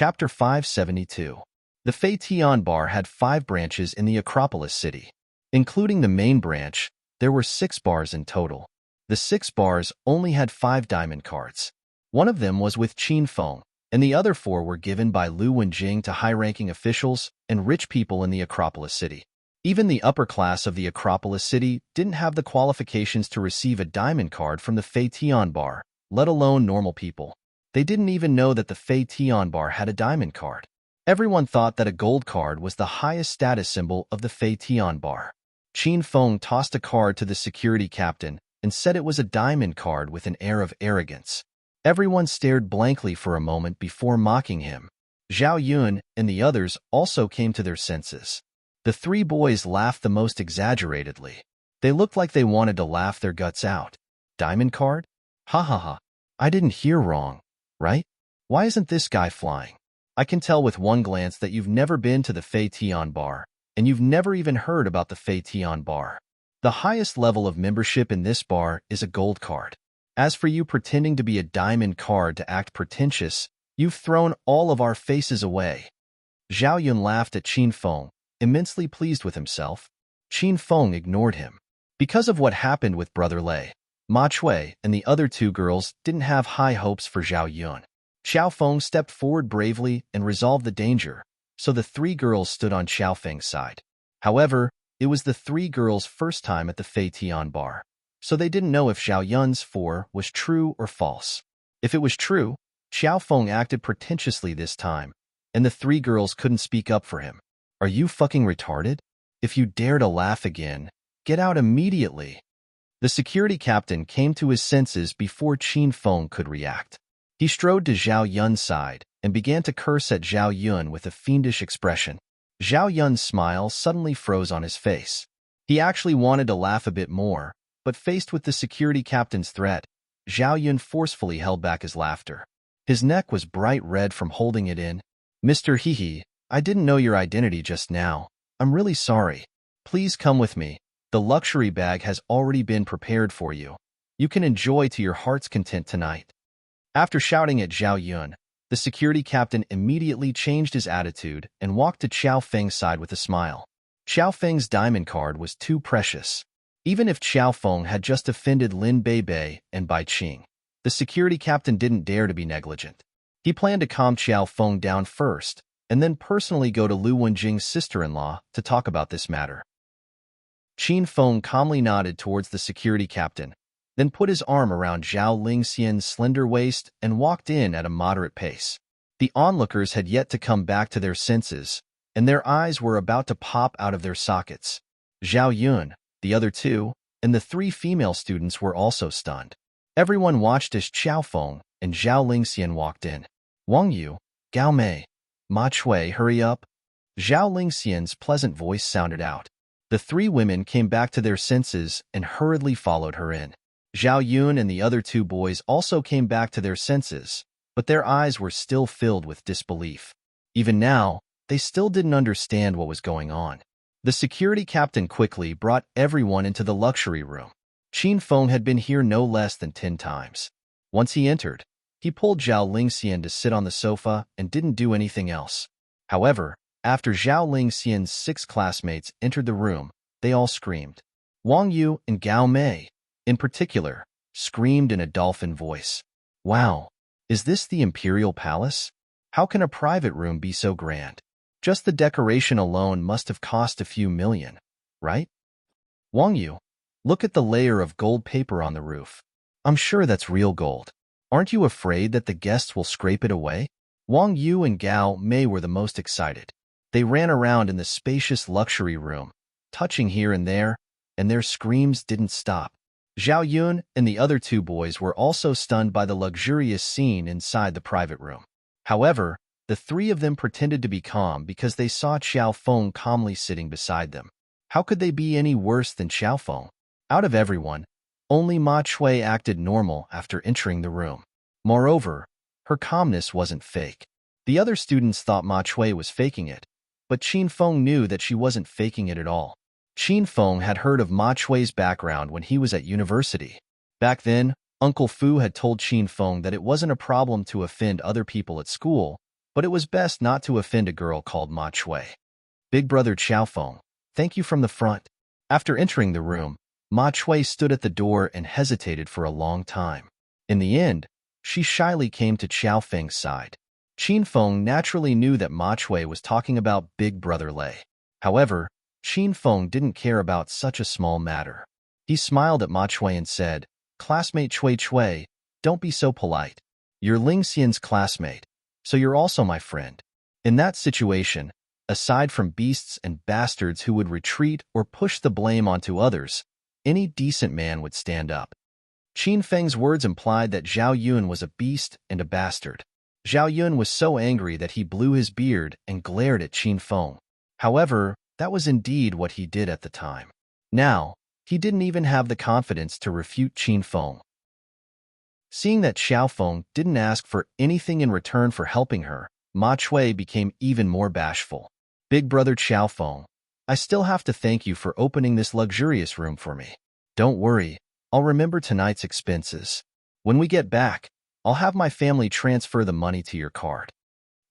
Chapter 572. The Fei Tian Bar had 5 branches in the Acropolis city. Including the main branch, there were 6 bars in total. The 6 bars only had 5 diamond cards. One of them was with Qin Feng, and the other 4 were given by Lu Wenjing to high-ranking officials and rich people in the Acropolis city. Even the upper class of the Acropolis city didn't have the qualifications to receive a diamond card from the Fei Tian Bar, let alone normal people. They didn't even know that the Fei Tian Bar had a diamond card. Everyone thought that a gold card was the highest status symbol of the Fei Tian Bar. Qin Feng tossed a card to the security captain and said it was a diamond card with an air of arrogance. Everyone stared blankly for a moment before mocking him. Zhao Yun and the others also came to their senses. The 3 boys laughed the most exaggeratedly. They looked like they wanted to laugh their guts out. Diamond card? Ha ha ha. I didn't hear wrong, right? Why isn't this guy flying? I can tell with one glance that you've never been to the Fei Tian Bar, and you've never even heard about the Fei Tian Bar. The highest level of membership in this bar is a gold card. As for you pretending to be a diamond card to act pretentious, you've thrown all of our faces away. Zhao Yun laughed at Qin Feng, immensely pleased with himself. Qin Feng ignored him. Because of what happened with Brother Lei, Ma Chui and the other 2 girls didn't have high hopes for Zhao Yun. Xiao Feng stepped forward bravely and resolved the danger, so the 3 girls stood on Xiao Feng's side. However, it was the 3 girls' first time at the Fei Tian Bar, so they didn't know if Zhao Yun's 4 was true or false. If it was true, Xiao Feng acted pretentiously this time, and the 3 girls couldn't speak up for him. Are you fucking retarded? If you dare to laugh again, get out immediately. The security captain came to his senses before Qin Feng could react. He strode to Zhao Yun's side and began to curse at Zhao Yun with a fiendish expression. Zhao Yun's smile suddenly froze on his face. He actually wanted to laugh a bit more, but faced with the security captain's threat, Zhao Yun forcefully held back his laughter. His neck was bright red from holding it in. Mr. Hehe, I didn't know your identity just now. I'm really sorry. Please come with me. The luxury bag has already been prepared for you. You can enjoy to your heart's content tonight. After shouting at Zhao Yun, the security captain immediately changed his attitude and walked to Xiao Feng's side with a smile. Xiao Feng's diamond card was too precious. Even if Xiao Feng had just offended Lin Beibei and Bai Qing, the security captain didn't dare to be negligent. He planned to calm Xiao Feng down first, and then personally go to Lu Wenjing's sister-in-law to talk about this matter. Qin Feng calmly nodded towards the security captain, then put his arm around Zhao Lingxian's slender waist and walked in at a moderate pace. The onlookers had yet to come back to their senses, and their eyes were about to pop out of their sockets. Zhao Yun, the other 2, and the 3 female students were also stunned. Everyone watched as Qiao Feng and Zhao Lingxian walked in. Wang Yu, Gao Mei, Ma Chui, hurry up. Zhao Lingxian's pleasant voice sounded out. The 3 women came back to their senses and hurriedly followed her in. Zhao Yun and the other 2 boys also came back to their senses, but their eyes were still filled with disbelief. Even now, they still didn't understand what was going on. The security captain quickly brought everyone into the luxury room. Qin Feng had been here no less than 10 times. Once he entered, he pulled Zhao Lingxian to sit on the sofa and didn't do anything else. However, after Zhao Lingxian's 6 classmates entered the room, they all screamed. Wang Yu and Gao Mei, in particular, screamed in a dolphin voice. Wow, is this the Imperial Palace? How can a private room be so grand? Just the decoration alone must have cost a few million, right? Wang Yu, look at the layer of gold paper on the roof. I'm sure that's real gold. Aren't you afraid that the guests will scrape it away? Wang Yu and Gao Mei were the most excited. They ran around in the spacious luxury room, touching here and there, and their screams didn't stop. Zhao Yun and the other 2 boys were also stunned by the luxurious scene inside the private room. However, the 3 of them pretended to be calm because they saw Xiao Feng calmly sitting beside them. How could they be any worse than Xiao Feng? Out of everyone, only Ma Chui acted normal after entering the room. Moreover, her calmness wasn't fake. The other students thought Ma Chui was faking it, but Qin Feng knew that she wasn't faking it at all. Qin Feng had heard of Ma Chui's background when he was at university. Back then, Uncle Fu had told Qin Feng that it wasn't a problem to offend other people at school, but it was best not to offend a girl called Ma Chui. Big brother Xiaofeng, thank you from the front. After entering the room, Ma Chui stood at the door and hesitated for a long time. In the end, she shyly came to Xiaofeng's side. Qin Feng naturally knew that Ma Chui was talking about Big Brother Lei. However, Qin Feng didn't care about such a small matter. He smiled at Ma Chui and said, "Classmate Chui Chui, don't be so polite. You're Ling Xian's classmate, so you're also my friend." In that situation, aside from beasts and bastards who would retreat or push the blame onto others, any decent man would stand up. Qin Feng's words implied that Zhao Yun was a beast and a bastard. Zhao Yun was so angry that he blew his beard and glared at Qin Feng. However, that was indeed what he did at the time. Now, he didn't even have the confidence to refute Qin Feng. Seeing that Xiaofeng didn't ask for anything in return for helping her, Ma Chui became even more bashful. "Big brother Xiaofeng, I still have to thank you for opening this luxurious room for me. Don't worry, I'll remember tonight's expenses. When we get back, I'll have my family transfer the money to your card."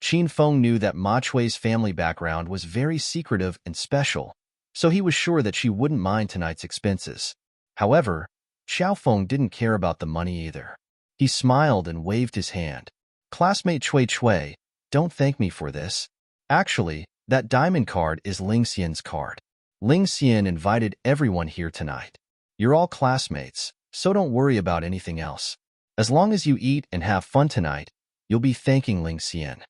Qin Feng knew that Ma Chui's family background was very secretive and special, so he was sure that she wouldn't mind tonight's expenses. However, Xiaofeng didn't care about the money either. He smiled and waved his hand. "Classmate Chui Chui, don't thank me for this. Actually, that diamond card is Ling Xian's card. Ling Xian invited everyone here tonight. You're all classmates, so don't worry about anything else. As long as you eat and have fun tonight, you'll be thanking Ling Xian."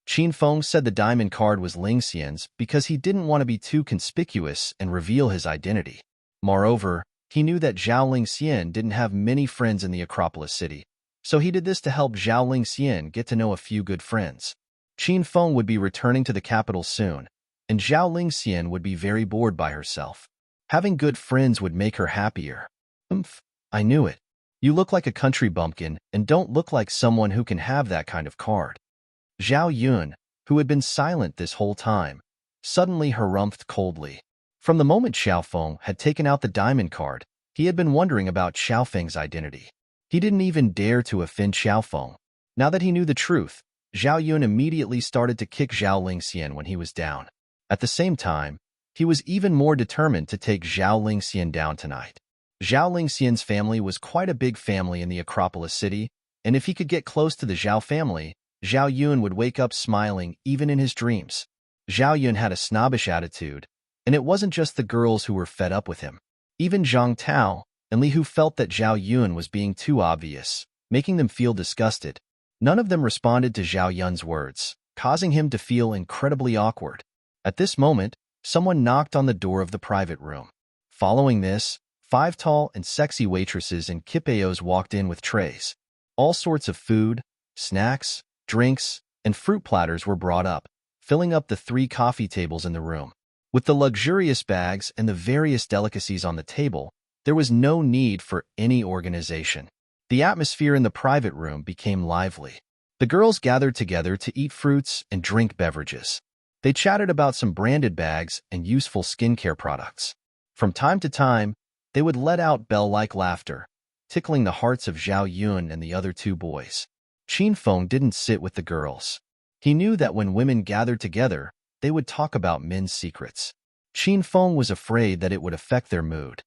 Qin Feng said the diamond card was Ling Xian's because he didn't want to be too conspicuous and reveal his identity. Moreover, he knew that Zhao Ling Xian didn't have many friends in the Acropolis city, so he did this to help Zhao Ling Xian get to know a few good friends. Qin Feng would be returning to the capital soon, and Zhao Ling Xian would be very bored by herself. Having good friends would make her happier. I knew it. You look like a country bumpkin and don't look like someone who can have that kind of card." Zhao Yun, who had been silent this whole time, suddenly harumphed coldly. From the moment Xiaofeng had taken out the diamond card, he had been wondering about Xiaofeng's identity. He didn't even dare to offend Xiaofeng. Now that he knew the truth, Zhao Yun immediately started to kick Zhao Ling Xian when he was down. At the same time, he was even more determined to take Zhao Ling Xian down tonight. Zhao Ling Xian's family was quite a big family in the Acropolis city, and if he could get close to the Zhao family, Zhao Yun would wake up smiling even in his dreams. Zhao Yun had a snobbish attitude, and it wasn't just the girls who were fed up with him. Even Zhang Tao and Li Hu felt that Zhao Yun was being too obvious, making them feel disgusted. None of them responded to Zhao Yun's words, causing him to feel incredibly awkward. At this moment, someone knocked on the door of the private room. Following this, 5 tall and sexy waitresses in kipayos walked in with trays. All sorts of food, snacks, drinks, and fruit platters were brought up, filling up the 3 coffee tables in the room. With the luxurious bags and the various delicacies on the table, there was no need for any organization. The atmosphere in the private room became lively. The girls gathered together to eat fruits and drink beverages. They chatted about some branded bags and useful skincare products. From time to time, they would let out bell-like laughter, tickling the hearts of Zhao Yun and the other 2 boys. Qin Feng didn't sit with the girls. He knew that when women gathered together, they would talk about men's secrets. Qin Feng was afraid that it would affect their mood.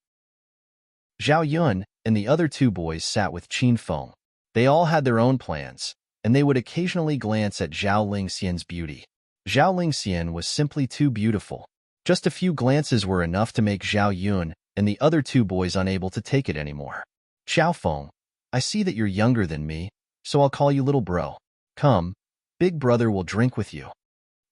Zhao Yun and the other 2 boys sat with Qin Feng. They all had their own plans, and they would occasionally glance at Zhao Ling Xian's beauty. Zhao Ling Xian was simply too beautiful. Just a few glances were enough to make Zhao Yun and the other 2 boys unable to take it anymore. "Xiaofeng, I see that you're younger than me, so I'll call you little bro. Come, big brother will drink with you."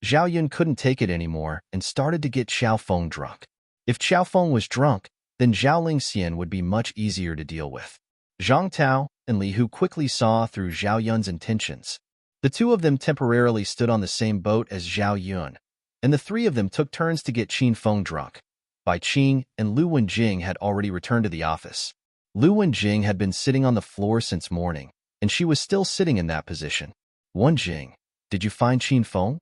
Zhao Yun couldn't take it anymore and started to get Xiaofeng drunk. If Xiaofeng was drunk, then Zhao Ling Xian would be much easier to deal with. Zhang Tao and Li Hu quickly saw through Zhao Yun's intentions. The 2 of them temporarily stood on the same boat as Zhao Yun, and the 3 of them took turns to get Qin Feng drunk. Bai Qing and Lu Wenjing had already returned to the office. Lu Wenjing had been sitting on the floor since morning, and she was still sitting in that position. "Wenjing, did you find Qin Feng?"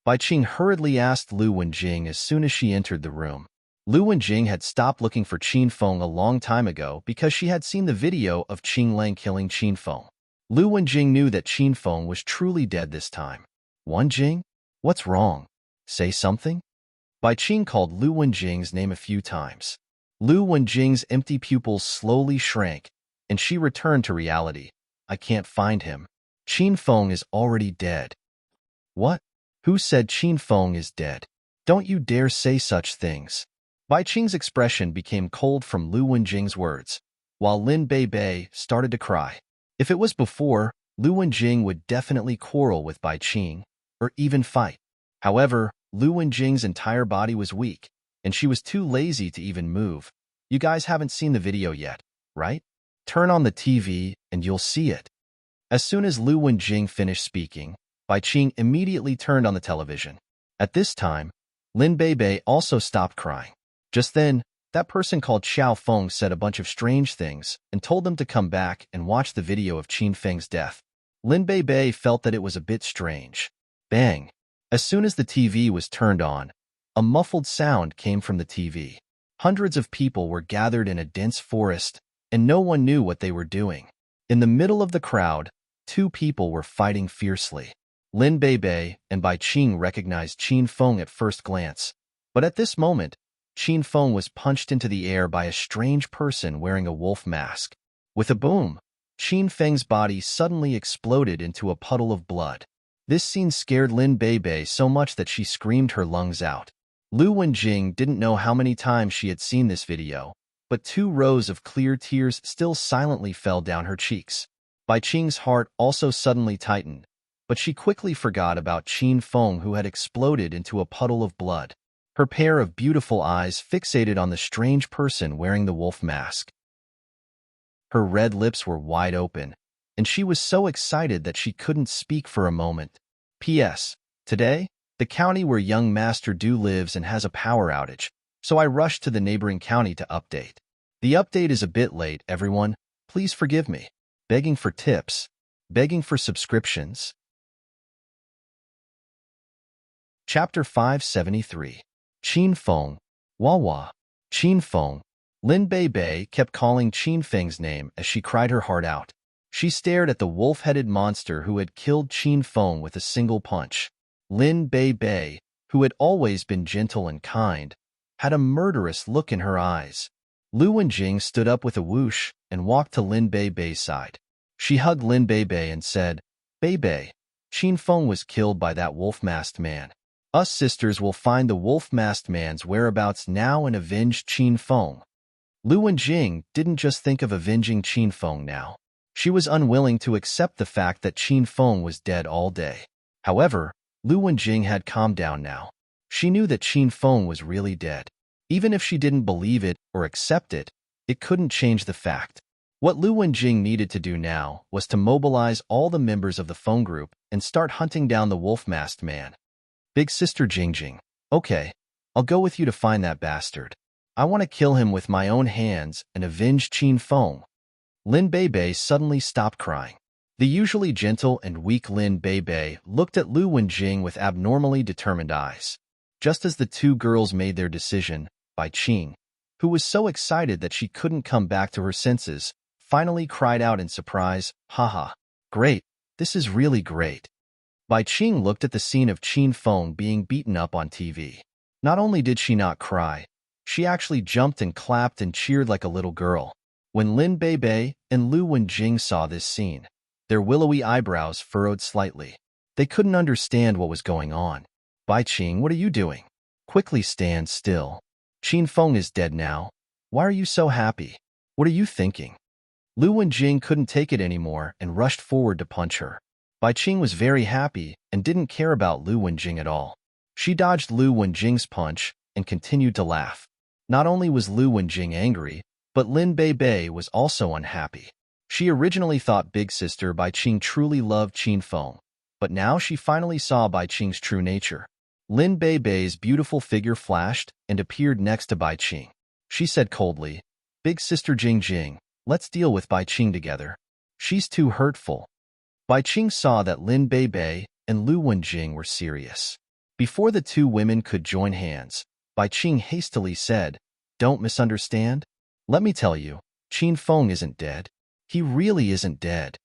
Bai Qing hurriedly asked Lu Wenjing as soon as she entered the room. Lu Wenjing had stopped looking for Qin Feng a long time ago because she had seen the video of Qing Lang killing Qin Feng. Lu Wenjing knew that Qin Feng was truly dead this time. Wenjing? What's wrong? Say something? Bai Qing called Lu Wenjing's name a few times. Lu Wenjing's empty pupils slowly shrank, and she returned to reality. I can't find him. Qin Feng is already dead. What? Who said Qin Feng is dead? Don't you dare say such things. Bai Qing's expression became cold from Lu Wenjing's words, while Lin Bei started to cry. If it was before, Lu Wenjing would definitely quarrel with Bai Qing, or even fight. However, Lu Wenjing's entire body was weak, and she was too lazy to even move. You guys haven't seen the video yet, right? Turn on the TV and you'll see it. As soon as Lu Wenjing finished speaking, Bai Qing immediately turned on the television. At this time, Lin Bei also stopped crying. Just then, that person called Xiao Feng said a bunch of strange things and told them to come back and watch the video of Qin Feng's death. Lin Bei felt that it was a bit strange. Bang! As soon as the TV was turned on, a muffled sound came from the TV. Hundreds of people were gathered in a dense forest, and no one knew what they were doing. In the middle of the crowd, two people were fighting fiercely. Lin Bei and Bai Qing recognized Qin Feng at first glance, but at this moment, Qin Feng was punched into the air by a strange person wearing a wolf mask. With a boom, Qin Feng's body suddenly exploded into a puddle of blood. This scene scared Lin Bei so much that she screamed her lungs out. Lu Wenjing didn't know how many times she had seen this video, but 2 rows of clear tears still silently fell down her cheeks. Bai Qing's heart also suddenly tightened, but she quickly forgot about Qin Feng, who had exploded into a puddle of blood. Her pair of beautiful eyes fixated on the strange person wearing the wolf mask. Her red lips were wide open, and she was so excited that she couldn't speak for a moment. P.S. Today, the county where young Master Du lives and has a power outage, so I rushed to the neighboring county to update. The update is a bit late, everyone. Please forgive me. Begging for tips. Begging for subscriptions. Chapter 573. Qin Feng. Wawa. Qin Feng. Lin Bei kept calling Qin Feng's name as she cried her heart out. She stared at the wolf-headed monster who had killed Qin Feng with a single punch. Lin Bei, who had always been gentle and kind, had a murderous look in her eyes. Lu Wenjing stood up with a whoosh and walked to Lin Bei's side. She hugged Lin Bei and said, Bei, Qin Feng was killed by that wolf-masked man. Us sisters will find the wolf-masked man's whereabouts now and avenge Qin Feng. Lu Wenjing didn't just think of avenging Qin Feng now. She was unwilling to accept the fact that Qin Feng was dead all day. However, Lu Wenjing had calmed down now. She knew that Qin Feng was really dead. Even if she didn't believe it or accept it, it couldn't change the fact. What Lu Wenjing needed to do now was to mobilize all the members of the Feng group and start hunting down the wolf-masked man. Big sister Jingjing, okay, I'll go with you to find that bastard. I want to kill him with my own hands and avenge Qin Feng. Lin Bei suddenly stopped crying. The usually gentle and weak Lin Bei looked at Lu Wenjing with abnormally determined eyes. Just as the two girls made their decision, Bai Qing, who was so excited that she couldn't come back to her senses, finally cried out in surprise, haha, great, this is really great. Bai Qing looked at the scene of Qin Feng being beaten up on TV. Not only did she not cry, she actually jumped and clapped and cheered like a little girl. When Lin Bei and Lu Wenjing saw this scene, their willowy eyebrows furrowed slightly. They couldn't understand what was going on. Bai Qing, what are you doing? Quickly stand still. Qin Feng is dead now. Why are you so happy? What are you thinking? Lu Wenjing couldn't take it anymore and rushed forward to punch her. Bai Qing was very happy and didn't care about Lu Wenjing at all. She dodged Lu Wenjing's punch and continued to laugh. Not only was Lu Wenjing angry, but Lin Bei was also unhappy. She originally thought big sister Bai Qing truly loved Qin Feng, but now she finally saw Bai Qing's true nature. Lin Bei's beautiful figure flashed and appeared next to Bai Qing. She said coldly, Big sister Jingjing, let's deal with Bai Qing together. She's too hurtful. Bai Qing saw that Lin Bei and Lu Wenjing were serious. Before the two women could join hands, Bai Qing hastily said, Don't misunderstand. Let me tell you, Qin Feng isn't dead. He really isn't dead.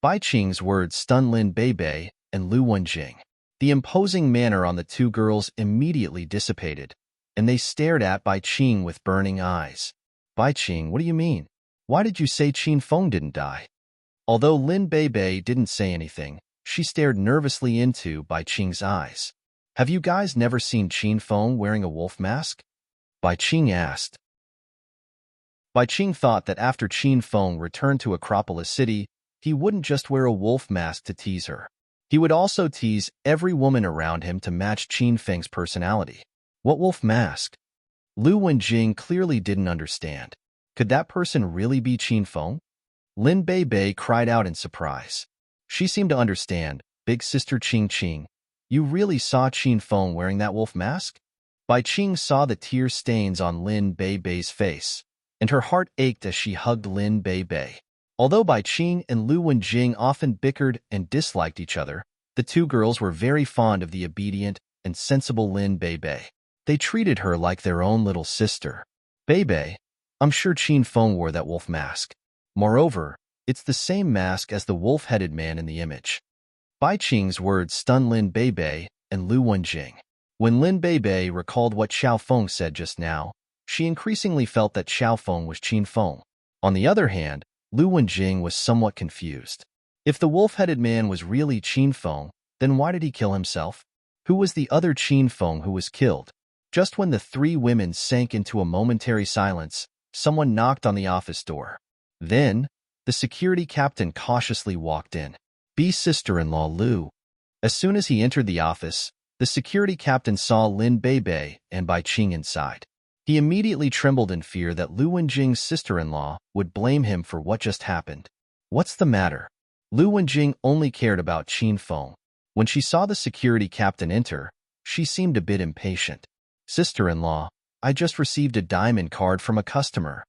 Bai Qing's words stunned Lin Bei and Lu Wenjing. The imposing manner on the two girls immediately dissipated, and they stared at Bai Qing with burning eyes. Bai Qing, what do you mean? Why did you say Qin Feng didn't die? Although Lin Bei didn't say anything, she stared nervously into Bai Qing's eyes. Have you guys never seen Qin Feng wearing a wolf mask? Bai Qing asked. Bai Qing thought that after Qin Feng returned to Acropolis City, he wouldn't just wear a wolf mask to tease her. He would also tease every woman around him to match Qin Feng's personality. What wolf mask? Lu Wenjing clearly didn't understand. Could that person really be Qin Feng? Lin Bei cried out in surprise. She seemed to understand. Big sister Qing, you really saw Qin Feng wearing that wolf mask? Bai Qing saw the tear stains on Lin Bei's face, and her heart ached as she hugged Lin Bei. Although Bai Qing and Lu Wenjing often bickered and disliked each other, the two girls were very fond of the obedient and sensible Lin Bei. They treated her like their own little sister. Bei, I'm sure Qin Feng wore that wolf mask. Moreover, it's the same mask as the wolf-headed man in the image. Bai Qing's words stunned Lin Bei and Lu Wenjing. When Lin Bei recalled what Xiao Feng said just now, she increasingly felt that Xiao Feng was Qin Feng. On the other hand, Lu Wenjing was somewhat confused. If the wolf-headed man was really Qin Feng, then why did he kill himself? Who was the other Qin Feng who was killed? Just when the three women sank into a momentary silence, someone knocked on the office door. Then, the security captain cautiously walked in. Be sister-in-law Lu. As soon as he entered the office, the security captain saw Lin Bei and Bai Qing inside. He immediately trembled in fear that Lu Wenjing's sister-in-law would blame him for what just happened. What's the matter? Lu Wenjing only cared about Qin Feng. When she saw the security captain enter, she seemed a bit impatient. Sister-in-law, I just received a diamond card from a customer,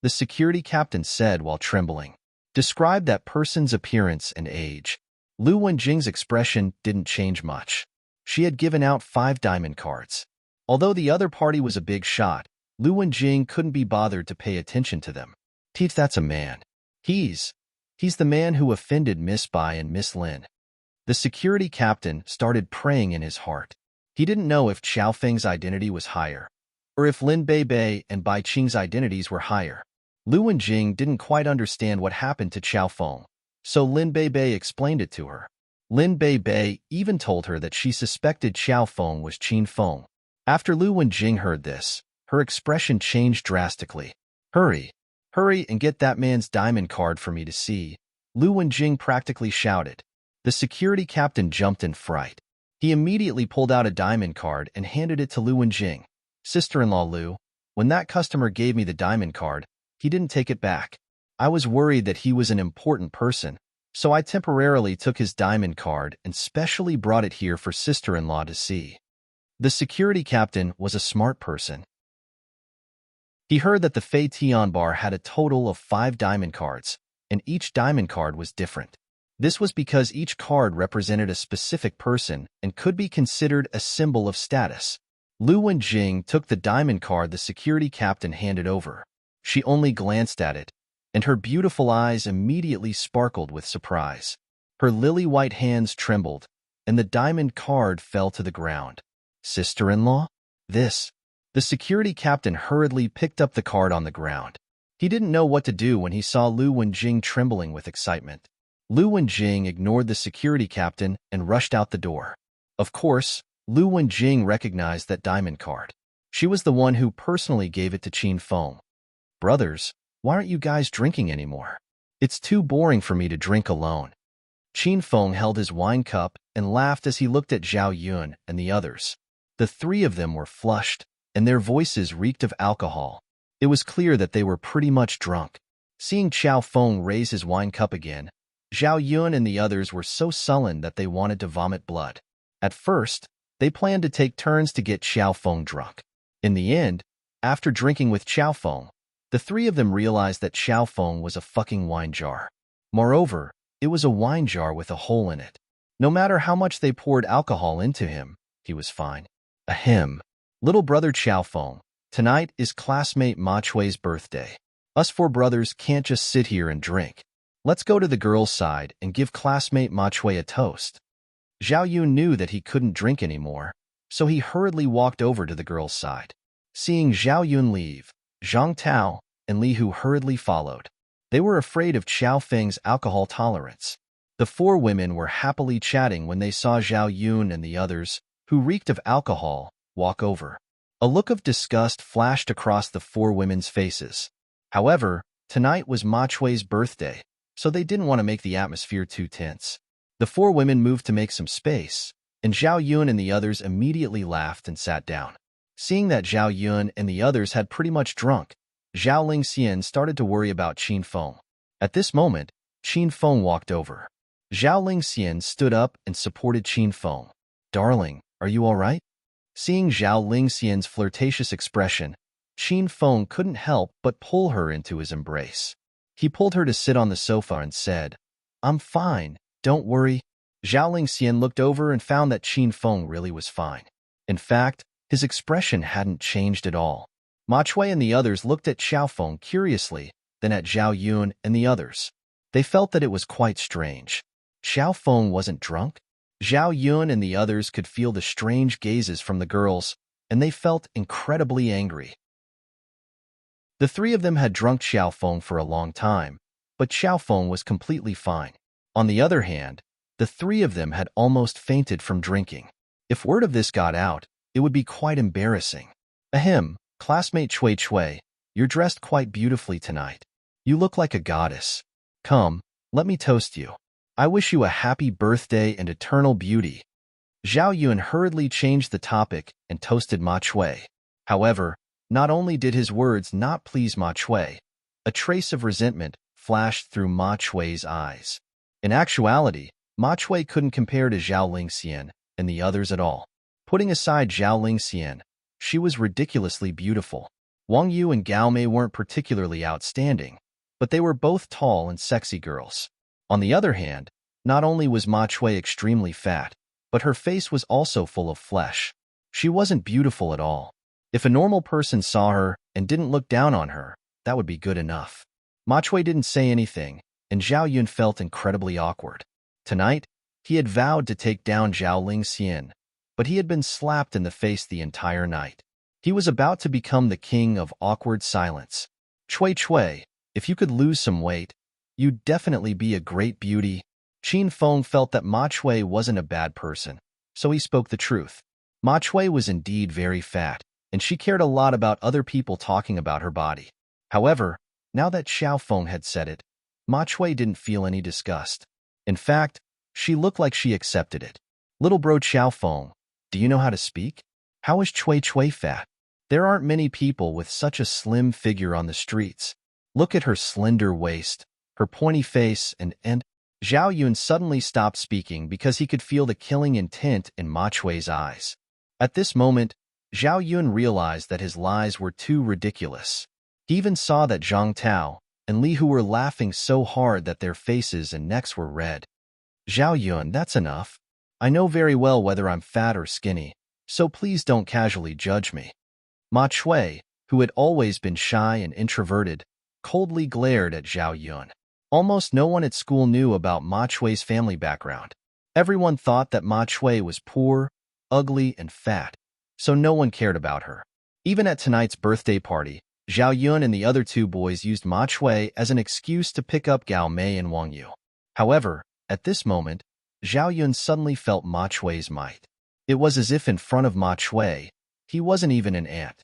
the security captain said while trembling. Describe that person's appearance and age. Lu Wenjing's expression didn't change much. She had given out 5 diamond cards. Although the other party was a big shot, Lu Wenjing couldn't be bothered to pay attention to them. That's a man. He's the man who offended Miss Bai and Miss Lin. The security captain started praying in his heart. He didn't know if Xiao Feng's identity was higher, or if Lin Bei and Bai Qing's identities were higher. Lu Wenjing didn't quite understand what happened to Xiao Feng, so Lin Bei explained it to her. Lin Bei even told her that she suspected Xiao Feng was Qin Feng. After Lu Wenjing heard this, her expression changed drastically. Hurry and get that man's diamond card for me to see, Lu Wenjing practically shouted. The security captain jumped in fright. He immediately pulled out a diamond card and handed it to Lu Wenjing. Sister-in-law Lu, when that customer gave me the diamond card, he didn't take it back. I was worried that he was an important person, so I temporarily took his diamond card and specially brought it here for sister-in-law to see. The security captain was a smart person. He heard that the Fei Tian bar had a total of 5 diamond cards, and each diamond card was different. This was because each card represented a specific person and could be considered a symbol of status. Lu Wenjing took the diamond card the security captain handed over. She only glanced at it, and her beautiful eyes immediately sparkled with surprise. Her lily-white hands trembled, and the diamond card fell to the ground. Sister-in-law? This. The security captain hurriedly picked up the card on the ground. He didn't know what to do when he saw Lu Wenjing trembling with excitement. Lu Wenjing ignored the security captain and rushed out the door. Of course, Lu Wenjing recognized that diamond card. She was the one who personally gave it to Qin Feng. Brothers, why aren't you guys drinking anymore? It's too boring for me to drink alone. Qin Feng held his wine cup and laughed as he looked at Zhao Yun and the others. The 3 of them were flushed, and their voices reeked of alcohol. It was clear that they were pretty much drunk. Seeing Xiao Feng raise his wine cup again, Zhao Yun and the others were so sullen that they wanted to vomit blood. At first, they planned to take turns to get Xiao Feng drunk. In the end, after drinking with Xiao Feng, the 3 of them realized that Xiao Feng was a fucking wine jar. Moreover, it was a wine jar with a hole in it. No matter how much they poured alcohol into him, he was fine. Ahem. Little brother Xiao Feng, tonight is classmate Ma Chui's birthday. Us 4 brothers can't just sit here and drink. Let's go to the girls' side and give classmate Ma Chui a toast. Zhao Yun knew that he couldn't drink anymore, so he hurriedly walked over to the girl's side. Seeing Zhao Yun leave, Zhang Tao and Li Hu hurriedly followed. They were afraid of Qiao Feng's alcohol tolerance. The four women were happily chatting when they saw Zhao Yun and the others, who reeked of alcohol, walk over. A look of disgust flashed across the four women's faces. However, tonight was Ma Chui's birthday, so they didn't want to make the atmosphere too tense. The four women moved to make some space, and Zhao Yun and the others immediately laughed and sat down. Seeing that Zhao Yun and the others had pretty much drunk, Zhao Lingxian started to worry about Qin Feng. At this moment, Qin Feng walked over. Zhao Lingxian stood up and supported Qin Feng. "Darling, are you all right?" Seeing Zhao Lingxian's flirtatious expression, Qin Feng couldn't help but pull her into his embrace. He pulled her to sit on the sofa and said, "I'm fine, don't worry." Zhao Lingxian looked over and found that Qin Feng really was fine. In fact, his expression hadn't changed at all. Ma Chui and the others looked at Xiao Feng curiously, then at Zhao Yun and the others. They felt that it was quite strange. Xiao Feng wasn't drunk? Zhao Yun and the others could feel the strange gazes from the girls, and they felt incredibly angry. The three of them had drunk Xiao Feng for a long time, but Xiao Feng was completely fine. On the other hand, the three of them had almost fainted from drinking. If word of this got out, it would be quite embarrassing. Ahem, classmate Chui Chui, you're dressed quite beautifully tonight. You look like a goddess. Come, let me toast you. I wish you a happy birthday and eternal beauty. Zhao Yun hurriedly changed the topic and toasted Ma Chui. However, not only did his words not please Ma Chui, a trace of resentment flashed through Ma Chui's eyes. In actuality, Ma Chui couldn't compare to Zhao Lingxian and the others at all. Putting aside Zhao Lingxian, she was ridiculously beautiful. Wang Yu and Gao Mei weren't particularly outstanding, but they were both tall and sexy girls. On the other hand, not only was Ma Chui extremely fat, but her face was also full of flesh. She wasn't beautiful at all. If a normal person saw her and didn't look down on her, that would be good enough. Ma Chui didn't say anything, and Zhao Yun felt incredibly awkward. Tonight, he had vowed to take down Zhao Lingxian, but he had been slapped in the face the entire night. He was about to become the king of awkward silence. Chui Chui, if you could lose some weight, you'd definitely be a great beauty. Qin Feng felt that Ma Chui wasn't a bad person, so he spoke the truth. Ma Chui was indeed very fat, and she cared a lot about other people talking about her body. However, now that Xiao Feng had said it, Ma Chui didn't feel any disgust. In fact, she looked like she accepted it. Little bro Xiao Feng, do you know how to speak? How is Chui Chui fat? There aren't many people with such a slim figure on the streets. Look at her slender waist, her pointy face, and Zhao Yun suddenly stopped speaking because he could feel the killing intent in Ma Chui's eyes. At this moment, Zhao Yun realized that his lies were too ridiculous. He even saw that Zhang Tao and Li Hu were laughing so hard that their faces and necks were red. Zhao Yun, that's enough. I know very well whether I'm fat or skinny, so please don't casually judge me. Ma Chui, who had always been shy and introverted, coldly glared at Zhao Yun. Almost no one at school knew about Ma Chui's family background. Everyone thought that Ma Chui was poor, ugly, and fat, so no one cared about her. Even at tonight's birthday party, Zhao Yun and the other two boys used Ma Chui as an excuse to pick up Gao Mei and Wang Yu. However, at this moment, Zhao Yun suddenly felt Ma Chui's might. It was as if in front of Ma Chui, he wasn't even an ant.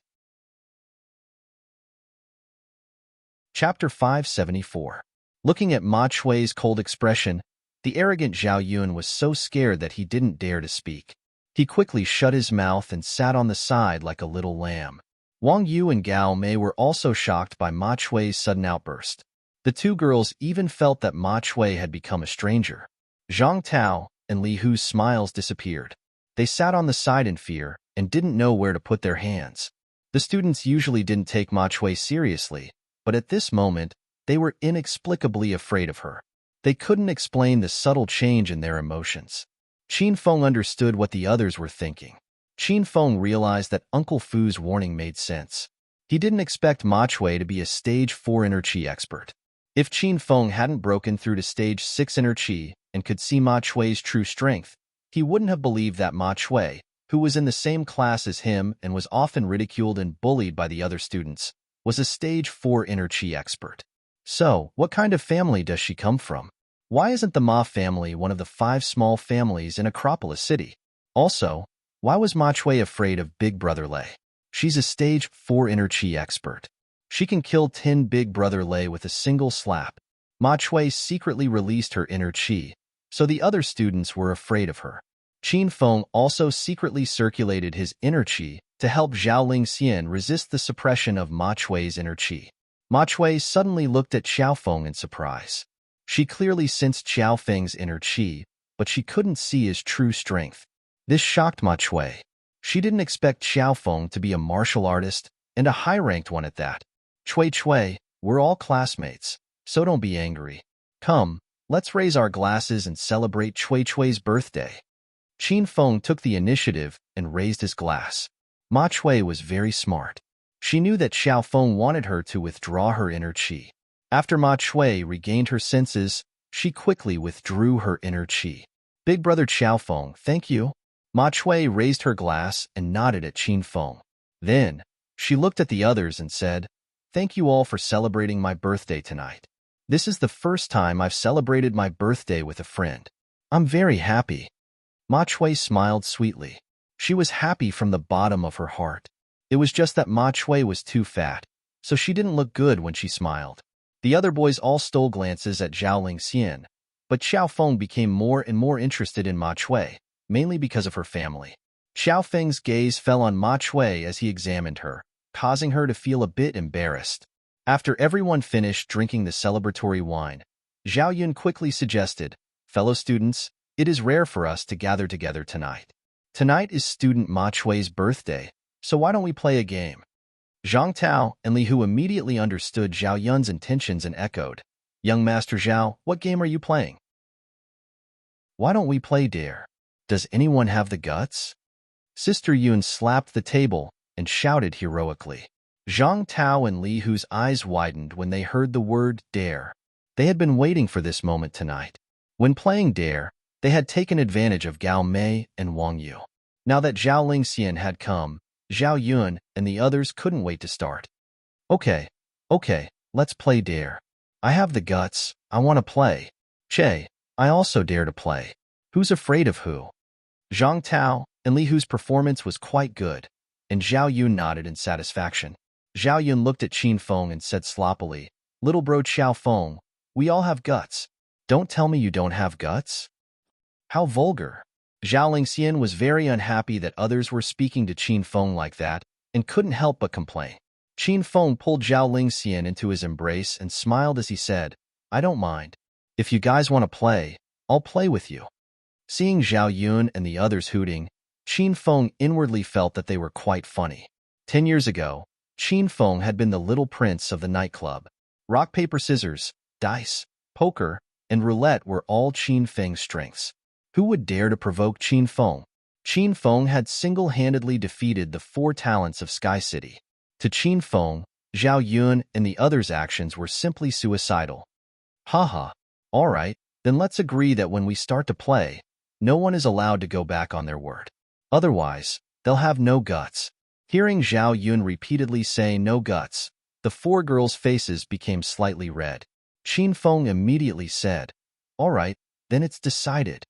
Chapter 574. Looking at Ma Chui's cold expression, the arrogant Zhao Yun was so scared that he didn't dare to speak. He quickly shut his mouth and sat on the side like a little lamb. Wang Yu and Gao Mei were also shocked by Ma Chui's sudden outburst. The two girls even felt that Ma Chui had become a stranger. Zhang Tao and Li Hu's smiles disappeared. They sat on the side in fear and didn't know where to put their hands. The students usually didn't take Ma Chui seriously, but at this moment, they were inexplicably afraid of her. They couldn't explain the subtle change in their emotions. Qin Feng understood what the others were thinking. Qin Feng realized that Uncle Fu's warning made sense. He didn't expect Ma Chui to be a Stage 4 Inner Qi expert. If Qin Feng hadn't broken through to Stage 6 Inner Qi and could see Ma Chui's true strength, He wouldn't have believed that Ma Chui, who was in the same class as him and was often ridiculed and bullied by the other students, was a stage 4 inner chi expert. So, what kind of family does she come from? Why isn't the Ma family one of the 5 small families in Acropolis City? Also, why was Ma Chui afraid of Big Brother Lei? She's a stage 4 inner chi expert. She can kill 10 Big Brother Lei with a single slap. Ma Chui secretly released her inner chi, so the other students were afraid of her. Qin Feng also secretly circulated his inner chi to help Zhao Lingxian resist the suppression of Ma Chui's inner chi. Ma Chui suddenly looked at Xiao Feng in surprise. She clearly sensed Xiao Feng's inner chi, but she couldn't see his true strength. This shocked Ma Chui. She didn't expect Xiao Feng to be a martial artist, and a high-ranked one at that. Chui, we're all classmates, so don't be angry. Come, let's raise our glasses and celebrate Chui's birthday. Qin Feng took the initiative and raised his glass. Ma Chui was very smart. She knew that Xiao Feng wanted her to withdraw her inner chi. After Ma Chui regained her senses, she quickly withdrew her inner chi. Big brother Xiao Feng, thank you. Ma Chui raised her glass and nodded at Qin Feng. Then, she looked at the others and said, "Thank you all for celebrating my birthday tonight. This is the first time I've celebrated my birthday with a friend. I'm very happy." Ma Chui smiled sweetly. She was happy from the bottom of her heart. It was just that Ma Chui was too fat, so she didn't look good when she smiled. The other boys all stole glances at Zhao Lingxian, but Xiao Feng became more and more interested in Ma Chui, mainly because of her family. Xiao Feng's gaze fell on Ma Chui as he examined her, causing her to feel a bit embarrassed. After everyone finished drinking the celebratory wine, Zhao Yun quickly suggested, "Fellow students, it is rare for us to gather together tonight. Tonight is student Ma Chui's birthday, so why don't we play a game?" Zhang Tao and Li Hu immediately understood Zhao Yun's intentions and echoed, "Young Master Zhao, what game are you playing?" "Why don't we play Dare? Does anyone have the guts?" Sister Yun slapped the table and shouted heroically. Zhang Tao and Li Hu's eyes widened when they heard the word Dare. They had been waiting for this moment tonight. When playing Dare, they had taken advantage of Gao Mei and Wang Yu. Now that Zhao Lingxian had come, Zhao Yun and the others couldn't wait to start. Okay, let's play Dare. I have the guts, I want to play. Che, I also dare to play. Who's afraid of who? Zhang Tao and Li Hu's performance was quite good, and Zhao Yun nodded in satisfaction. Zhao Yun looked at Qin Feng and said sloppily, "Little bro Xiao Feng, we all have guts. Don't tell me you don't have guts." How vulgar. Zhao Lingxian was very unhappy that others were speaking to Qin Feng like that and couldn't help but complain. Qin Feng pulled Zhao Lingxian into his embrace and smiled as he said, "I don't mind. If you guys want to play, I'll play with you." Seeing Zhao Yun and the others hooting, Qin Feng inwardly felt that they were quite funny. 10 years ago, Qin Feng had been the little prince of the nightclub. Rock, paper, scissors, dice, poker, and roulette were all Qin Feng's strengths. Who would dare to provoke Qin Feng? Qin Feng had single-handedly defeated the 4 talents of Sky City. To Qin Feng, Zhao Yun and the others' actions were simply suicidal. Haha, all right, then let's agree that when we start to play, no one is allowed to go back on their word. Otherwise, they'll have no guts. Hearing Zhao Yun repeatedly say no guts, the 4 girls' faces became slightly red. Qin Feng immediately said, "All right, then it's decided."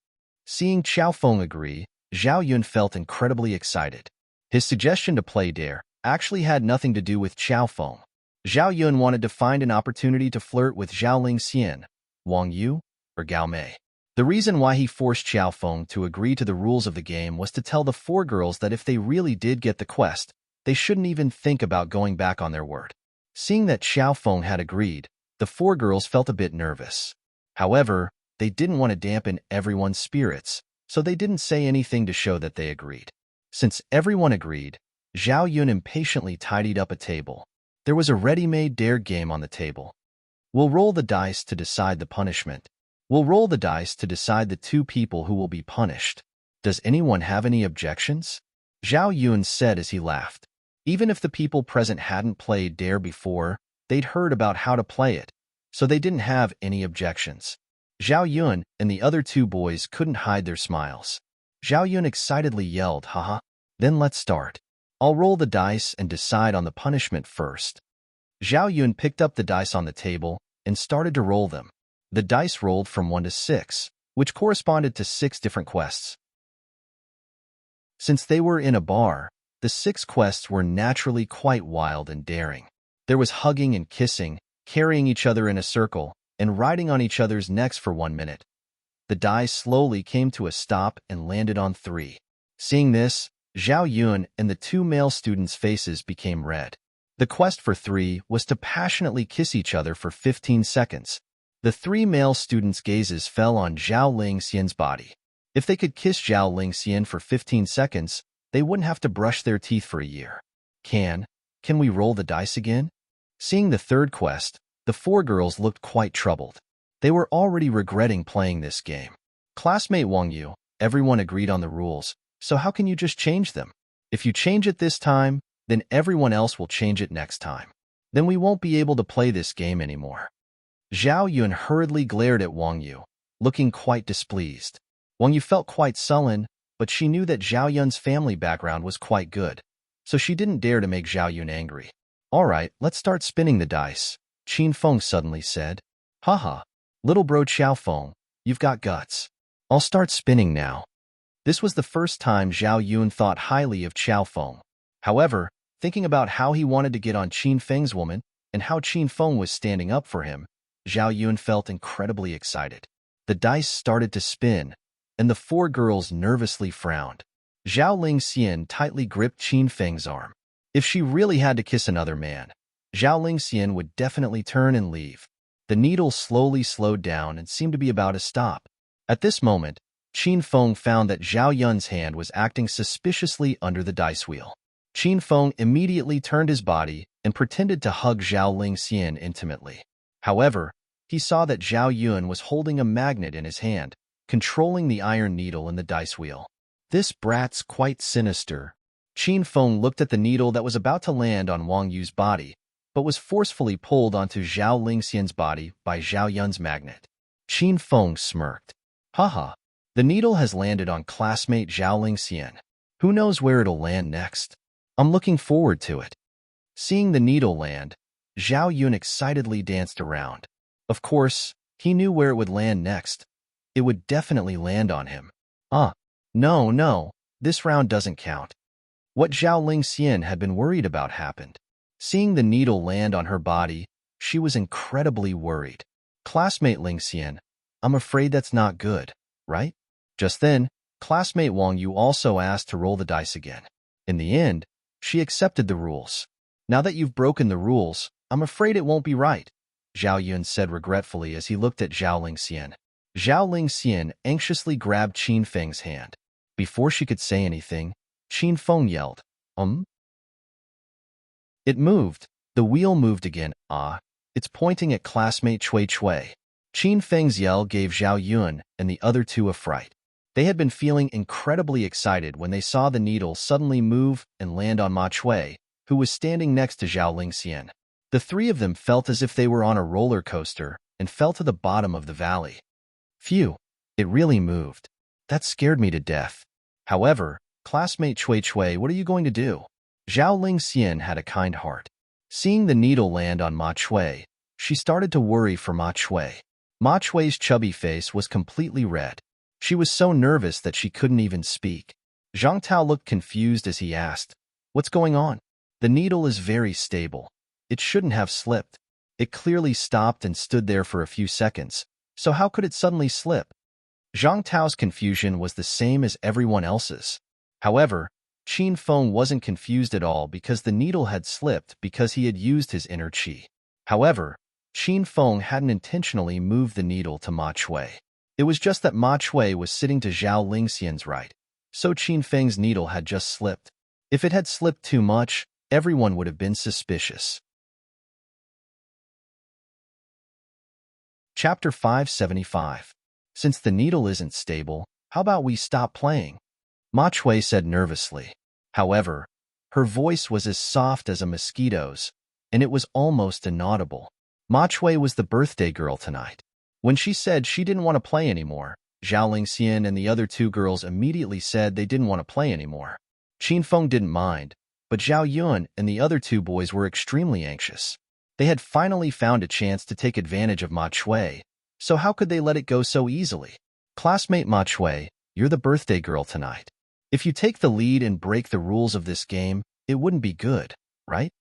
Seeing Xiao Feng agree, Zhao Yun felt incredibly excited. His suggestion to play Dare actually had nothing to do with Xiao Feng. Zhao Yun wanted to find an opportunity to flirt with Zhao Lingxian, Wang Yu, or Gao Mei. The reason why he forced Xiao Feng to agree to the rules of the game was to tell the 4 girls that if they really did get the quest, they shouldn't even think about going back on their word. Seeing that Xiao Feng had agreed, the 4 girls felt a bit nervous. However, they didn't want to dampen everyone's spirits, so they didn't say anything to show that they agreed. Since everyone agreed, Zhao Yun impatiently tidied up a table. There was a ready-made Dare game on the table. We'll roll the dice to decide the punishment. We'll roll the dice to decide the 2 people who will be punished. Does anyone have any objections? Zhao Yun said as he laughed. Even if the people present hadn't played Dare before, they'd heard about how to play it, so they didn't have any objections. Zhao Yun and the other 2 boys couldn't hide their smiles. Zhao Yun excitedly yelled, haha. Then let's start. I'll roll the dice and decide on the punishment first. Zhao Yun picked up the dice on the table and started to roll them. The dice rolled from 1 to 6, which corresponded to 6 different quests. Since they were in a bar, the 6 quests were naturally quite wild and daring. There was hugging and kissing, carrying each other in a circle, and riding on each other's necks for 1 minute. The die slowly came to a stop and landed on 3. Seeing this, Zhao Yun and the 2 male students' faces became red. The quest for 3 was to passionately kiss each other for 15 seconds. The 3 male students' gazes fell on Zhao Lingxian's body. If they could kiss Zhao Lingxian for 15 seconds, they wouldn't have to brush their teeth for a year. Can we roll the dice again? Seeing the 3rd quest, the 4 girls looked quite troubled. They were already regretting playing this game. Classmate Wang Yu, everyone agreed on the rules, so how can you just change them? If you change it this time, then everyone else will change it next time. Then we won't be able to play this game anymore. Zhao Yun hurriedly glared at Wang Yu, looking quite displeased. Wang Yu felt quite sullen, but she knew that Zhao Yun's family background was quite good, so she didn't dare to make Zhao Yun angry. All right, let's start spinning the dice, Qin Feng suddenly said. Haha, little bro Xiao Feng, you've got guts. I'll start spinning now. This was the first time Zhao Yun thought highly of Xiao Feng. However, thinking about how he wanted to get on Qin Feng's woman and how Qin Feng was standing up for him, Zhao Yun felt incredibly excited. The dice started to spin, and the 4 girls nervously frowned. Zhao Lingxian tightly gripped Qin Feng's arm. If she really had to kiss another man, Zhao Lingxian would definitely turn and leave. The needle slowly slowed down and seemed to be about to stop. At this moment, Qin Feng found that Zhao Yun's hand was acting suspiciously under the dice wheel. Qin Feng immediately turned his body and pretended to hug Zhao Lingxian intimately. However, he saw that Zhao Yun was holding a magnet in his hand, controlling the iron needle in the dice wheel. This brat's quite sinister. Qin Feng looked at the needle that was about to land on Wang Yu's body, but was forcefully pulled onto Zhao Lingxian's body by Zhao Yun's magnet. Qin Feng smirked. Haha, the needle has landed on classmate Zhao Lingxian. Who knows where it'll land next? I'm looking forward to it. Seeing the needle land, Zhao Yun excitedly danced around. Of course, he knew where it would land next. It would definitely land on him. No, this round doesn't count. What Zhao Lingxian had been worried about happened. Seeing the needle land on her body, she was incredibly worried. Classmate Lingxian, I'm afraid that's not good, right? Just then, classmate Wang Yu also asked to roll the dice again. In the end, she accepted the rules. Now that you've broken the rules, I'm afraid it won't be right, Zhao Yun said regretfully as he looked at Zhao Lingxian. Zhao Lingxian anxiously grabbed Qin Feng's hand. Before she could say anything, Qin Feng yelled, It moved. The wheel moved again. It's pointing at classmate Cui Cui. Qin Feng's yell gave Zhao Yun and the other 2 a fright. They had been feeling incredibly excited when they saw the needle suddenly move and land on Ma Cui, who was standing next to Zhao Lingxian. The 3 of them felt as if they were on a roller coaster and fell to the bottom of the valley. Phew, it really moved. That scared me to death. However, classmate Cui Cui, what are you going to do? Zhao Lingxian had a kind heart. Seeing the needle land on Ma Cui, she started to worry for Ma Cui. Ma Chui's chubby face was completely red. She was so nervous that she couldn't even speak. Zhang Tao looked confused as he asked, What's going on? The needle is very stable. It shouldn't have slipped. It clearly stopped and stood there for a few seconds, so how could it suddenly slip? Zhang Tao's confusion was the same as everyone else's. However, Qin Feng wasn't confused at all because the needle had slipped because he had used his inner qi. However, Qin Feng hadn't intentionally moved the needle to Ma Cui. It was just that Ma Cui was sitting to Zhao Lingxian's right, so Qin Feng's needle had just slipped. If it had slipped too much, everyone would have been suspicious. Chapter 575. Since the needle isn't stable, how about we stop playing? Ma Cui said nervously. However, her voice was as soft as a mosquito's, and it was almost inaudible. Ma Cui was the birthday girl tonight. When she said she didn't want to play anymore, Zhao Lingxian and the other two girls immediately said they didn't want to play anymore. Qin Feng didn't mind, but Zhao Yun and the other two boys were extremely anxious. They had finally found a chance to take advantage of Ma Chui, so how could they let it go so easily? Classmate Ma Chui, you're the birthday girl tonight. If you take the lead and break the rules of this game, it wouldn't be good, right?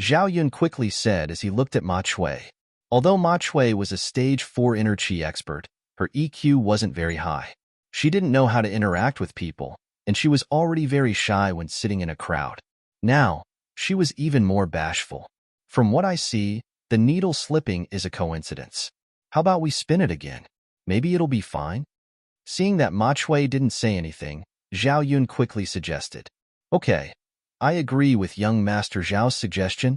Zhao Yun quickly said as he looked at Ma Chui. Although Ma Chui was a stage 4 inner chi expert, her EQ wasn't very high. She didn't know how to interact with people, and she was already very shy when sitting in a crowd. Now, she was even more bashful. From what I see, the needle slipping is a coincidence. How about we spin it again? Maybe it'll be fine? Seeing that Ma Chui didn't say anything, Zhao Yun quickly suggested. Okay, I agree with young Master Zhao's suggestion.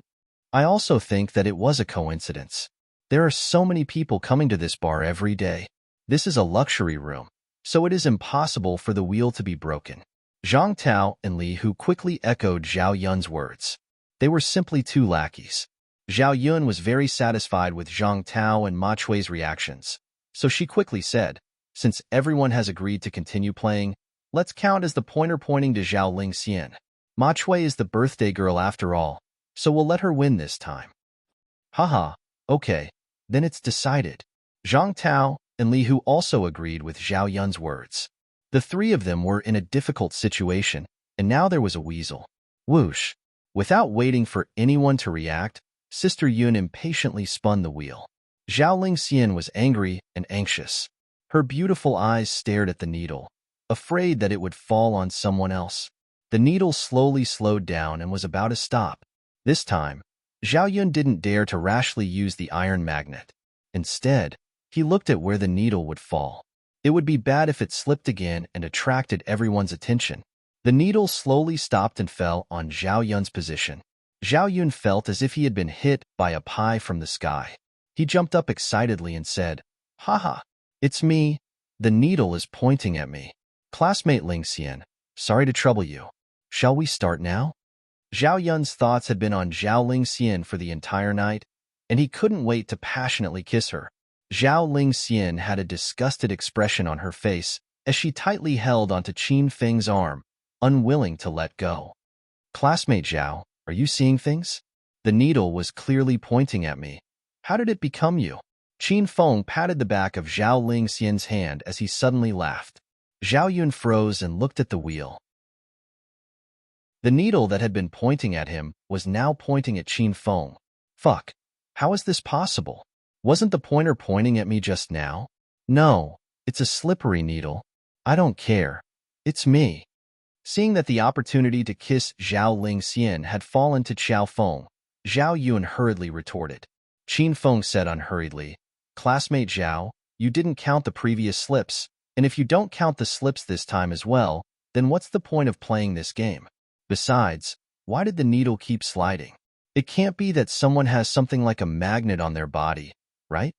I also think that it was a coincidence. There are so many people coming to this bar every day. This is a luxury room, so it is impossible for the wheel to be broken. Zhang Tao and Li Hu quickly echoed Zhao Yun's words. They were simply two lackeys. Zhao Yun was very satisfied with Zhang Tao and Ma Chui's reactions, so she quickly said, since everyone has agreed to continue playing, let's count as the pointer pointing to Zhao Lingxian. Ma Chui is the birthday girl after all, so we'll let her win this time. Haha, okay, then it's decided. Zhang Tao and Li Hu also agreed with Zhao Yun's words. The three of them were in a difficult situation, and now there was a weasel. Whoosh! Without waiting for anyone to react, Sister Yun impatiently spun the wheel. Zhao Lingxian was angry and anxious. Her beautiful eyes stared at the needle, afraid that it would fall on someone else. The needle slowly slowed down and was about to stop. This time, Zhao Yun didn't dare to rashly use the iron magnet. Instead, he looked at where the needle would fall. It would be bad if it slipped again and attracted everyone's attention. The needle slowly stopped and fell on Zhao Yun's position. Zhao Yun felt as if he had been hit by a pie from the sky. He jumped up excitedly and said, Haha, it's me. The needle is pointing at me. Classmate Lingxian, sorry to trouble you. Shall we start now? Zhao Yun's thoughts had been on Zhao Lingxian for the entire night, and he couldn't wait to passionately kiss her. Zhao Lingxian had a disgusted expression on her face as she tightly held onto Qin Feng's arm, unwilling to let go. Classmate Zhao, are you seeing things? The needle was clearly pointing at me. How did it become you? Qin Feng patted the back of Zhao Lingxian's hand as he suddenly laughed. Zhao Yun froze and looked at the wheel. The needle that had been pointing at him was now pointing at Qin Feng. Fuck, how is this possible? Wasn't the pointer pointing at me just now? No, it's a slippery needle. I don't care. It's me. Seeing that the opportunity to kiss Zhao Lingxian had fallen to Qiao Feng, Zhao Yun hurriedly retorted. Qin Feng said unhurriedly, Classmate Zhao, you didn't count the previous slips, and if you don't count the slips this time as well, then what's the point of playing this game? Besides, why did the needle keep sliding? It can't be that someone has something like a magnet on their body, right?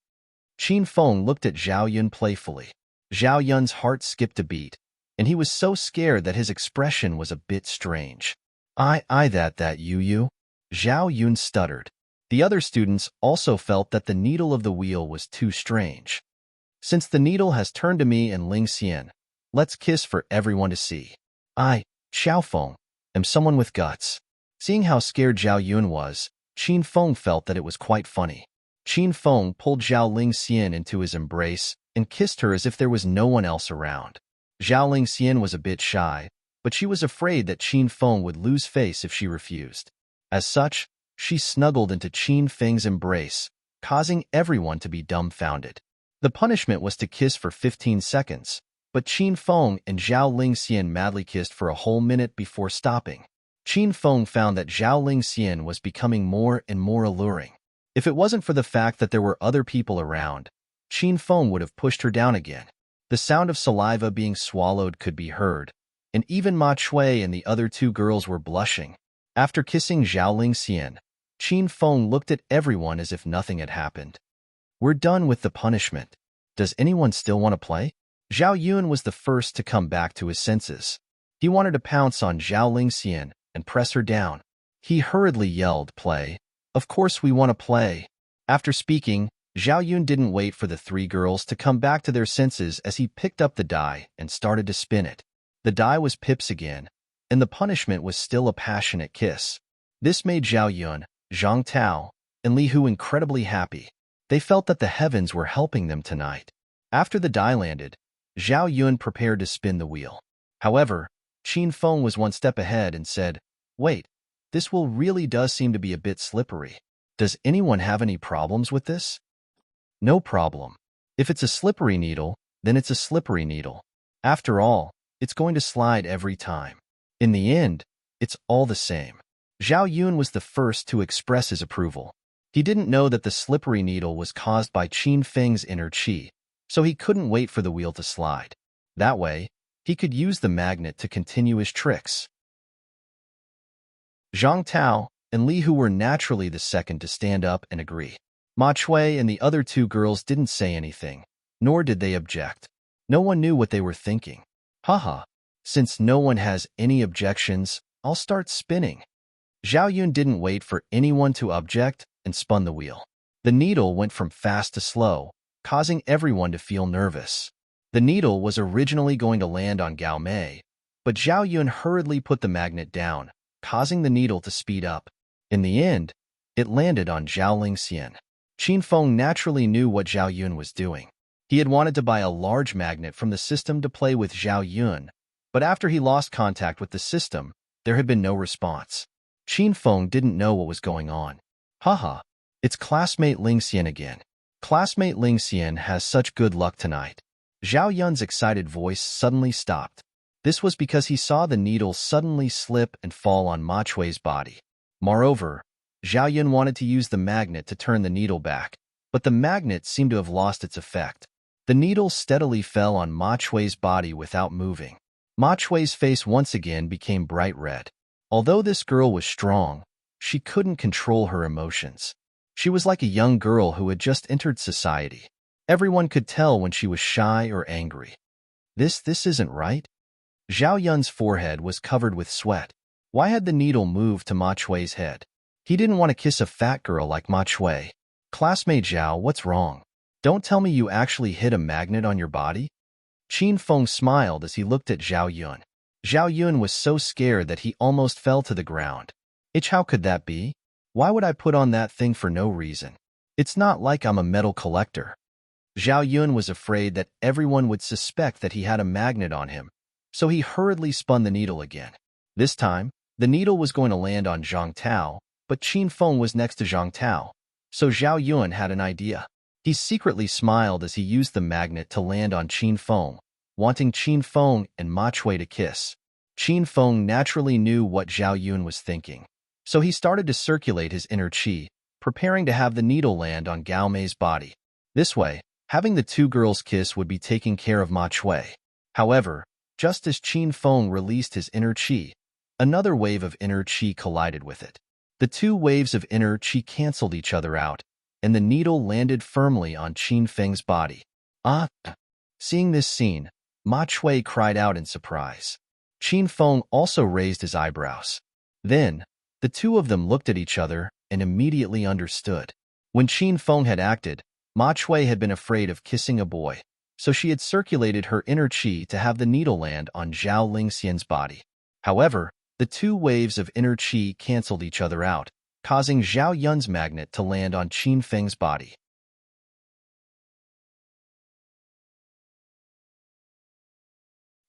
Qin Feng looked at Zhao Yun playfully. Zhao Yun's heart skipped a beat, and he was so scared that his expression was a bit strange. That you? Zhao Yun stuttered. The other students also felt that the needle of the wheel was too strange. Since the needle has turned to me and Lingxian, let's kiss for everyone to see. Qiao Feng, am someone with guts. Seeing how scared Zhao Yun was, Qin Feng felt that it was quite funny. Qin Feng pulled Zhao Lingxian into his embrace and kissed her as if there was no one else around. Zhao Lingxian was a bit shy, but she was afraid that Qin Feng would lose face if she refused. As such, she snuggled into Qin Feng's embrace, causing everyone to be dumbfounded. The punishment was to kiss for 15 seconds, but Qin Feng and Zhao Lingxian madly kissed for a whole minute before stopping. Qin Feng found that Zhao Lingxian was becoming more and more alluring. If it wasn't for the fact that there were other people around, Qin Feng would have pushed her down again. The sound of saliva being swallowed could be heard, and even Ma Chui and the other two girls were blushing. After kissing Zhao Lingxian, Qin Feng looked at everyone as if nothing had happened. We're done with the punishment. Does anyone still want to play? Zhao Yun was the first to come back to his senses. He wanted to pounce on Zhao Lingxian and press her down. He hurriedly yelled, Play. Of course we want to play. After speaking, Zhao Yun didn't wait for the three girls to come back to their senses as he picked up the die and started to spin it. The die was pips again, and the punishment was still a passionate kiss. This made Zhao Yun, Zhang Tao, and Li Hu incredibly happy. They felt that the heavens were helping them tonight. After the die landed, Zhao Yun prepared to spin the wheel. However, Qin Feng was one step ahead and said, "Wait, this wheel really does seem to be a bit slippery. Does anyone have any problems with this?" "No problem. If it's a slippery needle, then it's a slippery needle. After all, it's going to slide every time. In the end, it's all the same." Zhao Yun was the first to express his approval. He didn't know that the slippery needle was caused by Qin Feng's inner qi, so he couldn't wait for the wheel to slide. That way, he could use the magnet to continue his tricks. Zhang Tao and Li Hu were naturally the second to stand up and agree. Ma Chui and the other two girls didn't say anything, nor did they object. No one knew what they were thinking. Haha, since no one has any objections, I'll start spinning. Zhao Yun didn't wait for anyone to object and spun the wheel. The needle went from fast to slow, causing everyone to feel nervous. The needle was originally going to land on Gao Mei, but Zhao Yun hurriedly put the magnet down, causing the needle to speed up. In the end, it landed on Zhao Lingxian. Qin Feng naturally knew what Zhao Yun was doing. He had wanted to buy a large magnet from the system to play with Zhao Yun, but after he lost contact with the system, there had been no response. Qin Feng didn't know what was going on. Haha, it's classmate Lingxian again. Classmate Lingxian has such good luck tonight. Zhao Yun's excited voice suddenly stopped. This was because he saw the needle suddenly slip and fall on Ma Chui's body. Moreover, Zhao Yun wanted to use the magnet to turn the needle back, but the magnet seemed to have lost its effect. The needle steadily fell on Ma Chui's body without moving. Ma Chui's face once again became bright red. Although this girl was strong, she couldn't control her emotions. She was like a young girl who had just entered society. Everyone could tell when she was shy or angry. This isn't right. Zhao Yun's forehead was covered with sweat. Why had the needle moved to Ma Chui's head? He didn't want to kiss a fat girl like Ma Chui. Classmate Zhao, what's wrong? Don't tell me you actually hit a magnet on your body? Qin Feng smiled as he looked at Zhao Yun. Zhao Yun was so scared that he almost fell to the ground. How could that be? Why would I put on that thing for no reason? It's not like I'm a metal collector. Zhao Yun was afraid that everyone would suspect that he had a magnet on him, so he hurriedly spun the needle again. This time, the needle was going to land on Zhang Tao, but Qin Feng was next to Zhang Tao, so Zhao Yun had an idea. He secretly smiled as he used the magnet to land on Qin Feng, wanting Qin Feng and Ma Chui to kiss. Qin Feng naturally knew what Zhao Yun was thinking, so he started to circulate his inner qi, preparing to have the needle land on Gao Mei's body. This way, having the two girls kiss would be taking care of Ma Chui. However, just as Qin Feng released his inner qi, another wave of inner qi collided with it. The two waves of inner qi canceled each other out, and the needle landed firmly on Qin Feng's body. Ah! Seeing this scene, Ma Chui cried out in surprise. Qin Feng also raised his eyebrows. Then, the two of them looked at each other and immediately understood. When Qin Feng had acted, Ma Chui had been afraid of kissing a boy, so she had circulated her inner qi to have the needle land on Zhao Lingxian's body. However, the two waves of inner qi canceled each other out, causing Zhao Yun's magnet to land on Qin Feng's body.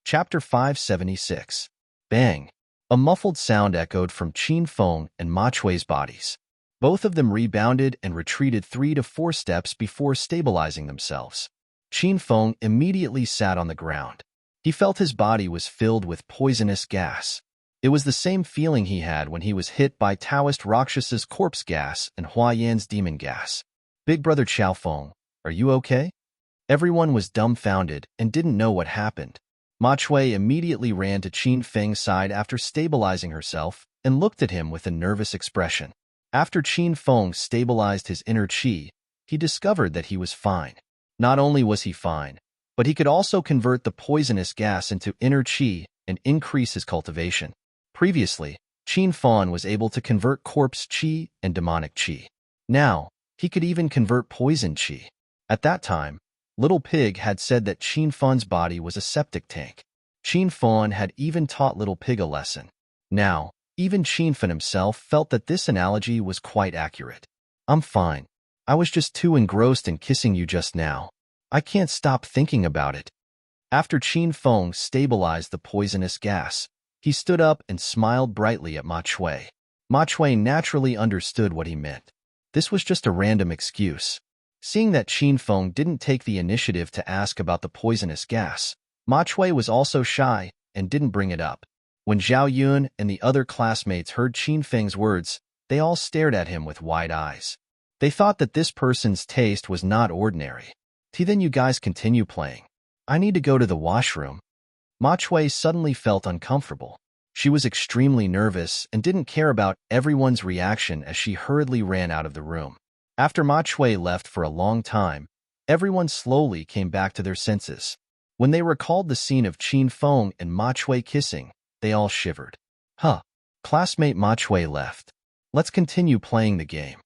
Chapter 576. Bang! A muffled sound echoed from Qin Feng and Ma Chui's bodies. Both of them rebounded and retreated 3 to 4 steps before stabilizing themselves. Qin Feng immediately sat on the ground. He felt his body was filled with poisonous gas. It was the same feeling he had when he was hit by Taoist Rakshasa's corpse gas and Hua Yan's demon gas. Big brother Qiao Feng, are you okay? Everyone was dumbfounded and didn't know what happened. Ma Chui immediately ran to Qin Feng's side after stabilizing herself and looked at him with a nervous expression. After Qin Feng stabilized his inner qi, he discovered that he was fine. Not only was he fine, but he could also convert the poisonous gas into inner qi and increase his cultivation. Previously, Qin Feng was able to convert corpse qi and demonic qi. Now, He could even convert poison chi. At that time, Little Pig had said that Qin Fan's body was a septic tank. Qin Fan had even taught Little Pig a lesson. Now, even Qin Fan himself felt that this analogy was quite accurate. I'm fine. I was just too engrossed in kissing you just now. I can't stop thinking about it. After Qin Feng stabilized the poisonous gas, he stood up and smiled brightly at Ma Chui. Ma Chui naturally understood what he meant. This was just a random excuse. Seeing that Qin Feng didn't take the initiative to ask about the poisonous gas, Ma Chui was also shy and didn't bring it up. When Zhao Yun and the other classmates heard Qin Feng's words, they all stared at him with wide eyes. They thought that this person's taste was not ordinary. Then you guys continue playing. I need to go to the washroom. Ma Chui suddenly felt uncomfortable. She was extremely nervous and didn't care about everyone's reaction as she hurriedly ran out of the room. After Ma Chui left for a long time, everyone slowly came back to their senses. When they recalled the scene of Qin Feng and Ma Chui kissing, they all shivered. Classmate Ma Chui left. Let's continue playing the game.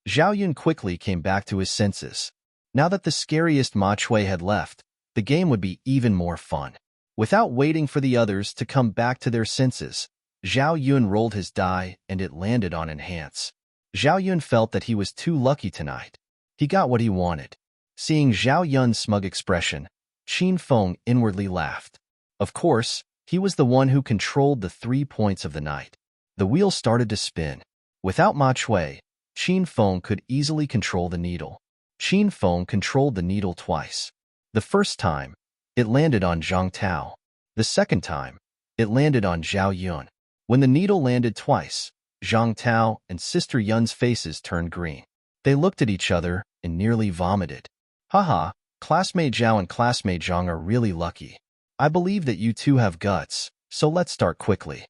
Zhao Yun quickly came back to his senses. Now that the scariest Ma Chui had left, the game would be even more fun. Without waiting for the others to come back to their senses, Zhao Yun rolled his die and it landed on Enhance. Zhao Yun felt that he was too lucky tonight. He got what he wanted. Seeing Zhao Yun's smug expression, Qin Feng inwardly laughed. Of course, he was the one who controlled the 3 points of the night. The wheel started to spin. Without Ma Chui, Qin Feng could easily control the needle. Qin Feng controlled the needle twice. The first time, it landed on Zhang Tao. The second time, it landed on Zhao Yun. When the needle landed twice, Zhang Tao and Sister Yun's faces turned green. They looked at each other and nearly vomited. Haha, classmate Zhao and classmate Zhang are really lucky. I believe that you two have guts, so let's start quickly.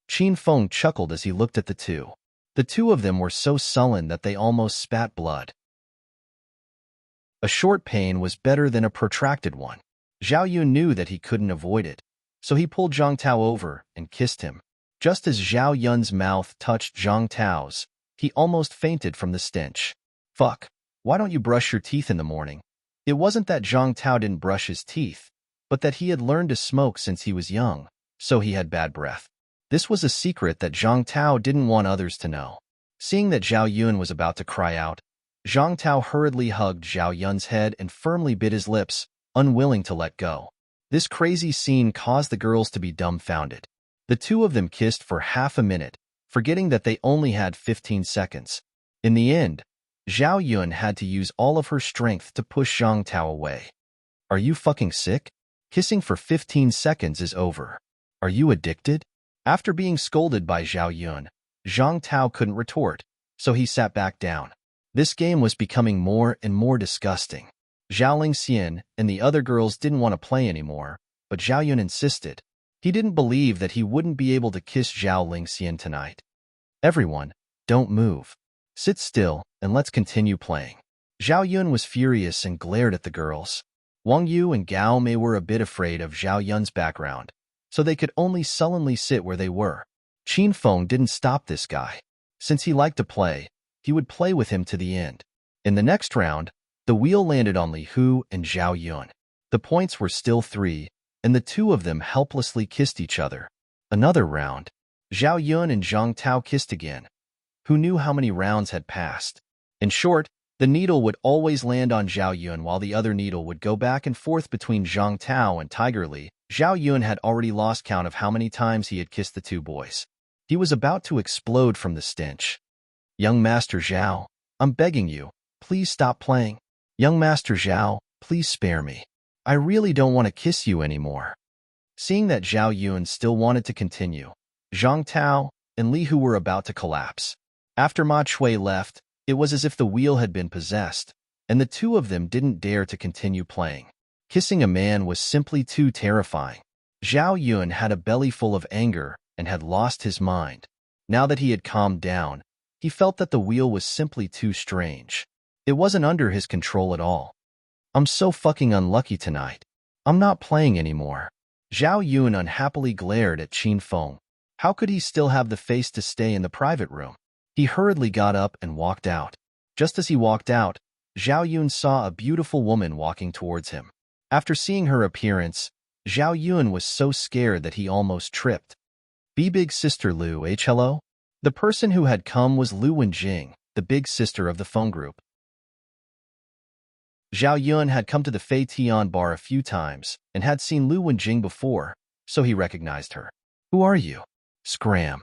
Qin Feng chuckled as he looked at the two. The two of them were so sullen that they almost spat blood. A short pain was better than a protracted one. Zhao Yun knew that he couldn't avoid it, so he pulled Zhang Tao over and kissed him. Just as Zhao Yun's mouth touched Zhang Tao's, he almost fainted from the stench. Fuck, why don't you brush your teeth in the morning? It wasn't that Zhang Tao didn't brush his teeth, but that he had learned to smoke since he was young, so he had bad breath. This was a secret that Zhang Tao didn't want others to know. Seeing that Zhao Yun was about to cry out, Zhang Tao hurriedly hugged Zhao Yun's head and firmly bit his lips, unwilling to let go. This crazy scene caused the girls to be dumbfounded. The two of them kissed for half a minute, forgetting that they only had 15 seconds. In the end, Zhao Yun had to use all of her strength to push Zhang Tao away. Are you fucking sick? Kissing for 15 seconds is over. Are you addicted? After being scolded by Zhao Yun, Zhang Tao couldn't retort, so he sat back down. This game was becoming more and more disgusting. Zhao Lingxian and the other girls didn't want to play anymore, but Zhao Yun insisted. He didn't believe that he wouldn't be able to kiss Zhao Lingxian tonight. Everyone, don't move. Sit still and let's continue playing. Zhao Yun was furious and glared at the girls. Wang Yu and Gao Mei were a bit afraid of Zhao Yun's background, so they could only sullenly sit where they were. Qin Feng didn't stop this guy. Since he liked to play, he would play with him to the end. In the next round, the wheel landed on Li Hu and Zhao Yun. The points were still 3, and the two of them helplessly kissed each other. Another round. Zhao Yun and Zhang Tao kissed again. Who knew how many rounds had passed? In short, the needle would always land on Zhao Yun while the other needle would go back and forth between Zhang Tao and Tiger Li. Zhao Yun had already lost count of how many times he had kissed the two boys. He was about to explode from the stench. Young Master Zhao, I'm begging you, please stop playing. Young Master Zhao, please spare me. I really don't want to kiss you anymore. Seeing that Zhao Yun still wanted to continue, Zhang Tao and Li Hu were about to collapse. After Ma Chui left, it was as if the wheel had been possessed, and the two of them didn't dare to continue playing. Kissing a man was simply too terrifying. Zhao Yun had a belly full of anger and had lost his mind. Now that he had calmed down, he felt that the wheel was simply too strange. It wasn't under his control at all. I'm so fucking unlucky tonight. I'm not playing anymore. Zhao Yun unhappily glared at Qin Feng. How could he still have the face to stay in the private room? He hurriedly got up and walked out. Just as he walked out, Zhao Yun saw a beautiful woman walking towards him. After seeing her appearance, Zhao Yun was so scared that he almost tripped. Big sister Lu hello? The person who had come was Lu Wenjing, the big sister of the phone group. Zhao Yun had come to the Fei Tian bar a few times and had seen Lu Wenjing before, so he recognized her. Who are you? Scram.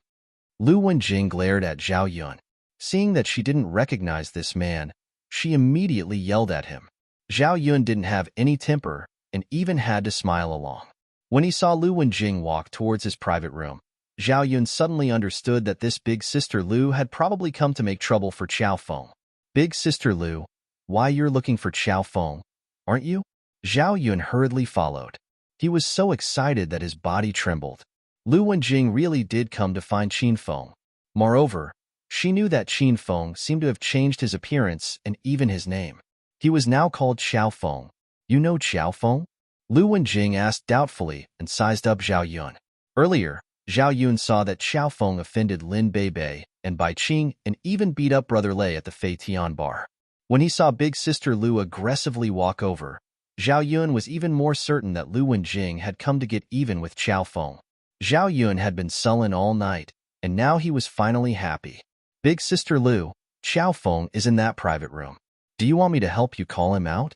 Lu Wenjing glared at Zhao Yun. Seeing that she didn't recognize this man, she immediately yelled at him. Zhao Yun didn't have any temper and even had to smile along. When he saw Lu Wenjing walk towards his private room, Zhao Yun suddenly understood that this big sister Lu had probably come to make trouble for Qiao Feng. Big sister Lu, why you're looking for Qiao Feng, aren't you? Zhao Yun hurriedly followed. He was so excited that his body trembled. Lu Wenjing really did come to find Qin Feng. Moreover, she knew that Qin Feng seemed to have changed his appearance and even his name. He was now called Qiao Feng. You know Qiao Feng? Lu Wenjing asked doubtfully and sized up Zhao Yun. Earlier, Zhao Yun saw that Qiao Feng offended Lin Beibei and Bai Qing and even beat up Brother Lei at the Fei Tian bar. When he saw big sister Lu aggressively walk over, Zhao Yun was even more certain that Lu Wenjing had come to get even with Qiao Feng. Zhao Yun had been sullen all night, and now he was finally happy. Big sister Lu, Qiao Feng is in that private room. Do you want me to help you call him out?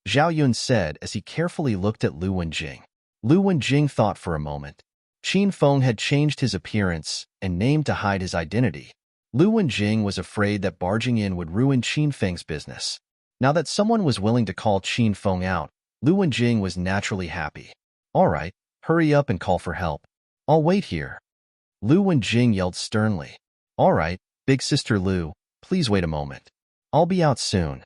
Zhao Yun said as he carefully looked at Lu Wenjing. Lu Wenjing thought for a moment. Qin Feng had changed his appearance and name to hide his identity. Lu Wenjing was afraid that barging in would ruin Qin Feng's business. Now that someone was willing to call Qin Feng out, Lu Wenjing was naturally happy. All right, hurry up and call for help. I'll wait here. Lu Wenjing yelled sternly. All right, big sister Lu, please wait a moment. I'll be out soon.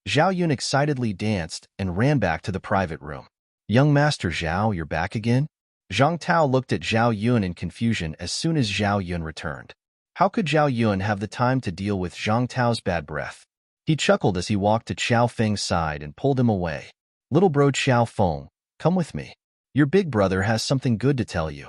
Zhao Yun excitedly danced and ran back to the private room. Young Master Zhao, you're back again? Zhang Tao looked at Zhao Yun in confusion as soon as Zhao Yun returned. How could Zhao Yun have the time to deal with Zhang Tao's bad breath? He chuckled as he walked to Qiao Feng's side and pulled him away. Little bro Qiao Feng, come with me. Your big brother has something good to tell you.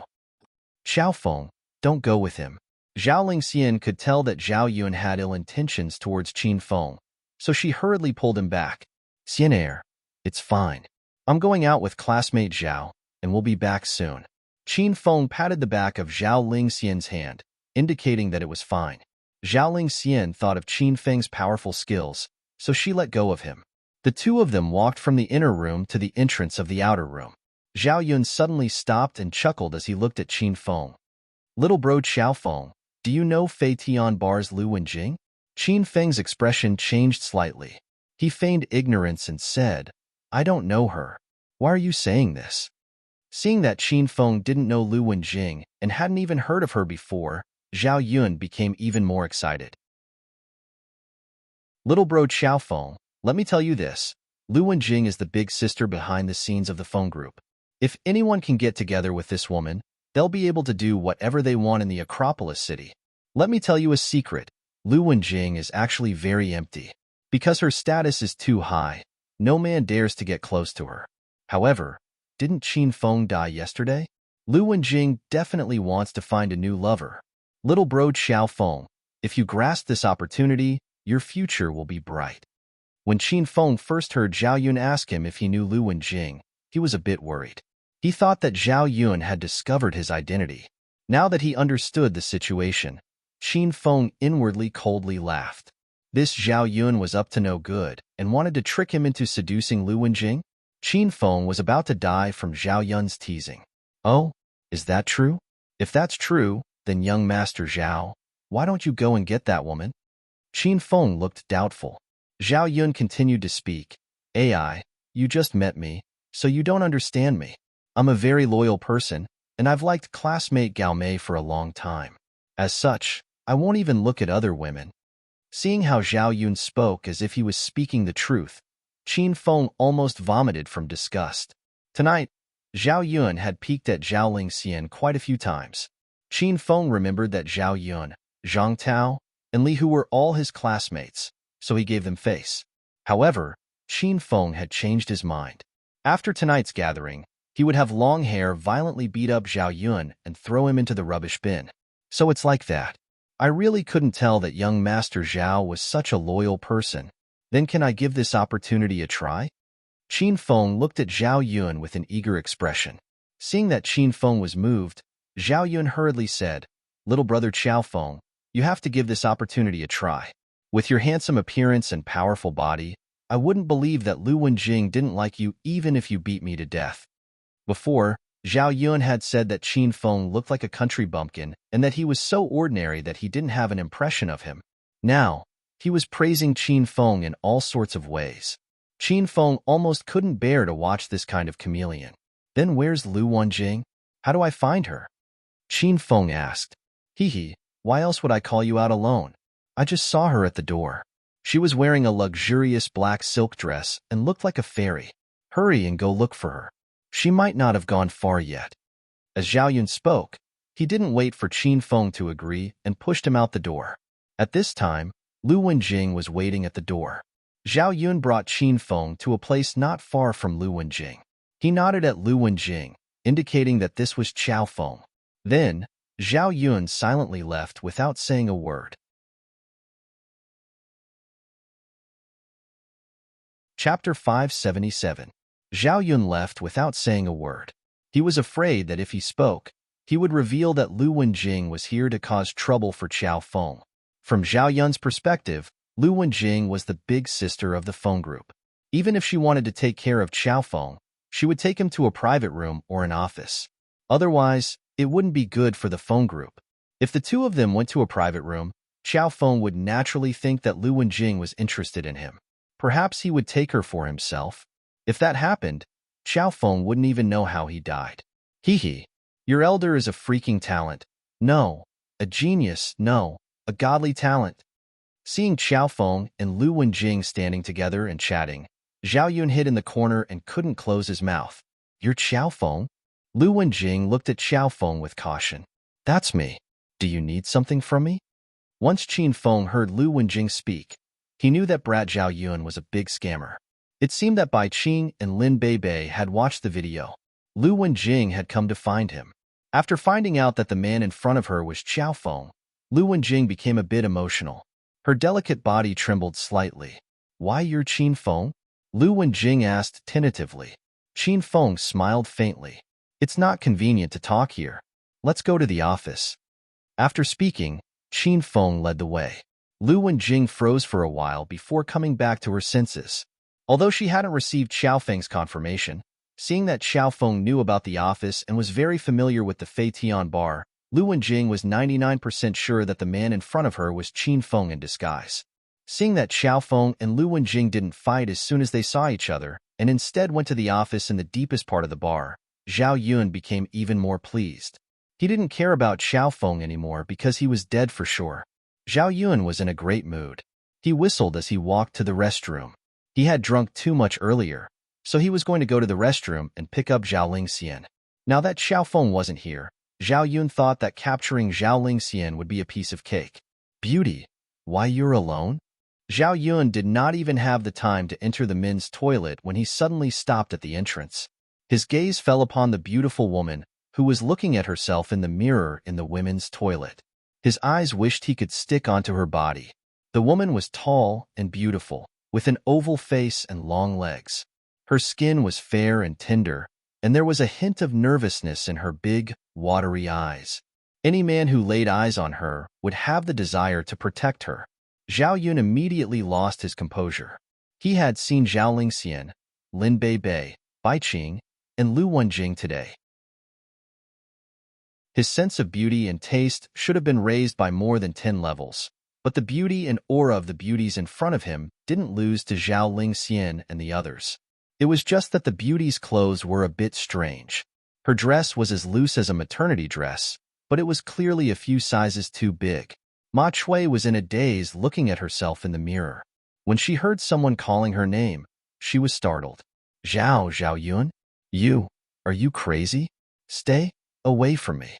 Qiao Feng, don't go with him. Zhao Lingxian could tell that Zhao Yun had ill intentions towards Qin Feng, so she hurriedly pulled him back. Xianair, it's fine. I'm going out with classmate Zhao, and we'll be back soon. Qin Feng patted the back of Zhao Lingxian's hand, indicating that it was fine. Zhao Lingxian thought of Qin Feng's powerful skills, so she let go of him. The two of them walked from the inner room to the entrance of the outer room. Zhao Yun suddenly stopped and chuckled as he looked at Qin Feng. Little bro Qiao Feng, do you know Fei Tian Bar's Lu Wenjing? Qin Feng's expression changed slightly. He feigned ignorance and said, I don't know her. Why are you saying this? Seeing that Qin Feng didn't know Lu Wenjing and hadn't even heard of her before, Zhao Yun became even more excited. Little bro Qiao Feng, let me tell you this. Lu Wenjing is the big sister behind the scenes of the phone group. If anyone can get together with this woman, they'll be able to do whatever they want in the Acropolis city. Let me tell you a secret. Lu Wenjing is actually very empty. Because her status is too high, no man dares to get close to her. However, didn't Qin Feng die yesterday? Lu Wenjing definitely wants to find a new lover. Little bro Qiao Feng, if you grasp this opportunity, your future will be bright. When Qin Feng first heard Zhao Yun ask him if he knew Lu Wenjing, he was a bit worried. He thought that Zhao Yun had discovered his identity. Now that he understood the situation, Qin Feng inwardly coldly laughed. This Zhao Yun was up to no good and wanted to trick him into seducing Lu Wenjing. Qin Feng was about to die from Zhao Yun's teasing. Oh, is that true? If that's true, then young Master Zhao, why don't you go and get that woman? Qin Feng looked doubtful. Zhao Yun continued to speak. AI, you just met me, so you don't understand me. I'm a very loyal person, and I've liked classmate Gao Mei for a long time. As such, I won't even look at other women. Seeing how Zhao Yun spoke as if he was speaking the truth, Qin Feng almost vomited from disgust. Tonight, Zhao Yun had peeked at Zhao Lingxian quite a few times. Qin Feng remembered that Zhao Yun, Zhang Tao, and Li Hu were all his classmates, so he gave them face. However, Qin Feng had changed his mind. After tonight's gathering, he would have long hair violently beat up Zhao Yun and throw him into the rubbish bin. So it's like that. I really couldn't tell that young Master Zhao was such a loyal person. Then can I give this opportunity a try? Qin Feng looked at Zhao Yun with an eager expression. Seeing that Qin Feng was moved, Zhao Yun hurriedly said, "Little brother Qiao Feng, you have to give this opportunity a try. With your handsome appearance and powerful body, I wouldn't believe that Lu Wenjing didn't like you even if you beat me to death." Before, Zhao Yun had said that Qin Feng looked like a country bumpkin and that he was so ordinary that he didn't have an impression of him. Now, he was praising Qin Feng in all sorts of ways. Qin Feng almost couldn't bear to watch this kind of chameleon. "Then where's Lu Wenjing? How do I find her?" Qin Feng asked. "Hee, why else would I call you out alone? I just saw her at the door. She was wearing a luxurious black silk dress and looked like a fairy. Hurry and go look for her. She might not have gone far yet." As Zhao Yun spoke, he didn't wait for Qin Feng to agree and pushed him out the door. At this time, Lu Wenjing was waiting at the door. Zhao Yun brought Qin Feng to a place not far from Lu Wenjing. He nodded at Lu Wenjing, indicating that this was Qiao Feng. Then, Zhao Yun silently left without saying a word. Chapter 577. Zhao Yun left without saying a word. He was afraid that if he spoke, he would reveal that Lu Wenjing was here to cause trouble for Qiao Feng. From Zhao Yun's perspective, Lu Wenjing was the big sister of the Feng group. Even if she wanted to take care of Qiao Feng, she would take him to a private room or an office. Otherwise, it wouldn't be good for the Feng group. If the two of them went to a private room, Qiao Feng would naturally think that Lu Wenjing was interested in him. Perhaps he would take her for himself. If that happened, Qiao Feng wouldn't even know how he died. Hee, your elder is a freaking talent. No, a genius, no, a godly talent. Seeing Qiao Feng and Lu Wenjing standing together and chatting, Zhao Yun hid in the corner and couldn't close his mouth. "You're Qiao Feng?" Lu Wenjing looked at Qiao Feng with caution. "That's me. Do you need something from me?" Once Qin Feng heard Lu Wenjing speak, he knew that brat Zhao Yun was a big scammer. It seemed that Bai Qing and Lin Beibei had watched the video. Lu Wenjing had come to find him. After finding out that the man in front of her was Qiao Feng, Lu Wenjing became a bit emotional. Her delicate body trembled slightly. "Why you're Qin Feng?" Lu Wenjing asked tentatively. Qin Feng smiled faintly. "It's not convenient to talk here. Let's go to the office." After speaking, Qin Feng led the way. Lu Wenjing froze for a while before coming back to her senses. Although she hadn't received Xiao Feng's confirmation, seeing that Xiao Feng knew about the office and was very familiar with the Fei Tian bar, Lu Wenjing was 99% sure that the man in front of her was Qin Feng in disguise. Seeing that Xiao Feng and Lu Wenjing didn't fight as soon as they saw each other, and instead went to the office in the deepest part of the bar, Zhao Yun became even more pleased. He didn't care about Xiao Feng anymore because he was dead for sure. Zhao Yun was in a great mood. He whistled as he walked to the restroom. He had drunk too much earlier, so he was going to go to the restroom and pick up Zhao Lingxian. Now that Xiao Feng wasn't here, Zhao Yun thought that capturing Zhao Lingxian would be a piece of cake. "Beauty, why you're alone?" Zhao Yun did not even have the time to enter the men's toilet when he suddenly stopped at the entrance. His gaze fell upon the beautiful woman who was looking at herself in the mirror in the women's toilet. His eyes wished he could stick onto her body. The woman was tall and beautiful, with an oval face and long legs. Her skin was fair and tender, and there was a hint of nervousness in her big, watery eyes. Any man who laid eyes on her would have the desire to protect her. Zhao Yun immediately lost his composure. He had seen Zhao Lingxian, Lin Beibei, Bai Qing, and Lu Wenjing today. His sense of beauty and taste should have been raised by more than 10 levels, but the beauty and aura of the beauties in front of him didn't lose to Zhao Lingxian and the others. It was just that the beauty's clothes were a bit strange. Her dress was as loose as a maternity dress, but it was clearly a few sizes too big. Ma Chui was in a daze looking at herself in the mirror. When she heard someone calling her name, she was startled. Zhao Yun? Are you crazy? Stay away from me."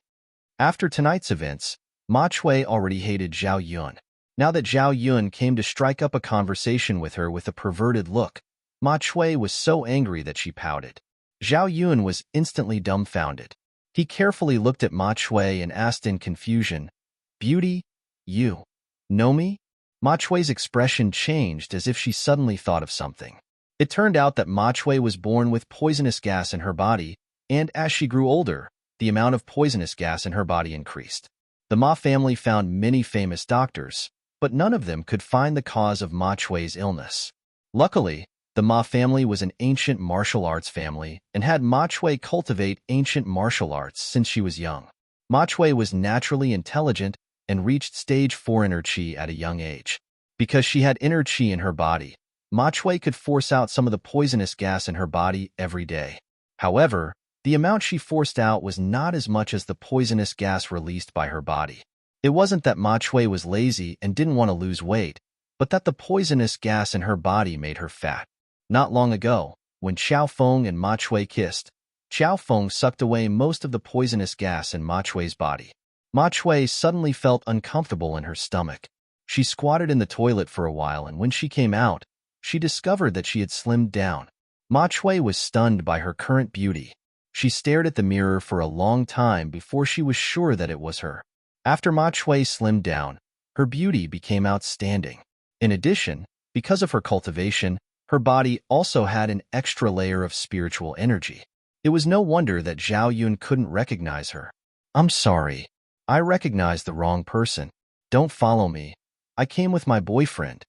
After tonight's events, Ma Chui already hated Zhao Yun. Now that Zhao Yun came to strike up a conversation with her with a perverted look, Ma Chui was so angry that she pouted. Zhao Yun was instantly dumbfounded. He carefully looked at Ma Chui and asked in confusion, "Beauty, You know me? Ma Chui's expression changed as if she suddenly thought of something. It turned out that Ma Chui was born with poisonous gas in her body, and as she grew older, the amount of poisonous gas in her body increased. The Ma family found many famous doctors, but none of them could find the cause of Ma Chui's illness. Luckily, the Ma family was an ancient martial arts family and had Ma Chui cultivate ancient martial arts since she was young. Ma Chui was naturally intelligent and reached stage 4 inner chi at a young age. Because she had inner chi in her body, Ma Chui could force out some of the poisonous gas in her body every day. However, the amount she forced out was not as much as the poisonous gas released by her body. It wasn't that Ma Chui was lazy and didn't want to lose weight, but that the poisonous gas in her body made her fat. Not long ago, when Xiao Feng and Ma Chui kissed, Xiao Feng sucked away most of the poisonous gas in Ma Chui's body. Ma Chui suddenly felt uncomfortable in her stomach. She squatted in the toilet for a while, and when she came out, she discovered that she had slimmed down. Ma Chui was stunned by her current beauty. She stared at the mirror for a long time before she was sure that it was her. After Ma Chui slimmed down, her beauty became outstanding. In addition, because of her cultivation, her body also had an extra layer of spiritual energy. It was no wonder that Zhao Yun couldn't recognize her. "I'm sorry. I recognized the wrong person. Don't follow me. I came with my boyfriend."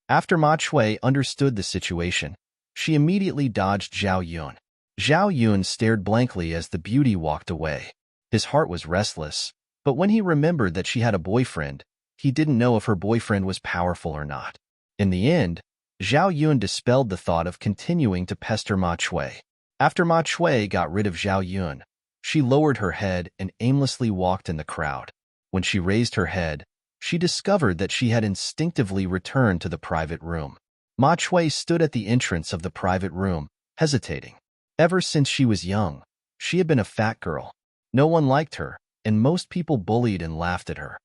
After Ma Chui understood the situation, she immediately dodged Zhao Yun. Zhao Yun stared blankly as the beauty walked away. His heart was restless, but when he remembered that she had a boyfriend, he didn't know if her boyfriend was powerful or not. In the end, Zhao Yun dispelled the thought of continuing to pester Ma Chui. After Ma Chui got rid of Zhao Yun, she lowered her head and aimlessly walked in the crowd. When she raised her head, she discovered that she had instinctively returned to the private room. Ma Chui stood at the entrance of the private room, hesitating. Ever since she was young, she had been a fat girl. No one liked her, and most people bullied and laughed at her.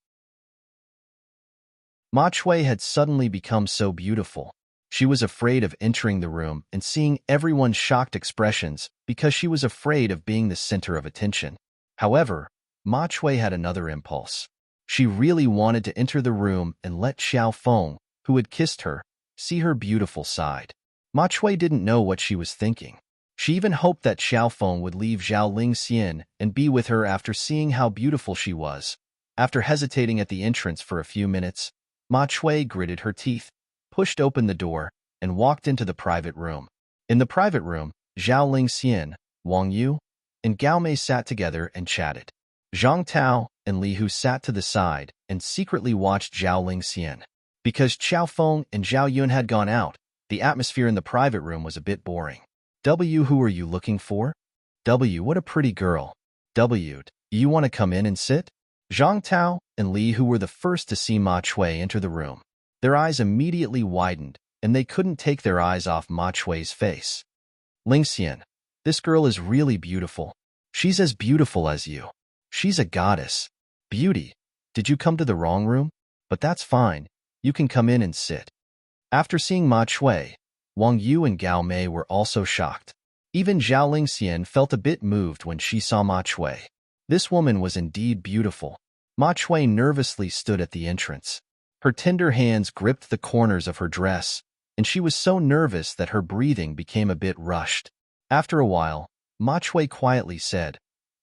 Ma Chui had suddenly become so beautiful. She was afraid of entering the room and seeing everyone's shocked expressions because she was afraid of being the center of attention. However, Ma Chui had another impulse. She really wanted to enter the room and let Xiao Feng, who had kissed her, see her beautiful side. Ma Chui didn't know what she was thinking. She even hoped that Xiao Feng would leave Zhao Lingxian and be with her after seeing how beautiful she was. After hesitating at the entrance for a few minutes, Ma Chui gritted her teeth, pushed open the door, and walked into the private room. In the private room, Zhao Lingxian, Wang Yu, and Gao Mei sat together and chatted. Zhang Tao and Li Hu sat to the side and secretly watched Zhao Lingxian. Because Xiao Feng and Zhao Yun had gone out, the atmosphere in the private room was a bit boring. "W, who are you looking for?" "W, what a pretty girl." "W, do you want to come in and sit?" Zhang Tao and Li Hu were the first to see Ma Chui enter the room. Their eyes immediately widened, and they couldn't take their eyes off Ma Chui's face. "Lingxian, this girl is really beautiful. She's as beautiful as you. She's a goddess." "Beauty, did you come to the wrong room? But that's fine. You can come in and sit." After seeing Ma Chui, Wang Yu and Gao Mei were also shocked. Even Zhao Lingxian felt a bit moved when she saw Ma Chui. This woman was indeed beautiful. Ma Chui nervously stood at the entrance. Her tender hands gripped the corners of her dress, and she was so nervous that her breathing became a bit rushed. After a while, Ma Chui quietly said,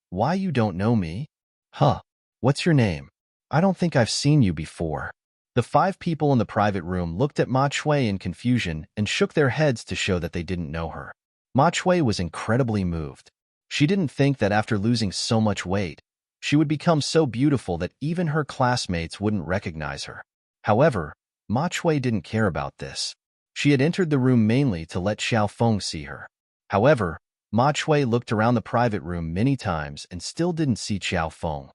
"Why, you don't know me? Huh, what's your name? I don't think I've seen you before." The 5 people in the private room looked at Ma Chui in confusion and shook their heads to show that they didn't know her. Ma Chui was incredibly moved. She didn't think that after losing so much weight, she would become so beautiful that even her classmates wouldn't recognize her. However, Ma Chui didn't care about this. She had entered the room mainly to let Xiao Feng see her. However, Ma Chui looked around the private room many times and still didn't see Xiao Feng.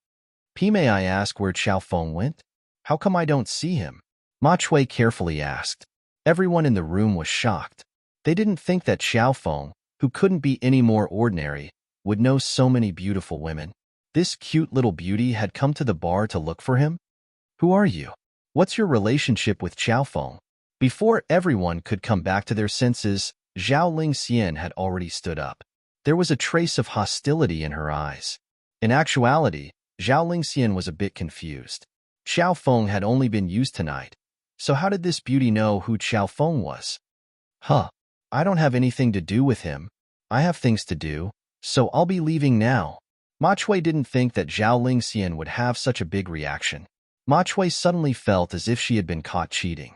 "May I ask where Xiao Feng went? How come I don't see him?" Ma Chui carefully asked. Everyone in the room was shocked. They didn't think that Xiao Feng, who couldn't be any more ordinary, would know so many beautiful women. This cute little beauty had come to the bar to look for him? "Who are you? What's your relationship with Xiao Feng?" Before everyone could come back to their senses, Zhao Lingxian had already stood up. There was a trace of hostility in her eyes. In actuality, Zhao Lingxian was a bit confused. Xiao Feng had only been used tonight, so how did this beauty know who Xiao Feng was? Huh, I don't have anything to do with him. I have things to do, so I'll be leaving now. Ma Chui didn't think that Zhao Lingxian would have such a big reaction. Ma Chui suddenly felt as if she had been caught cheating.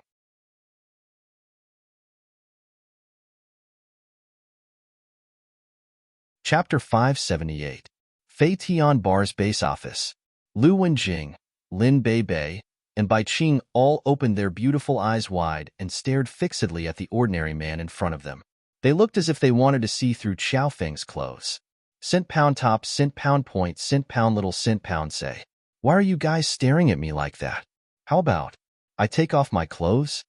Chapter 578. Fei Tian Bar's Base Office. Lu Wenjing, Lin Beibei, and Bai Qing all opened their beautiful eyes wide and stared fixedly at the ordinary man in front of them. They looked as if they wanted to see through Qiao Feng's clothes. Cent pound top, cent pound point, cent pound little, cent pound say. Why are you guys staring at me like that? How about I take off my clothes?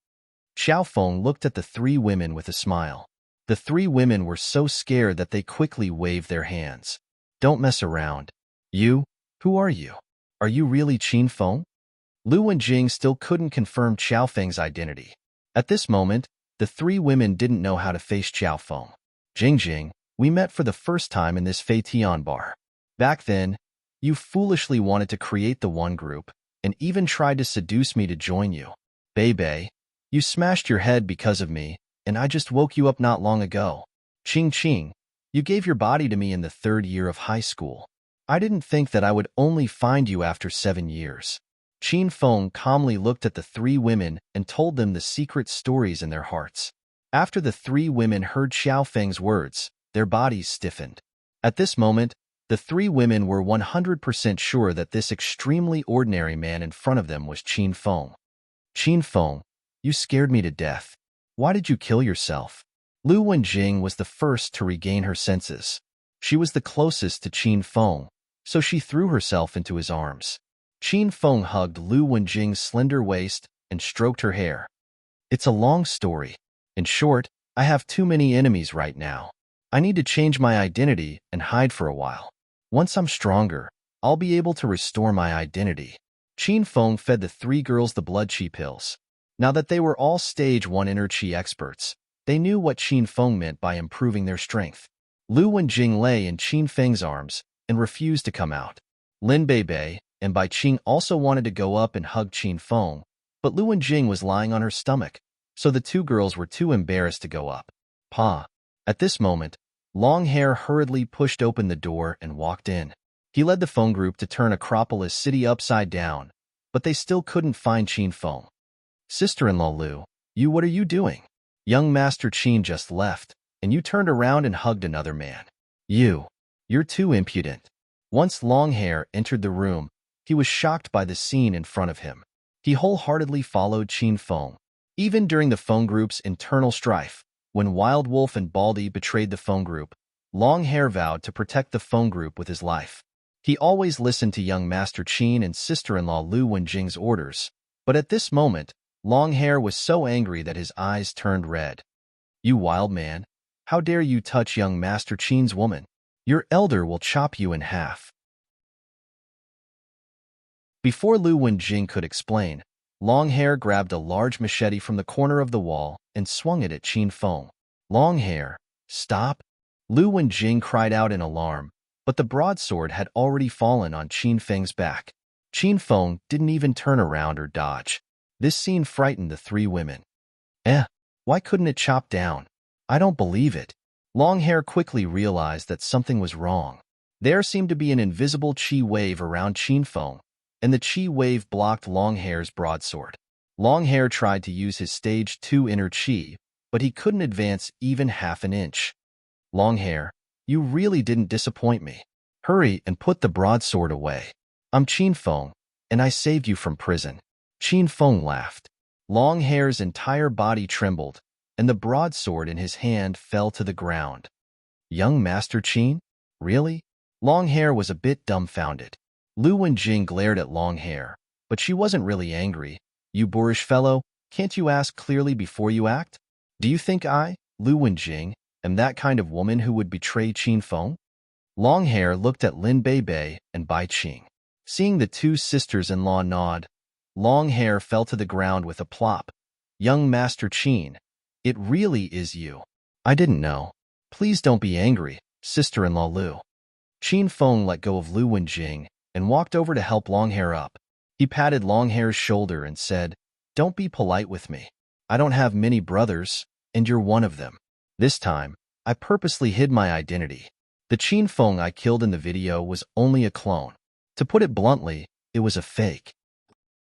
Xiao Feng looked at the three women with a smile. The three women were so scared that they quickly waved their hands. Don't mess around. You? Who are you? Are you really Qin Feng? Lu Wenjing still couldn't confirm Qiao Feng's identity. At this moment, the three women didn't know how to face Xiao Feng. Jing, we met for the first time in this Fei Tian bar. Back then, you foolishly wanted to create the one group, and even tried to seduce me to join you. Bei, you smashed your head because of me, and I just woke you up not long ago. Qing, you gave your body to me in the 3rd year of high school. I didn't think that I would only find you after 7 years. Qin Feng calmly looked at the three women and told them the secret stories in their hearts. After the three women heard Xiao Feng's words, their bodies stiffened. At this moment, the three women were 100% sure that this extremely ordinary man in front of them was Qin Feng. Qin Feng, you scared me to death. Why did you kill yourself? Lu Wenjing was the first to regain her senses. She was the closest to Qin Feng, so she threw herself into his arms. Qin Feng hugged Lu Wenjing's slender waist and stroked her hair. It's a long story. In short, I have too many enemies right now. I need to change my identity and hide for a while. Once I'm stronger, I'll be able to restore my identity. Qin Feng fed the three girls the blood qi pills. Now that they were all stage 1 inner qi experts, they knew what Qin Feng meant by improving their strength. Lu Wenjing lay in Qin Feng's arms and refused to come out. Lin Beibei and Bai Qing also wanted to go up and hug Qin Feng, but Lu Wenjing was lying on her stomach, so the two girls were too embarrassed to go up. Pa. At this moment, Long Hair hurriedly pushed open the door and walked in. He led the Feng group to turn Acropolis City upside down, but they still couldn't find Qin Feng. Sister-in-law Lu, what are you doing? Young Master Qin just left, and you turned around and hugged another man. You're too impudent. Once Long Hair entered the room, he was shocked by the scene in front of him. He wholeheartedly followed Qin Feng. Even during the Feng group's internal strife, when Wild Wolf and Baldy betrayed the Feng group, Long Hair vowed to protect the Feng group with his life. He always listened to young Master Qin and sister-in-law Lu Wenjing's orders, but at this moment, Long Hair was so angry that his eyes turned red. You wild man, how dare you touch young Master Qin's woman? Your elder will chop you in half. Before Lu Wenjing could explain, Long Hair grabbed a large machete from the corner of the wall and swung it at Qin Feng. Long Hair, stop! Lu Wenjing cried out in alarm, but the broadsword had already fallen on Qin Feng's back. Qin Feng didn't even turn around or dodge. This scene frightened the three women. Why couldn't it chop down? I don't believe it. Long Hair quickly realized that something was wrong. There seemed to be an invisible qi wave around Qin Feng, and the qi wave blocked Long Hair's broadsword. Long Hair tried to use his stage 2 inner qi, but he couldn't advance even half an inch. Long Hair, you really didn't disappoint me. Hurry and put the broadsword away. I'm Qin Feng, and I saved you from prison. Qin Feng laughed. Long Hair's entire body trembled, and the broadsword in his hand fell to the ground. Young Master Qin? Really? Long Hair was a bit dumbfounded. Lu Wenjing glared at Long Hair, but she wasn't really angry. You boorish fellow, can't you ask clearly before you act? Do you think I, Lu Wenjing, am that kind of woman who would betray Qin Feng? Long Hair looked at Lin Beibei and Bai Qing. Seeing the two sisters-in-law nod, Long Hair fell to the ground with a plop. Young Master Qin, it really is you. I didn't know. Please don't be angry, sister-in-law Lu. Qin Feng let go of Lu Wenjing and walked over to help Long Hair up. He patted Longhair's shoulder and said, "Don't be polite with me. I don't have many brothers, and you're one of them. This time, I purposely hid my identity. The Qin Feng I killed in the video was only a clone. To put it bluntly, it was a fake."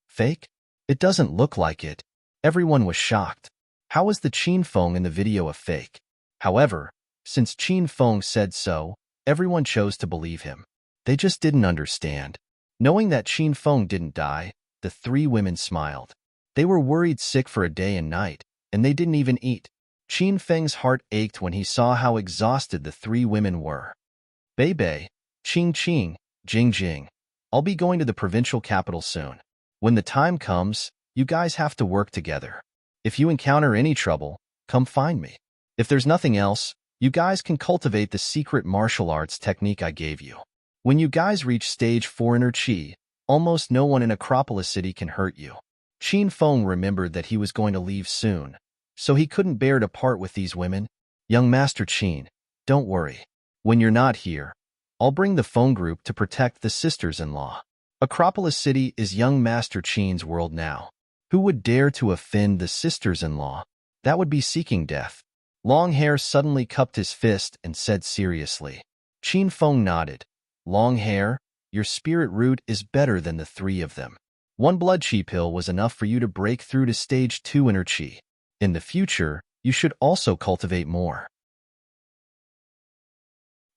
Fake? It doesn't look like it. Everyone was shocked. How was the Qin Feng in the video a fake? However, since Qin Feng said so, everyone chose to believe him. They just didn't understand. Knowing that Qin Feng didn't die, the three women smiled. They were worried sick for a day and night, and they didn't even eat. Qin Feng's heart ached when he saw how exhausted the three women were. "Bei Bei, Qing Qing, Jing Jing. I'll be going to the provincial capital soon. When the time comes, you guys have to work together. If you encounter any trouble, come find me. If there's nothing else, you guys can cultivate the secret martial arts technique I gave you. When you guys reach stage 4 inner chi, almost no one in Acropolis City can hurt you." Qin Feng remembered that he was going to leave soon, so he couldn't bear to part with these women. "Young Master Qin, don't worry. When you're not here, I'll bring the phone group to protect the sisters-in-law. Acropolis City is young Master Qin's world now. Who would dare to offend the sisters-in-law? That would be seeking death." Longhair suddenly cupped his fist and said seriously. Qin Feng nodded. "Longhair, your spirit root is better than the three of them. One blood chi pill was enough for you to break through to stage 2 inner chi. In the future, you should also cultivate more.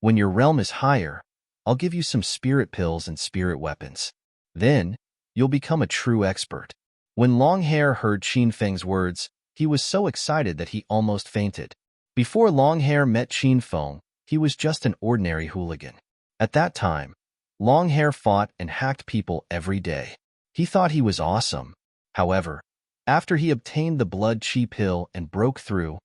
When your realm is higher, I'll give you some spirit pills and spirit weapons. Then, you'll become a true expert." When Longhair heard Qin Feng's words, he was so excited that he almost fainted. Before Longhair met Qin Feng, he was just an ordinary hooligan. At that time, Longhair fought and hacked people every day. He thought he was awesome. However, after he obtained the blood chi pill and broke through,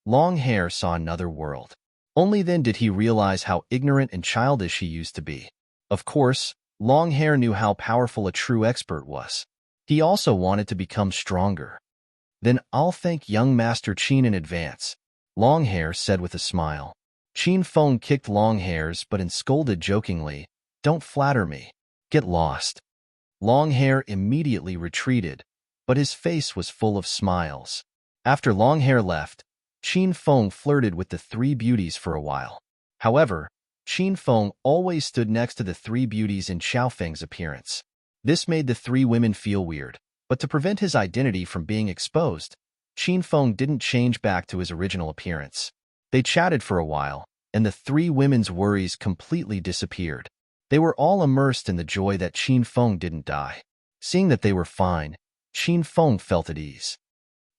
Longhair saw another world. Only then did he realize how ignorant and childish he used to be. Of course, Longhair knew how powerful a true expert was. He also wanted to become stronger. "Then I'll thank young Master Qin in advance," Longhair said with a smile. Qin Feng kicked Longhair's butt and scolded jokingly, "Don't flatter me. Get lost." Longhair immediately retreated, but his face was full of smiles. After Longhair left, Qin Feng flirted with the three beauties for a while. However, Qin Feng always stood next to the three beauties in Xiaofeng's appearance. This made the three women feel weird, but to prevent his identity from being exposed, Qin Feng didn't change back to his original appearance. They chatted for a while, and the three women's worries completely disappeared. They were all immersed in the joy that Qin Feng didn't die. Seeing that they were fine, Qin Feng felt at ease.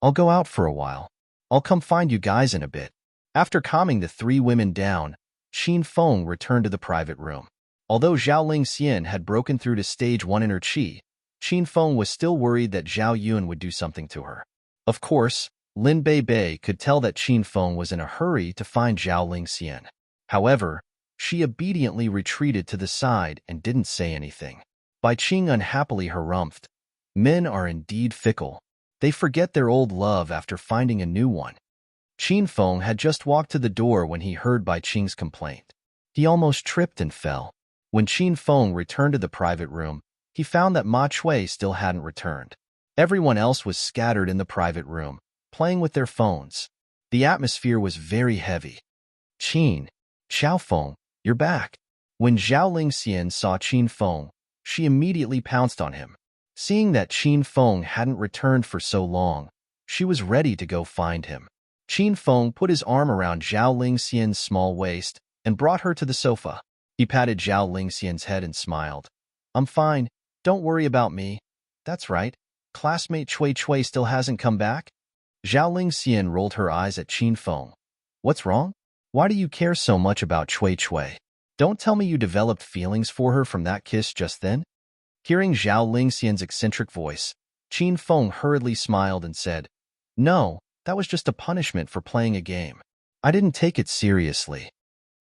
"I'll go out for a while. I'll come find you guys in a bit." After calming the three women down, Qin Feng returned to the private room. Although Zhao Lingxian had broken through to stage 1 inner chi, Qin Feng was still worried that Zhao Yun would do something to her. Of course, Lin Bei Bei could tell that Qin Feng was in a hurry to find Zhao Lingxian. However, she obediently retreated to the side and didn't say anything. Bai Qing unhappily harumphed. Men are indeed fickle. They forget their old love after finding a new one. Qin Feng had just walked to the door when he heard Bai Qing's complaint. He almost tripped and fell. When Qin Feng returned to the private room, he found that Ma Chui still hadn't returned. Everyone else was scattered in the private room, playing with their phones. The atmosphere was very heavy. "Qin, Xiaofeng, you're back." When Zhao Lingxian saw Qin Feng, she immediately pounced on him. Seeing that Qin Feng hadn't returned for so long, she was ready to go find him. Qin Feng put his arm around Zhao Lingxian's small waist and brought her to the sofa. He patted Zhao Lingxian's head and smiled. "I'm fine. Don't worry about me." "That's right. Classmate Chui Chui still hasn't come back?" Zhao Lingxian rolled her eyes at Qin Feng. "What's wrong? Why do you care so much about Chui Chui? Don't tell me you developed feelings for her from that kiss just then?" Hearing Zhao Lingxian's eccentric voice, Qin Feng hurriedly smiled and said, "No, that was just a punishment for playing a game. I didn't take it seriously."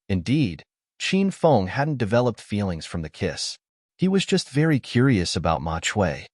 Indeed, Qin Feng hadn't developed feelings from the kiss. He was just very curious about Ma Chui.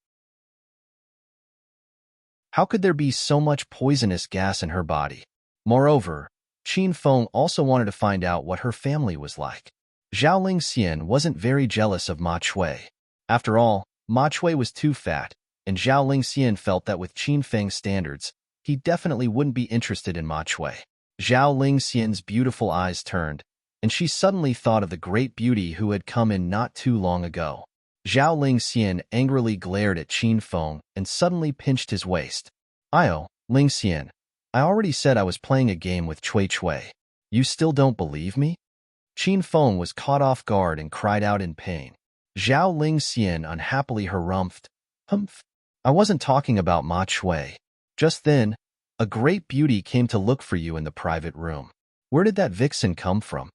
How could there be so much poisonous gas in her body? Moreover, Qin Feng also wanted to find out what her family was like. Zhao Lingxian wasn't very jealous of Ma Chui. After all, Ma Chui was too fat, and Zhao Lingxian felt that with Qin Feng's standards, he definitely wouldn't be interested in Ma Chui. Zhao Lingxian's beautiful eyes turned, and she suddenly thought of the great beauty who had come in not too long ago. Zhao Lingxian angrily glared at Qin Feng and suddenly pinched his waist. "Io, Lingxian, I already said I was playing a game with Chui Chui. You still don't believe me?" Qin Feng was caught off guard and cried out in pain. Zhao Lingxian unhappily harumphed, "Humph, I wasn't talking about Ma Chui." Just then, a great beauty came to look for you in the private room. Where did that vixen come from?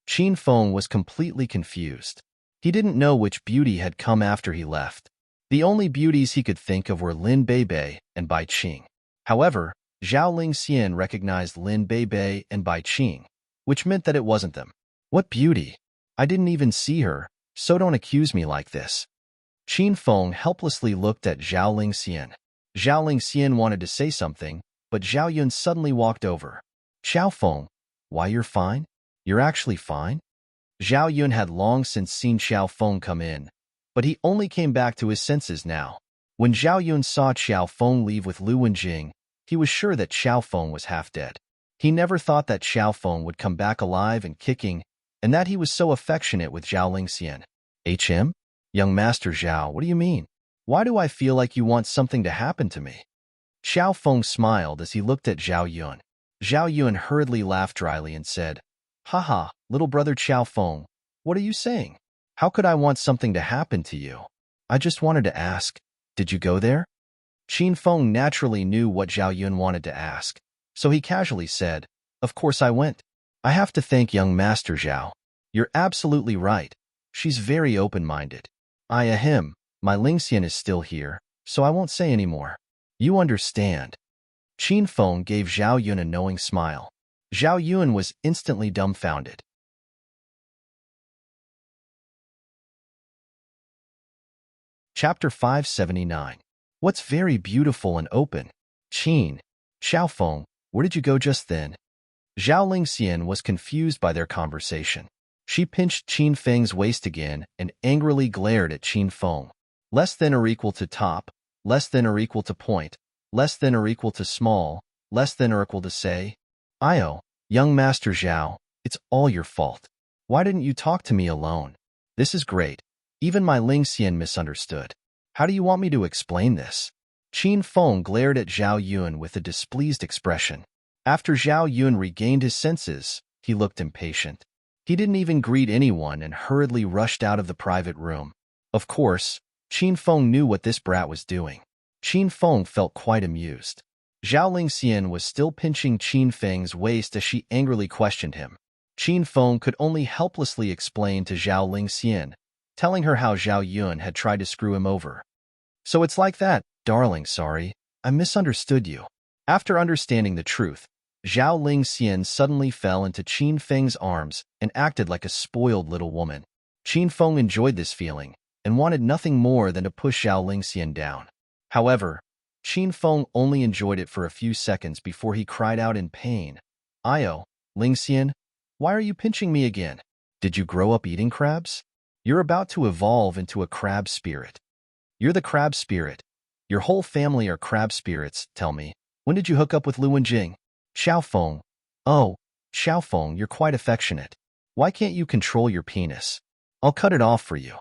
Qin Feng was completely confused. He didn't know which beauty had come after he left. The only beauties he could think of were Lin Beibei and Bai Qing. However, Zhao Lingxian recognized Lin Beibei and Bai Qing, which meant that it wasn't them. What beauty? I didn't even see her, so don't accuse me like this. Qin Feng helplessly looked at Zhao Lingxian. Zhao Lingxian wanted to say something, but Zhao Yun suddenly walked over. "Xiao Feng, why you're fine? You're actually fine?" Zhao Yun had long since seen Xiao Feng come in, but he only came back to his senses now. When Zhao Yun saw Xiao Feng leave with Lu Wenjing, he was sure that Xiao Feng was half dead. He never thought that Xiao Feng would come back alive and kicking, and that he was so affectionate with Zhao Lingxian. "HM? Young Master Zhao, what do you mean? Why do I feel like you want something to happen to me?" Xiao Feng smiled as he looked at Zhao Yun. Zhao Yun hurriedly laughed dryly and said, "Haha, little brother Xiao Feng, what are you saying? How could I want something to happen to you? I just wanted to ask, did you go there?" Qin Feng naturally knew what Zhao Yun wanted to ask, so he casually said, "Of course I went. I have to thank young Master Zhao. You're absolutely right. She's very open-minded. Ahem, my Lingxian is still here, so I won't say any more. You understand." Qin Feng gave Zhao Yun a knowing smile. Zhao Yun was instantly dumbfounded. Chapter 579. What's very beautiful and open? Qin, Xiao Feng, where did you go just then? Zhao Lingxian was confused by their conversation. She pinched Qin Feng's waist again and angrily glared at Qin Feng. Less than or equal to top, less than or equal to point, less than or equal to small, less than or equal to say. "Io, young Master Zhao, it's all your fault. Why didn't you talk to me alone? This is great. Even my Lingxian misunderstood. How do you want me to explain this?" Qin Feng glared at Zhao Yun with a displeased expression. After Zhao Yun regained his senses, he looked impatient. He didn't even greet anyone and hurriedly rushed out of the private room. Of course, Qin Feng knew what this brat was doing. Qin Feng felt quite amused. Zhao Lingxian was still pinching Qin Feng's waist as she angrily questioned him. Qin Feng could only helplessly explain to Zhao Lingxian, telling her how Zhao Yun had tried to screw him over. "So it's like that, darling, sorry, I misunderstood you." After understanding the truth, Zhao Lingxian suddenly fell into Qin Feng's arms and acted like a spoiled little woman. Qin Feng enjoyed this feeling and wanted nothing more than to push Zhao Lingxian down. However, Qin Feng only enjoyed it for a few seconds before he cried out in pain, "Io, Lingxian, why are you pinching me again? Did you grow up eating crabs? You're about to evolve into a crab spirit. You're the crab spirit. Your whole family are crab spirits, tell me. When did you hook up with Lu Wenjing?" "Xiao Feng. Oh, Xiao Feng, you're quite affectionate. Why can't you control your penis? I'll cut it off for you."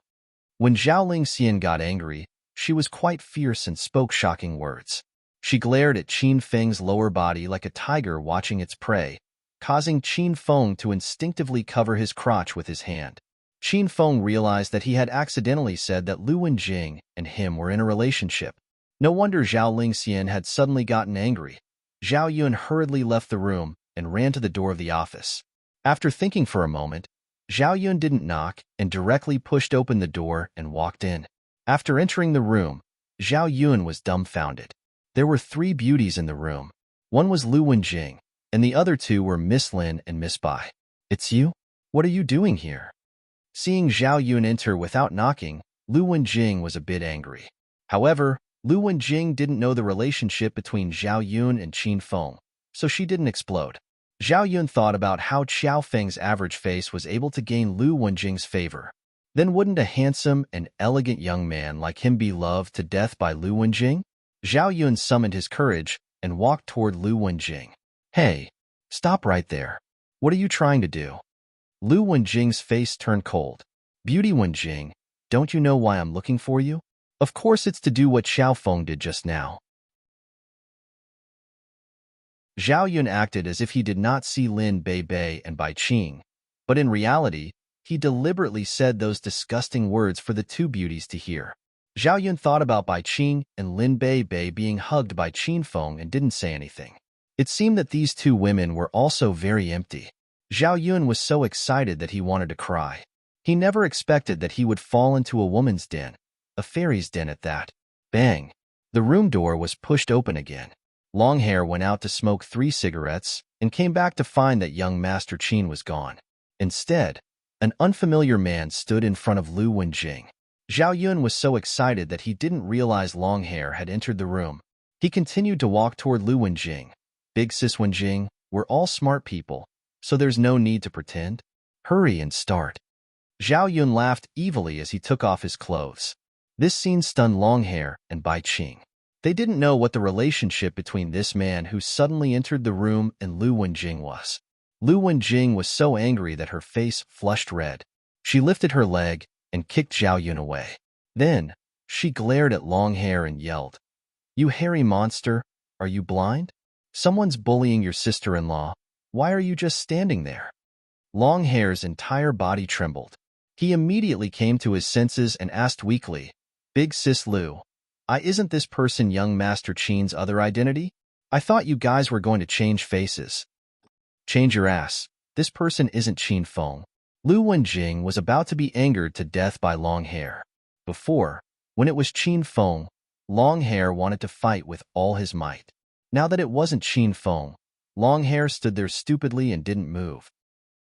When Zhao Lingxian got angry, she was quite fierce and spoke shocking words. She glared at Qin Feng's lower body like a tiger watching its prey, causing Qin Feng to instinctively cover his crotch with his hand. Qin Feng realized that he had accidentally said that Lu Wenjing and him were in a relationship. No wonder Zhao Lingxian had suddenly gotten angry. Zhao Yun hurriedly left the room and ran to the door of the office. After thinking for a moment, Zhao Yun didn't knock and directly pushed open the door and walked in. After entering the room, Zhao Yun was dumbfounded. There were 3 beauties in the room. One was Lu Wenjing, and the other 2 were Miss Lin and Miss Bai. "It's you? What are you doing here?" Seeing Zhao Yun enter without knocking, Lu Wenjing was a bit angry. However, Lu Wenjing didn't know the relationship between Zhao Yun and Qin Feng, so she didn't explode. Zhao Yun thought about how Xiao Feng's average face was able to gain Lu Wenjing's favor. then wouldn't a handsome and elegant young man like him be loved to death by Lu Wenjing? Zhao Yun summoned his courage and walked toward Lu Wenjing. Hey, stop right there. What are you trying to do? Lu Wenjing's face turned cold. Beauty Wenjing, don't you know why I'm looking for you? Of course it's to do what Xiaofeng did just now. Zhao Yun acted as if he did not see Lin Bei and Bai Qing, but in reality, he deliberately said those disgusting words for the two beauties to hear. Zhao Yun thought about Bai Qing and Lin Bei being hugged by Qin Feng and didn't say anything. It seemed that these two women were also very empty. Zhao Yun was so excited that he wanted to cry. He never expected that he would fall into a woman's den, a fairy's den at that. Bang! The room door was pushed open again. Longhair went out to smoke 3 cigarettes and came back to find that young Master Qin was gone. Instead, an unfamiliar man stood in front of Lu Wenjing. Zhao Yun was so excited that he didn't realize Longhair had entered the room. He continued to walk toward Lu Wenjing. Big Sis Wenjing, we're all smart people, so there's no need to pretend. Hurry and start. Zhao Yun laughed evilly as he took off his clothes. This scene stunned Longhair and Bai Qing. They didn't know what the relationship between this man who suddenly entered the room and Lu Wenjing was. Lu Wenjing was so angry that her face flushed red. She lifted her leg and kicked Zhao Yun away. Then, she glared at Longhair and yelled, "You hairy monster, are you blind? Someone's bullying your sister-in-law. Why are you just standing there?" Longhair's entire body trembled. He immediately came to his senses and asked weakly, "Big Sis Lu, isn't this person young Master Qin's other identity? I thought you guys were going to change faces." "Change your ass. This person isn't Qin Feng." Lu Wenjing was about to be angered to death by Longhair. Before, when it was Qin Feng, Longhair wanted to fight with all his might. Now that it wasn't Qin Feng, Longhair stood there stupidly and didn't move.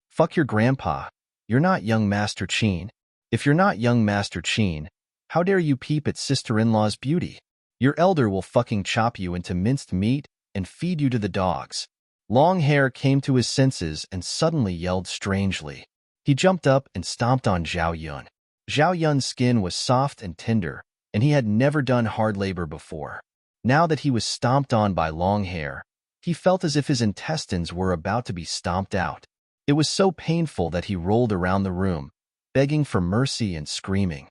"Fuck your grandpa. You're not young Master Qin. If you're not young Master Qin, how dare you peep at sister-in-law's beauty? Your elder will fucking chop you into minced meat and feed you to the dogs." Longhair came to his senses and suddenly yelled strangely. He jumped up and stomped on Zhao Yun. Zhao Yun's skin was soft and tender, and he had never done hard labor before. Now that he was stomped on by Longhair, he felt as if his intestines were about to be stomped out. It was so painful that he rolled around the room, begging for mercy and screaming.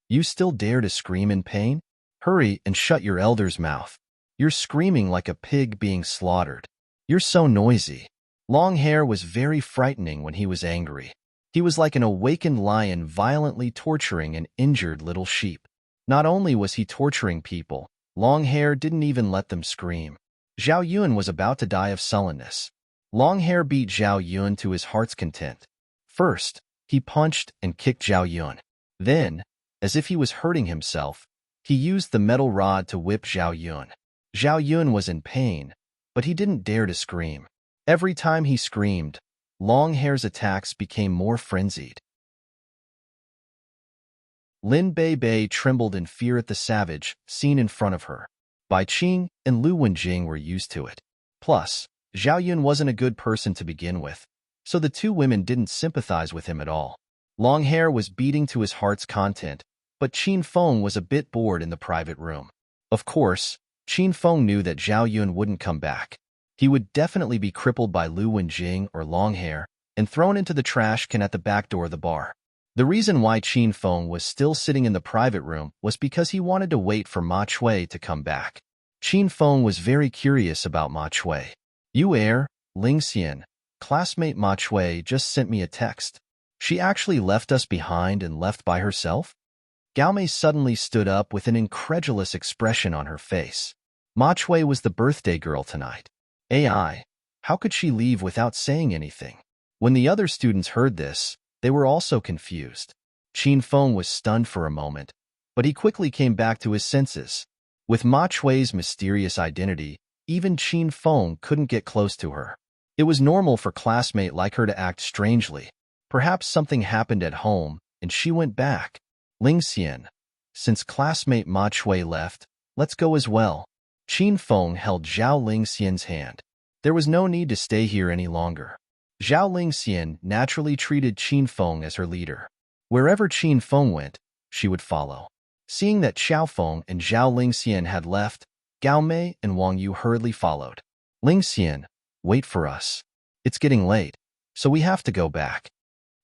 "You still dare to scream in pain? Hurry and shut your elder's mouth. You're screaming like a pig being slaughtered. You're so noisy." Longhair was very frightening when he was angry. He was like an awakened lion violently torturing an injured little sheep. Not only was he torturing people, Longhair didn't even let them scream. Zhao Yun was about to die of sullenness. Longhair beat Zhao Yun to his heart's content. First, he punched and kicked Zhao Yun. Then, as if he was hurting himself, he used the metal rod to whip Zhao Yun. Zhao Yun was in pain, but he didn't dare to scream. Every time he screamed, Longhair's attacks became more frenzied. Lin Bei trembled in fear at the savage seen in front of her. Bai Qing and Lu Wenjing were used to it. Plus, Zhao Yun wasn't a good person to begin with, so the two women didn't sympathize with him at all. Longhair was beating to his heart's content, but Qin Feng was a bit bored in the private room. Of course, Qin Feng knew that Zhao Yun wouldn't come back. He would definitely be crippled by Lu Wenjing or Longhair and thrown into the trash can at the back door of the bar. The reason why Qin Feng was still sitting in the private room was because he wanted to wait for Ma Chui to come back. Qin Feng was very curious about Ma Chui. "You Ling Xian, classmate Ma Chui just sent me a text. She actually left us behind and left by herself?" Gaomei suddenly stood up with an incredulous expression on her face. Ma Chui was the birthday girl tonight. How could she leave without saying anything? When the other students heard this, they were also confused. Qin Feng was stunned for a moment, but he quickly came back to his senses. With Ma Chui's mysterious identity, even Qin Feng couldn't get close to her. It was normal for a classmate like her to act strangely. Perhaps something happened at home, and she went back. "Ling Xian, since classmate Ma Chui left, let's go as well." Qin Feng held Zhao Ling Xian's hand. There was no need to stay here any longer. Zhao Ling Xian naturally treated Qin Feng as her leader. Wherever Qin Feng went, she would follow. Seeing that Xiao Feng and Zhao Lingxian had left, Gao Mei and Wang Yu hurriedly followed. Lingxian, wait for us. It's getting late, so we have to go back.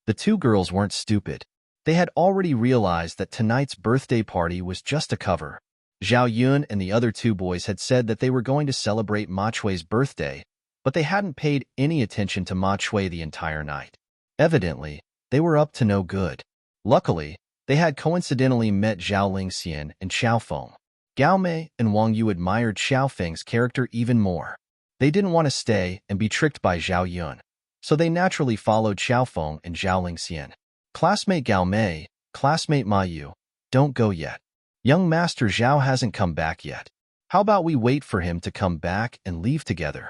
The two girls weren't stupid. They had already realized that tonight's birthday party was just a cover. Zhao Yun and the other two boys had said that they were going to celebrate Ma Chui's birthday, but they hadn't paid any attention to Ma Chui the entire night. Evidently, they were up to no good. Luckily, they had coincidentally met Zhao Lingxian and Xiao Feng. Gao Mei and Wang Yu admired Xiao Feng's character even more. They didn't want to stay and be tricked by Zhao Yun, so they naturally followed Xiao Feng and Zhao Lingxian. Classmate Gao Mei, classmate Ma Yu, don't go yet. Young Master Zhao hasn't come back yet. How about we wait for him to come back and leave together?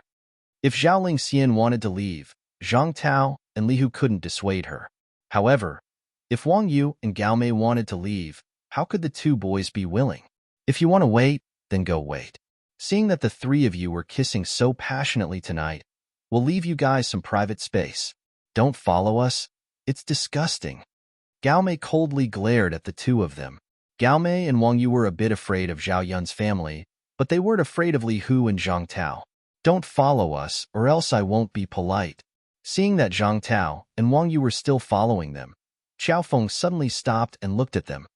If Zhao Lingxian wanted to leave, Zhang Tao and Li Hu couldn't dissuade her. However, if Wang Yu and Gao Mei wanted to leave, how could the two boys be willing? If you want to wait, then go wait. Seeing that the three of you were kissing so passionately tonight, we'll leave you guys some private space. Don't follow us. It's disgusting. Gao Mei coldly glared at the two of them. Gao Mei and Wang Yu were a bit afraid of Zhao Yun's family, but they weren't afraid of Li Hu and Zhang Tao. Don't follow us, or else I won't be polite. Seeing that Zhang Tao and Wang Yu were still following them, Xiao Feng suddenly stopped and looked at them.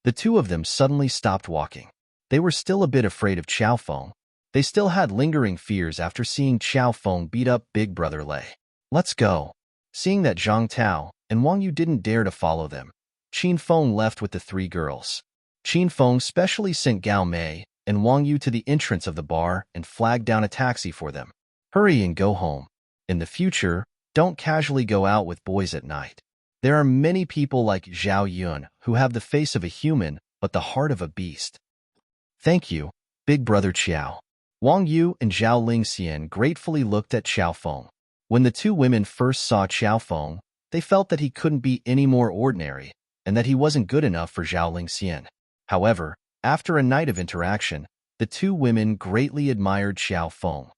The two of them suddenly stopped walking. They were still a bit afraid of Xiao Feng. They still had lingering fears after seeing Xiao Feng beat up Big Brother Lei. Let's go. Seeing that Zhang Tao and Wang Yu didn't dare to follow them, Qin Feng left with the three girls. Qin Feng specially sent Gao Mei and Wang Yu to the entrance of the bar and flagged down a taxi for them. Hurry and go home. In the future, don't casually go out with boys at night. There are many people like Zhao Yun who have the face of a human but the heart of a beast. Thank you, Big Brother Qiao. Wang Yu and Zhao Lingxian gratefully looked at Xiao Feng. When the two women first saw Xiao Feng, they felt that he couldn't be any more ordinary and that he wasn't good enough for Zhao Lingxian. However, after a night of interaction, the two women greatly admired Xiao Feng.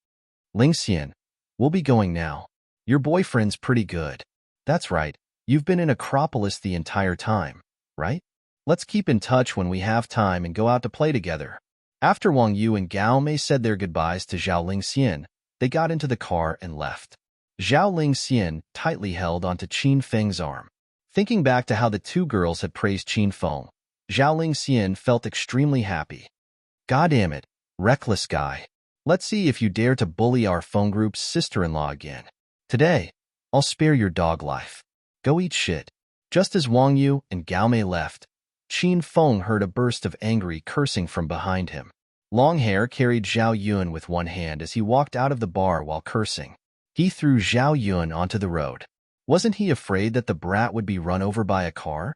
Lingxian, we'll be going now. Your boyfriend's pretty good. That's right, you've been in Acropolis the entire time, right? Let's keep in touch when we have time and go out to play together. After Wang Yu and Gao Mei said their goodbyes to Zhao Lingxian, they got into the car and left. Zhao Lingxian tightly held onto Qin Feng's arm. Thinking back to how the two girls had praised Qin Feng, Zhao Lingxian felt extremely happy. Goddamn it, reckless guy. Let's see if you dare to bully our phone group's sister-in-law again. Today, I'll spare your dog life. Go eat shit. Just as Wang Yu and Gao Mei left, Qin Feng heard a burst of angry cursing from behind him. Longhair carried Zhao Yun with one hand as he walked out of the bar while cursing. He threw Zhao Yun onto the road. Wasn't he afraid that the brat would be run over by a car?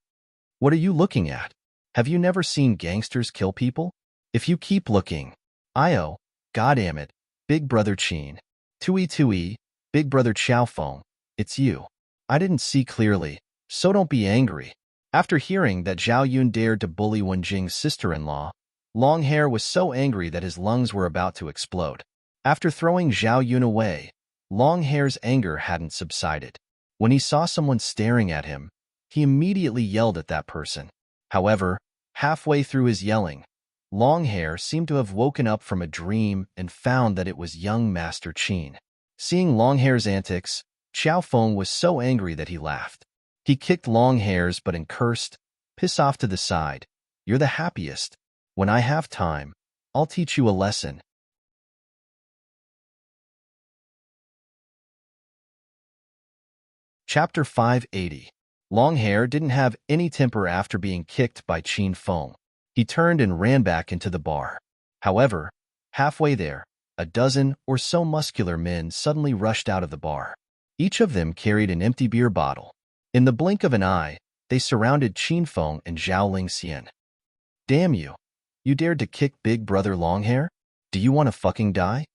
What are you looking at? Have you never seen gangsters kill people? If you keep looking, I-oh, goddamn it, Big Brother Qin. Tui, Big Brother Xiao Feng, it's you. I didn't see clearly, so don't be angry. After hearing that Zhao Yun dared to bully Wenjing's sister-in-law, Longhair was so angry that his lungs were about to explode. After throwing Zhao Yun away, Longhair's anger hadn't subsided. When he saw someone staring at him, he immediately yelled at that person. However, halfway through his yelling, Longhair seemed to have woken up from a dream and found that it was young Master Qin. Seeing Longhair's antics, Xiao Feng was so angry that he laughed. He kicked Longhair's butt and cursed, "Piss off to the side. You're the happiest. When I have time, I'll teach you a lesson." Chapter 580. Longhair didn't have any temper after being kicked by Qin Feng. He turned and ran back into the bar. However, halfway there, a dozen or so muscular men suddenly rushed out of the bar. Each of them carried an empty beer bottle. In the blink of an eye, they surrounded Qin Feng and Zhao Lingxian. Damn you! You dared to kick Big Brother Longhair? Do you want to fucking die?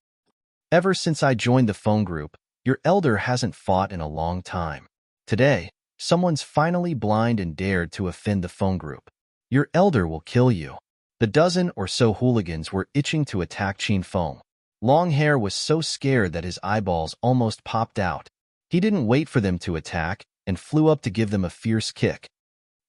Ever since I joined the phone group, your elder hasn't fought in a long time. Today, someone's finally blind and dared to offend the phone group. Your elder will kill you. The dozen or so hooligans were itching to attack Qin Feng. Longhair was so scared that his eyeballs almost popped out. He didn't wait for them to attack, and flew up to give them a fierce kick.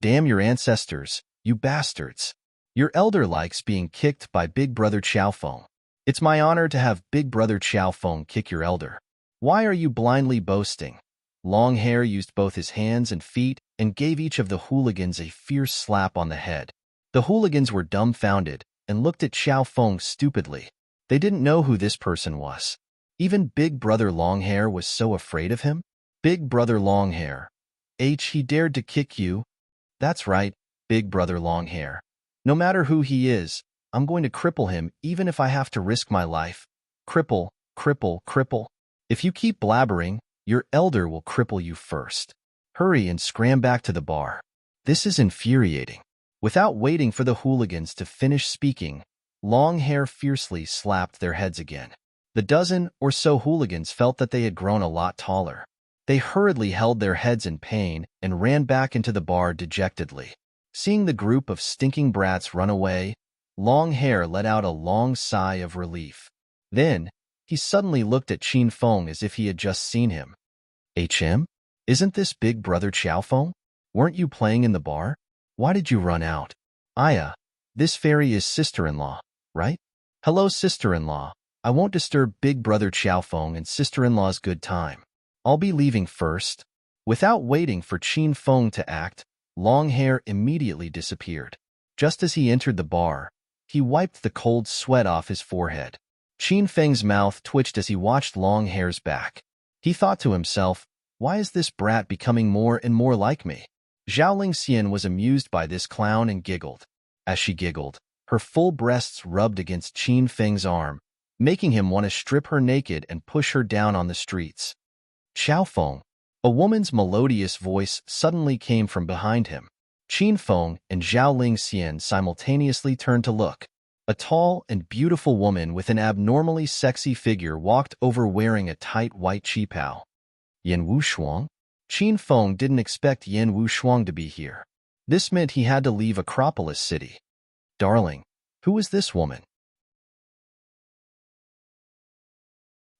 Damn your ancestors, you bastards. Your elder likes being kicked by Big Brother Xiaofeng. It's my honor to have Big Brother Xiaofeng kick your elder. Why are you blindly boasting? Longhair used both his hands and feet and gave each of the hooligans a fierce slap on the head. The hooligans were dumbfounded and looked at Xiaofeng stupidly. They didn't know who this person was. Even Big Brother Longhair was so afraid of him. Big Brother Longhair. He dared to kick you? That's right, Big Brother Longhair. No matter who he is, I'm going to cripple him even if I have to risk my life. Cripple, cripple, cripple. If you keep blabbering, your elder will cripple you first. Hurry and scram back to the bar. This is infuriating. Without waiting for the hooligans to finish speaking, Longhair fiercely slapped their heads again. The dozen or so hooligans felt that they had grown a lot taller. They hurriedly held their heads in pain and ran back into the bar dejectedly. Seeing the group of stinking brats run away, Longhair let out a long sigh of relief. Then, he suddenly looked at Qin Feng as if he had just seen him. HM? Isn't this Big Brother Xiaofeng? Weren't you playing in the bar? Why did you run out? Aya, this fairy is sister-in-law, right? Hello, sister-in-law. I won't disturb Big Brother Xiaofeng and sister-in-law's good time. I'll be leaving first. Without waiting for Qin Feng to act, Longhair immediately disappeared. Just as he entered the bar, he wiped the cold sweat off his forehead. Qin Feng's mouth twitched as he watched Longhair's back. He thought to himself, why is this brat becoming more and more like me? Zhao Lingxian was amused by this clown and giggled. As she giggled, her full breasts rubbed against Qin Feng's arm, making him want to strip her naked and push her down on the streets. Xiaofeng. A woman's melodious voice suddenly came from behind him. Qin Feng and Zhao Lingxian simultaneously turned to look. A tall and beautiful woman with an abnormally sexy figure walked over wearing a tight white qipao. Yan Wushuang? Qin Feng didn't expect Yan Wushuang to be here. This meant he had to leave Acropolis City. Darling, who is this woman?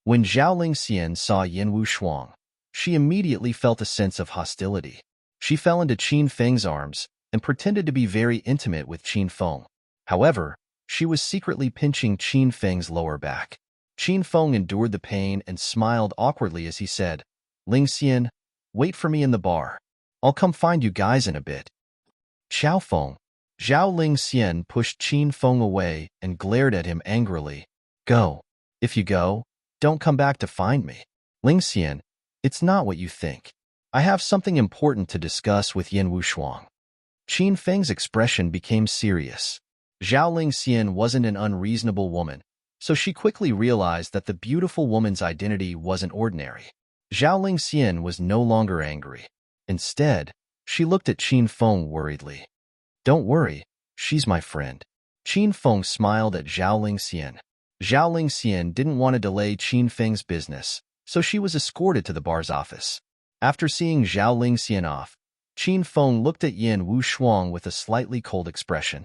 When Zhao Lingxian saw Yan Wushuang, she immediately felt a sense of hostility. She fell into Qin Feng's arms and pretended to be very intimate with Qin Feng. However, she was secretly pinching Qin Feng's lower back. Qin Feng endured the pain and smiled awkwardly as he said, Lingxian, wait for me in the bar. I'll come find you guys in a bit. Xiaofeng. Zhao Lingxian pushed Qin Feng away and glared at him angrily. Go. If you go, don't come back to find me. Lingxian, it's not what you think. I have something important to discuss with Yan Wushuang. Qin Feng's expression became serious. Zhao Lingxian wasn't an unreasonable woman, so she quickly realized that the beautiful woman's identity wasn't ordinary. Zhao Lingxian was no longer angry. Instead, she looked at Qin Feng worriedly. Don't worry, she's my friend. Qin Feng smiled at Zhao Lingxian. Zhao Lingxian didn't want to delay Qin Feng's business, so she was escorted to the bar's office. After seeing Zhao Lingxian off, Qin Feng looked at Yan Wushuang with a slightly cold expression.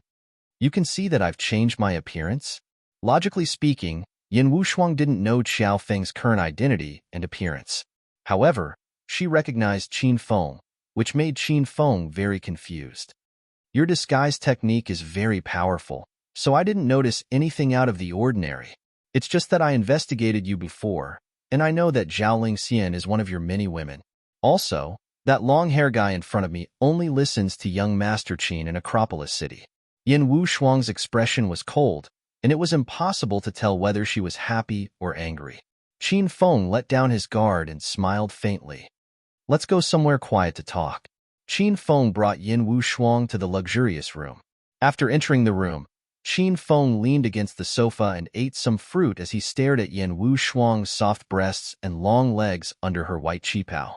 You can see that I've changed my appearance? Logically speaking, Yan Wushuang didn't know Xiao Feng's current identity and appearance. However, she recognized Qin Feng, which made Qin Feng very confused. Your disguise technique is very powerful, so I didn't notice anything out of the ordinary. It's just that I investigated you before, and I know that Zhao Lingxian is one of your many women. Also, that long-hair guy in front of me only listens to young Master Qin in Acropolis City. Yan Wushuang's expression was cold, and it was impossible to tell whether she was happy or angry. Qin Feng let down his guard and smiled faintly. Let's go somewhere quiet to talk. Qin Feng brought Yan Wushuang to the luxurious room. After entering the room, Qin Feng leaned against the sofa and ate some fruit as he stared at Yan Wushuang's soft breasts and long legs under her white qipao.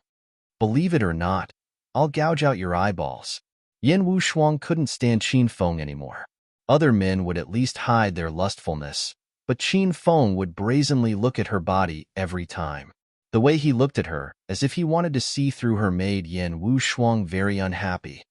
Believe it or not, I'll gouge out your eyeballs. Yan Wushuang couldn't stand Qin Feng anymore. Other men would at least hide their lustfulness, but Qin Feng would brazenly look at her body every time. The way he looked at her, as if he wanted to see through her, made Yan Wushuang very unhappy.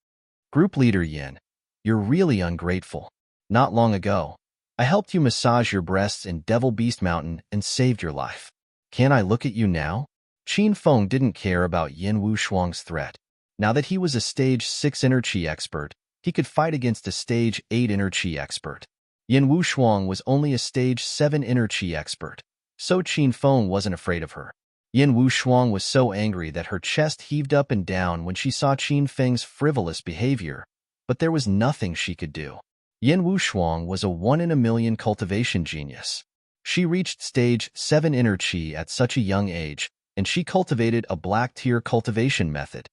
Group leader Yan, you're really ungrateful. Not long ago, I helped you massage your breasts in Devil Beast Mountain and saved your life. Can I look at you now? Qin Feng didn't care about Yin Wushuang's threat. Now that he was a Stage 6 Inner Qi expert, he could fight against a Stage 8 Inner Qi expert. Yin Wushuang was only a Stage 7 Inner Qi expert, so Qin Feng wasn't afraid of her. Yin Wushuang was so angry that her chest heaved up and down when she saw Qin Feng's frivolous behavior, but there was nothing she could do. Yin Wushuang was a 1 in a million cultivation genius. She reached Stage 7 Inner Qi at such a young age, and she cultivated a black-tier cultivation method.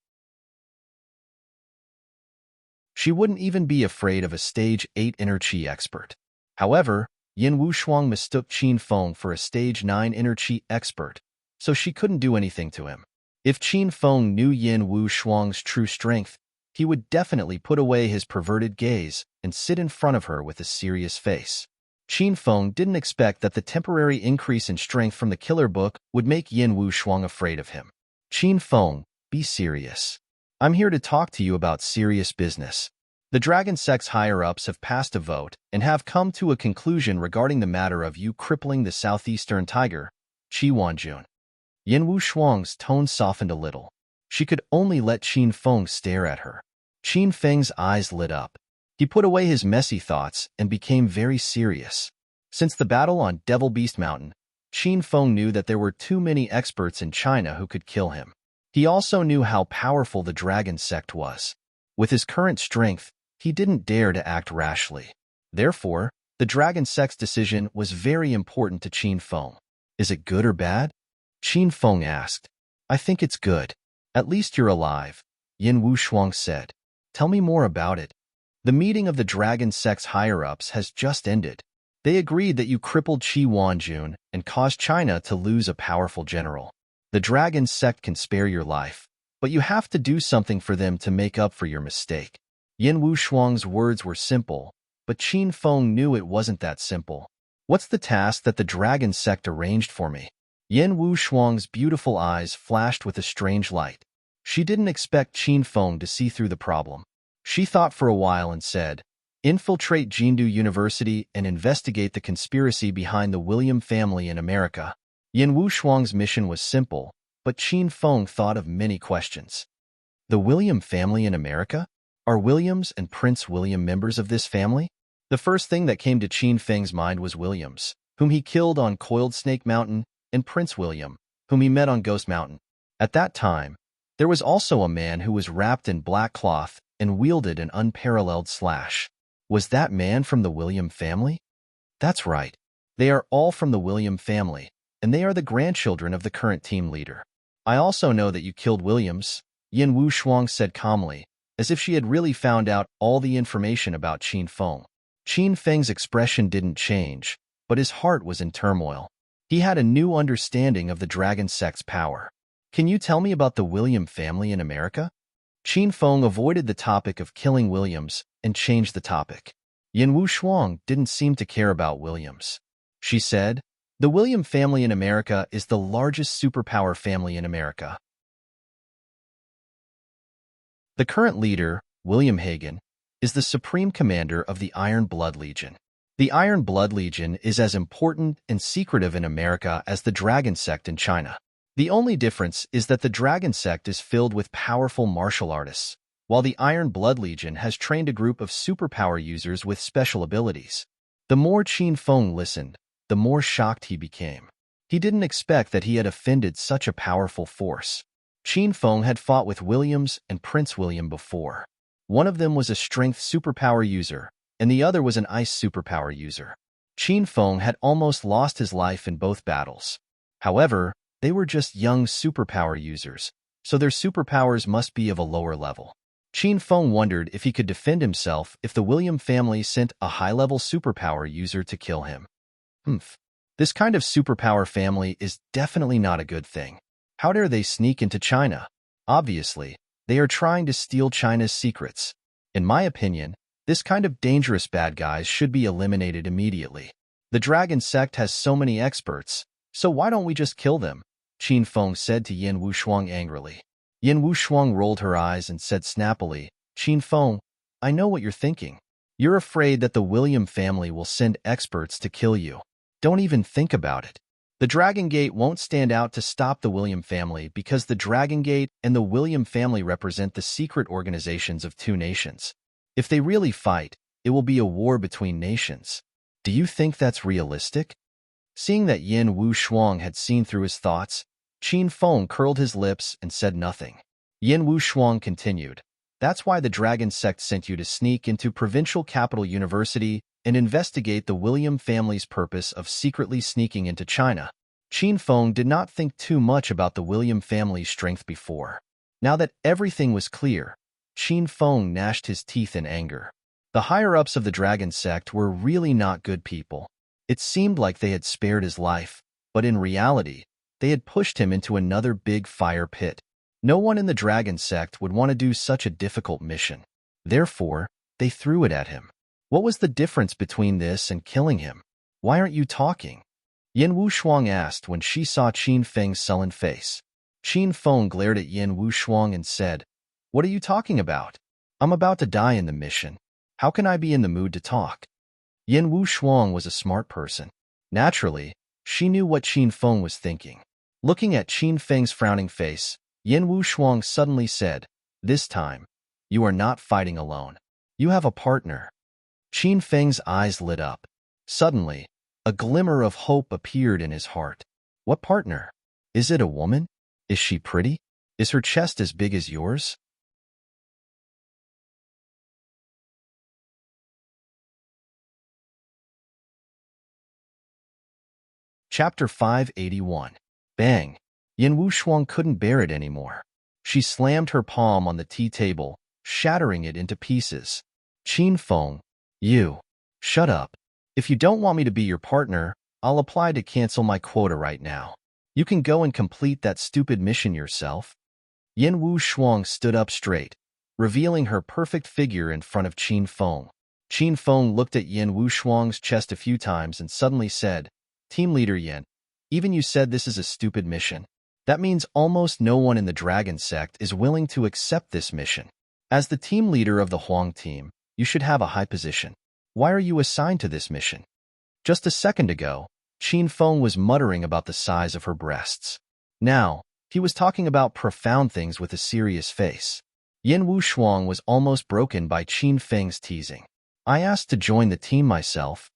She wouldn't even be afraid of a Stage 8 Inner Qi expert. However, Yin Wushuang mistook Qin Feng for a Stage 9 Inner Qi expert, so she couldn't do anything to him. If Qin Feng knew Yin Wushuang's true strength, he would definitely put away his perverted gaze and sit in front of her with a serious face. Qin Feng didn't expect that the temporary increase in strength from the killer book would make Yin Wushuang afraid of him. Qin Feng, be serious. I'm here to talk to you about serious business. The Dragon Sect's higher-ups have passed a vote and have come to a conclusion regarding the matter of you crippling the southeastern tiger, Qi Wanjun. Yin Wushuang's tone softened a little. She could only let Qin Feng stare at her. Qin Feng's eyes lit up. He put away his messy thoughts and became very serious. Since the battle on Devil Beast Mountain, Qin Feng knew that there were too many experts in China who could kill him. He also knew how powerful the Dragon Sect was. With his current strength, he didn't dare to act rashly. Therefore, the Dragon Sect's decision was very important to Qin Feng. Is it good or bad? Qin Feng asked. I think it's good. At least you're alive, Yin Wushuang said. Tell me more about it. The meeting of the Dragon Sect's higher-ups has just ended. They agreed that you crippled Qi Wanjun and caused China to lose a powerful general. The Dragon Sect can spare your life, but you have to do something for them to make up for your mistake. Yin Wushuang's words were simple, but Qin Feng knew it wasn't that simple. What's the task that the Dragon Sect arranged for me? Yin Wushuang's beautiful eyes flashed with a strange light. She didn't expect Qin Feng to see through the problem. She thought for a while and said, infiltrate Jindu University and investigate the conspiracy behind the William family in America. Yin Wushuang's mission was simple, but Qin Feng thought of many questions. The William family in America? Are Williams and Prince William members of this family? The first thing that came to Qin Feng's mind was Williams, whom he killed on Coiled Snake Mountain, and Prince William, whom he met on Ghost Mountain. At that time, there was also a man who was wrapped in black cloth and wielded an unparalleled slash. Was that man from the William family? That's right. They are all from the William family, and they are the grandchildren of the current team leader. I also know that you killed Williams, Yin Wushuang said calmly, as if she had really found out all the information about Qin Feng. Qin Feng's expression didn't change, but his heart was in turmoil. He had a new understanding of the Dragon Sect's power. Can you tell me about the William family in America? Qin Feng avoided the topic of killing Williams and changed the topic. Yin Wushuang didn't seem to care about Williams. She said, the William family in America is the largest superpower family in America. The current leader, William Hagen, is the supreme commander of the Iron Blood Legion. The Iron Blood Legion is as important and secretive in America as the Dragon Sect in China. The only difference is that the Dragon Sect is filled with powerful martial artists, while the Iron Blood Legion has trained a group of superpower users with special abilities. The more Qin Feng listened, the more shocked he became. He didn't expect that he had offended such a powerful force. Qin Feng had fought with Williams and Prince William before. One of them was a strength superpower user, and the other was an ice superpower user. Qin Feng had almost lost his life in both battles. However, they were just young superpower users, so their superpowers must be of a lower level. Qin Feng wondered if he could defend himself if the William family sent a high-level superpower user to kill him. This kind of superpower family is definitely not a good thing. How dare they sneak into China? Obviously, they are trying to steal China's secrets. In my opinion, this kind of dangerous bad guys should be eliminated immediately. The Dragon Sect has so many experts, so why don't we just kill them? Qin Feng said to Yin Wushuang angrily. Yin Wushuang rolled her eyes and said snappily, Qin Feng, I know what you're thinking. You're afraid that the William family will send experts to kill you. Don't even think about it. The Dragon Gate won't stand out to stop the William family because the Dragon Gate and the William family represent the secret organizations of two nations. If they really fight, it will be a war between nations. Do you think that's realistic? Seeing that Yin Wu Shuang had seen through his thoughts, Qin Feng curled his lips and said nothing. Yin Wu Shuang continued, "That's why the Dragon Sect sent you to sneak into Provincial Capital University and investigate the William family's purpose of secretly sneaking into China." Qin Feng did not think too much about the William family's strength before. Now that everything was clear, Qin Feng gnashed his teeth in anger. The higher-ups of the Dragon Sect were really not good people. It seemed like they had spared his life, but in reality, they had pushed him into another big fire pit. No one in the Dragon Sect would want to do such a difficult mission. Therefore, they threw it at him. What was the difference between this and killing him? "Why aren't you talking?" Yin Wu Shuang asked when she saw Qin Feng's sullen face. Qin Feng glared at Yin Wu Shuang and said, "What are you talking about? I'm about to die in the mission. How can I be in the mood to talk?" Yin Wu Shuang was a smart person. Naturally, she knew what Qin Feng was thinking. Looking at Qin Feng's frowning face, Yin Wu Shuang suddenly said, "This time, you are not fighting alone. You have a partner." Qin Feng's eyes lit up. Suddenly, a glimmer of hope appeared in his heart. "What partner? Is it a woman? Is she pretty? Is her chest as big as yours?" Chapter 581. Bang! Yin Wu Shuang couldn't bear it anymore. She slammed her palm on the tea table, shattering it into pieces. "Qin Feng, you. Shut up. If you don't want me to be your partner, I'll apply to cancel my quota right now. You can go and complete that stupid mission yourself." Yin Wu Shuang stood up straight, revealing her perfect figure in front of Qin Feng. Qin Feng looked at Yin Wu Shuang's chest a few times and suddenly said, "Team Leader Yin, even you said this is a stupid mission. That means almost no one in the Dragon Sect is willing to accept this mission. As the team leader of the Huang team, you should have a high position. Why are you assigned to this mission?" Just a second ago, Qin Feng was muttering about the size of her breasts. Now, he was talking about profound things with a serious face. Yin Wu Shuang was almost broken by Qin Feng's teasing. "I asked to join the team myself."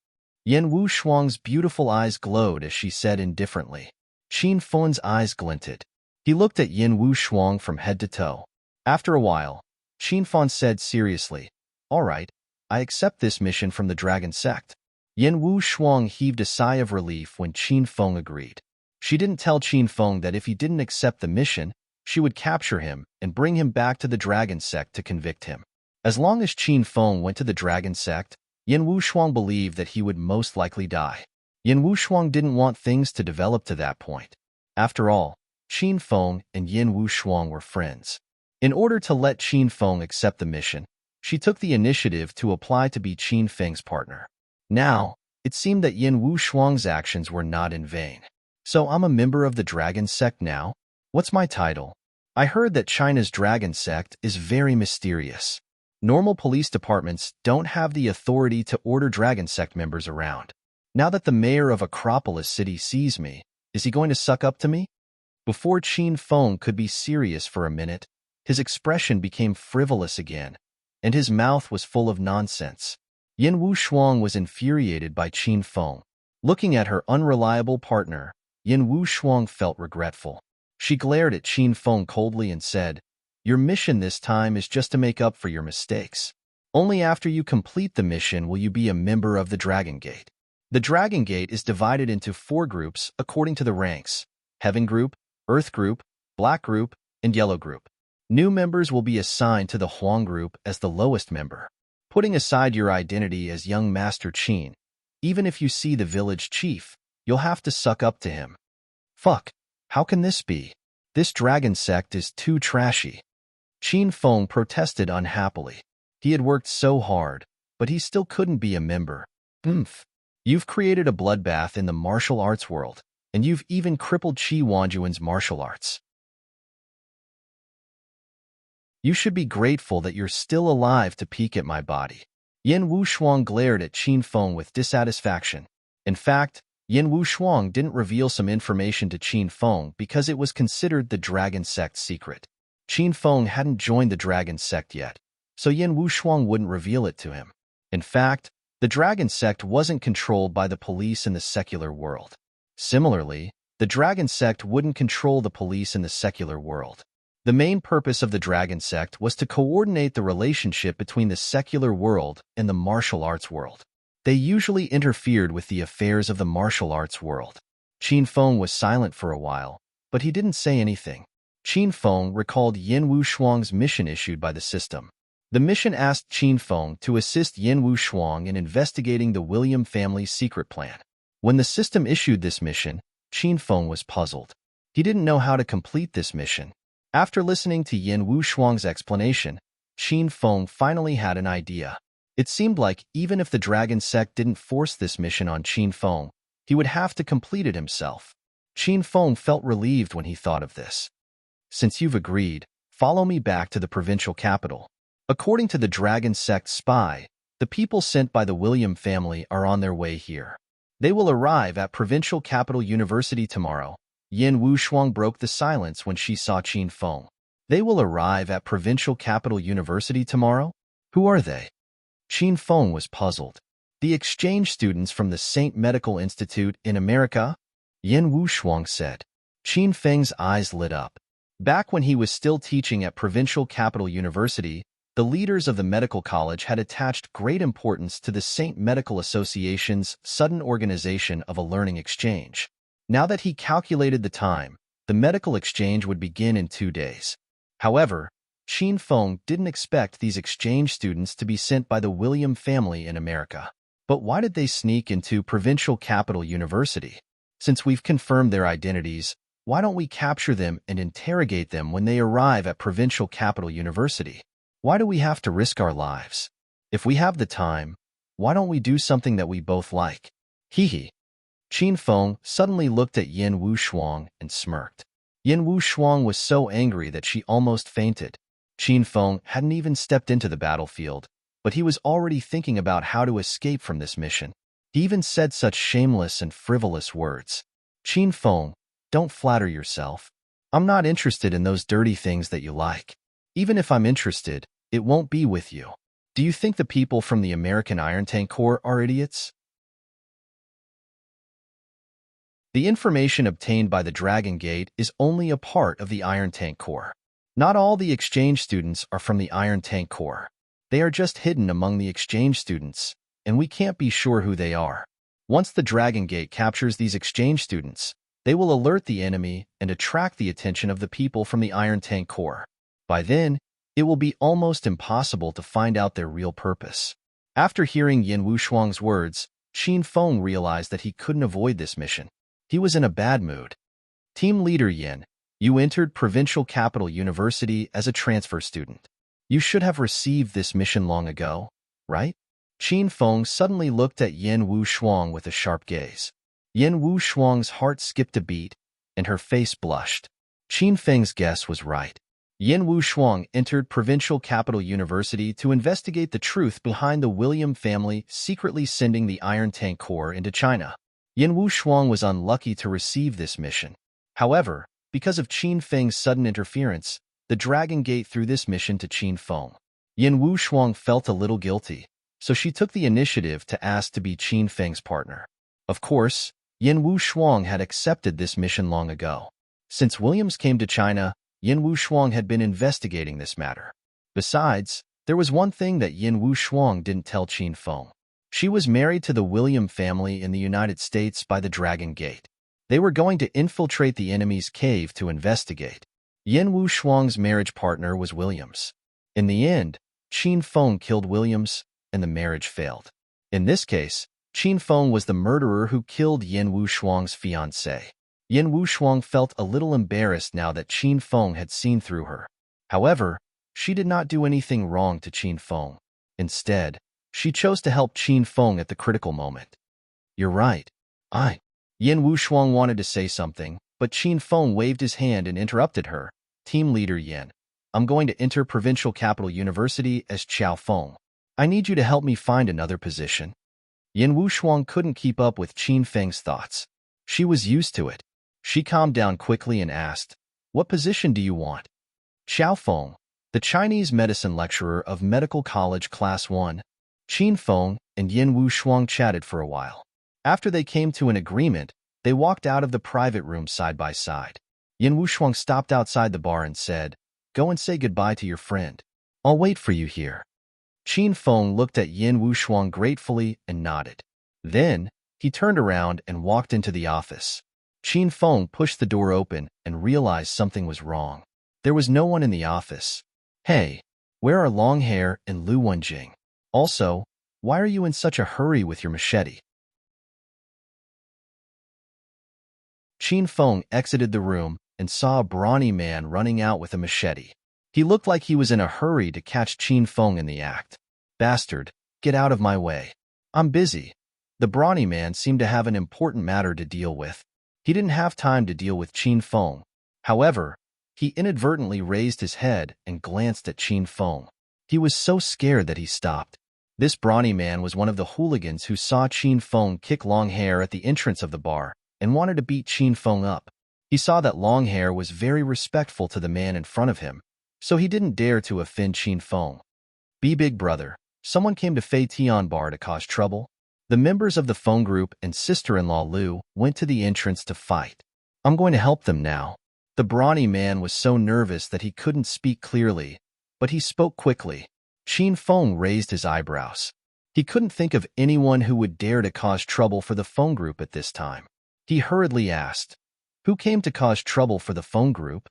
Yin Wu Shuang's beautiful eyes glowed as she said indifferently. Qin Feng's eyes glinted. He looked at Yin Wu Shuang from head to toe. After a while, Qin Feng said seriously, "All right, I accept this mission from the Dragon Sect." Yin Wu Shuang heaved a sigh of relief when Qin Feng agreed. She didn't tell Qin Feng that if he didn't accept the mission, she would capture him and bring him back to the Dragon Sect to convict him. As long as Qin Feng went to the Dragon Sect, Yin Wu Shuang believed that he would most likely die. Yin Wu Shuang didn't want things to develop to that point. After all, Qin Feng and Yin Wu Shuang were friends. In order to let Qin Feng accept the mission, she took the initiative to apply to be Qin Feng's partner. Now, it seemed that Yin Wu Shuang's actions were not in vain. "So I'm a member of the Dragon Sect now? What's my title?" "I heard that China's Dragon Sect is very mysterious. Normal police departments don't have the authority to order Dragon Sect members around. Now that the mayor of Acropolis City sees me, is he going to suck up to me?" Before Qin Feng could be serious for a minute, his expression became frivolous again, and his mouth was full of nonsense. Yin Wu Shuang was infuriated by Qin Feng. Looking at her unreliable partner, Yin Wu Shuang felt regretful. She glared at Qin Feng coldly and said, "Your mission this time is just to make up for your mistakes. Only after you complete the mission will you be a member of the Dragon Gate." The Dragon Gate is divided into 4 groups according to the ranks: Heaven Group, Earth Group, Black Group, and Yellow Group. New members will be assigned to the Huang Group as the lowest member. Putting aside your identity as young Master Qin, even if you see the village chief, you'll have to suck up to him. Fuck, how can this be? This Dragon Sect is too trashy. Qin Feng protested unhappily. He had worked so hard, but he still couldn't be a member. You've created a bloodbath in the martial arts world, and you've even crippled Qi Wanjuan's martial arts. You should be grateful that you're still alive to peek at my body." Yin Wu Shuang glared at Qin Feng with dissatisfaction. In fact, Yin Wushuang didn't reveal some information to Qin Feng because it was considered the dragon sect's secret. Qin Feng hadn't joined the dragon sect yet, so Yin Wushuang wouldn't reveal it to him. In fact, the dragon sect wasn't controlled by the police in the secular world. Similarly, the dragon sect wouldn't control the police in the secular world. The main purpose of the dragon sect was to coordinate the relationship between the secular world and the martial arts world. They usually interfered with the affairs of the martial arts world. Qin Feng was silent for a while, but he didn't say anything. Qin Feng recalled Yin Wushuang's mission issued by the system. The mission asked Qin Feng to assist Yin Wushuang in investigating the William family's secret plan. When the system issued this mission, Qin Feng was puzzled. He didn't know how to complete this mission. After listening to Yin Wushuang's explanation, Qin Feng finally had an idea. It seemed like even if the dragon sect didn't force this mission on Qin Feng, he would have to complete it himself. Qin Feng felt relieved when he thought of this. Since you've agreed, follow me back to the provincial capital. According to the dragon sect spy, the people sent by the William family are on their way here. They will arrive at provincial capital university tomorrow. Yin Wushuang broke the silence when she saw Qin Feng. They will arrive at provincial capital university tomorrow? Who are they? Qin Feng was puzzled. The exchange students from the St. Medical Institute in America? Yin Wushuang said. Qin Feng's eyes lit up. Back when he was still teaching at provincial capital university, the leaders of the medical college had attached great importance to the St. Medical Association's sudden organization of a learning exchange. Now that he calculated the time, the medical exchange would begin in 2 days. However, Qin Feng didn't expect these exchange students to be sent by the William family in America. But why did they sneak into provincial capital university? Since we've confirmed their identities, why don't we capture them and interrogate them when they arrive at provincial capital university? Why do we have to risk our lives? If we have the time, why don't we do something that we both like? Hee. Qin Feng suddenly looked at Yin Wushuang and smirked. Yin Wushuang was so angry that she almost fainted. Qin Feng hadn't even stepped into the battlefield, but he was already thinking about how to escape from this mission. He even said such shameless and frivolous words. Qin Feng, don't flatter yourself. I'm not interested in those dirty things that you like. Even if I'm interested, it won't be with you. Do you think the people from the American Iron Tank Corps are idiots? The information obtained by the Dragon Gate is only a part of the Iron Tank Corps. Not all the exchange students are from the Iron Tank Corps. They are just hidden among the exchange students, and we can't be sure who they are. Once the Dragon Gate captures these exchange students, they will alert the enemy and attract the attention of the people from the Iron Tank Corps. By then, it will be almost impossible to find out their real purpose. After hearing Yin Wushuang's words, Qin Feng realized that he couldn't avoid this mission. He was in a bad mood. Team Leader Yin, you entered Provincial Capital University as a transfer student. You should have received this mission long ago, right? Qin Feng suddenly looked at Yin Wushuang with a sharp gaze. Yin Wushuang's heart skipped a beat, and her face blushed. Qin Feng's guess was right. Yin Wushuang entered Provincial Capital University to investigate the truth behind the William family secretly sending the Iron Tank Corps into China. Yin Wushuang was unlucky to receive this mission. However, because of Qin Feng's sudden interference, the Dragon Gate threw this mission to Qin Feng. Yin Wushuang felt a little guilty, so she took the initiative to ask to be Qin Feng's partner. Of course, Yin Wushuang had accepted this mission long ago. Since Williams came to China, Yin Wushuang had been investigating this matter. Besides, there was one thing that Yin Wushuang didn't tell Qin Feng. She was married to the William family in the United States by the Dragon Gate. They were going to infiltrate the enemy's cave to investigate. Yin Wushuang's marriage partner was Williams. In the end, Qin Feng killed Williams, and the marriage failed. In this case, Qin Feng was the murderer who killed Yin Wushuang's fiancée. Yin Wushuang felt a little embarrassed now that Qin Feng had seen through her. However, she did not do anything wrong to Qin Feng. Instead, she chose to help Qin Feng at the critical moment. You're right. Yin Wushuang wanted to say something, but Qin Feng waved his hand and interrupted her. Team Leader Yin, I'm going to enter Provincial Capital University as Qiao Feng. I need you to help me find another position. Yin Wushuang couldn't keep up with Qin Feng's thoughts. She was used to it. She calmed down quickly and asked, "What position do you want?" Xiao Feng, the Chinese medicine lecturer of Medical College Class 1, Qin Feng and Yin Wushuang chatted for a while. After they came to an agreement, they walked out of the private room side by side. Yin Wushuang stopped outside the bar and said, "Go and say goodbye to your friend. I'll wait for you here." Qin Feng looked at Yin Wushuang gratefully and nodded. Then, he turned around and walked into the office. Qin Feng pushed the door open and realized something was wrong. There was no one in the office. "Hey, where are Longhair and Lu Wenjing? Also, why are you in such a hurry with your machete?" Qin Feng exited the room and saw a brawny man running out with a machete. He looked like he was in a hurry to catch Qin Feng in the act. "Bastard, get out of my way. I'm busy." The brawny man seemed to have an important matter to deal with. He didn't have time to deal with Qin Feng. However, he inadvertently raised his head and glanced at Qin Feng. He was so scared that he stopped. This brawny man was one of the hooligans who saw Qin Feng kick Longhair at the entrance of the bar and wanted to beat Qin Feng up. He saw that Longhair was very respectful to the man in front of him, so he didn't dare to offend Qin Feng. "Be big brother, someone came to Fei Tian Bar to cause trouble." The members of the Feng group and sister-in-law Lu went to the entrance to fight. "I'm going to help them now." The brawny man was so nervous that he couldn't speak clearly, but he spoke quickly. Qin Feng raised his eyebrows. He couldn't think of anyone who would dare to cause trouble for the Feng group at this time. He hurriedly asked, "Who came to cause trouble for the Feng group?"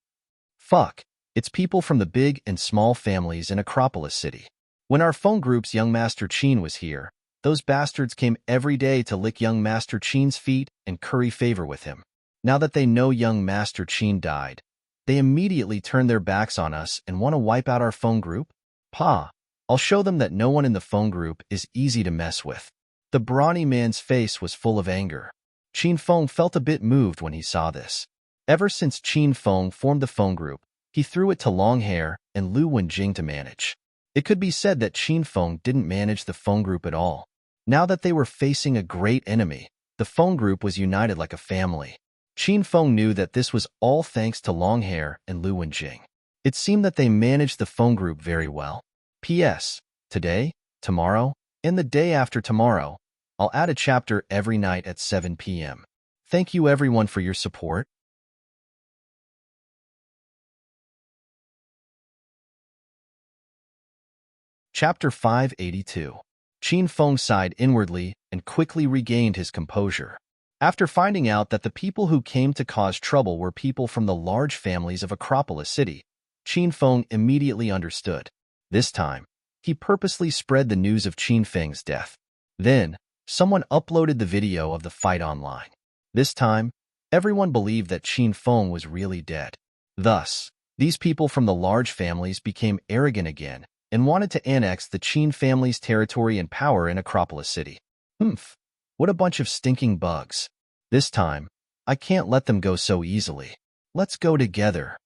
"Fuck, it's people from the big and small families in Acropolis City. When our Feng group's young Master Qin was here, those bastards came every day to lick young Master Qin's feet and curry favor with him. Now that they know young Master Qin died, they immediately turn their backs on us and want to wipe out our Feng group? Pa, I'll show them that no one in the Feng group is easy to mess with." The brawny man's face was full of anger. Qin Feng felt a bit moved when he saw this. Ever since Qin Feng formed the Feng group, he threw it to Longhair and Lu Wenjing to manage. It could be said that Qin Feng didn't manage the Feng group at all. Now that they were facing a great enemy, the Feng group was united like a family. Qin Feng knew that this was all thanks to Longhair and Lu Wenjing. It seemed that they managed the Feng group very well. P.S. Today, tomorrow, and the day after tomorrow, I'll add a chapter every night at 7 p.m. Thank you everyone for your support. Chapter 582. Qin Feng sighed inwardly and quickly regained his composure. After finding out that the people who came to cause trouble were people from the large families of Acropolis City, Qin Feng immediately understood. This time, he purposely spread the news of Qin Feng's death. Then, someone uploaded the video of the fight online. This time, everyone believed that Qin Feng was really dead. Thus, these people from the large families became arrogant again and wanted to annex the Qin family's territory and power in Acropolis City. Humph, what a bunch of stinking bugs. This time, I can't let them go so easily. Let's go together.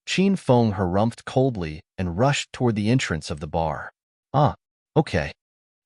Qin Feng harumphed coldly and rushed toward the entrance of the bar. Okay.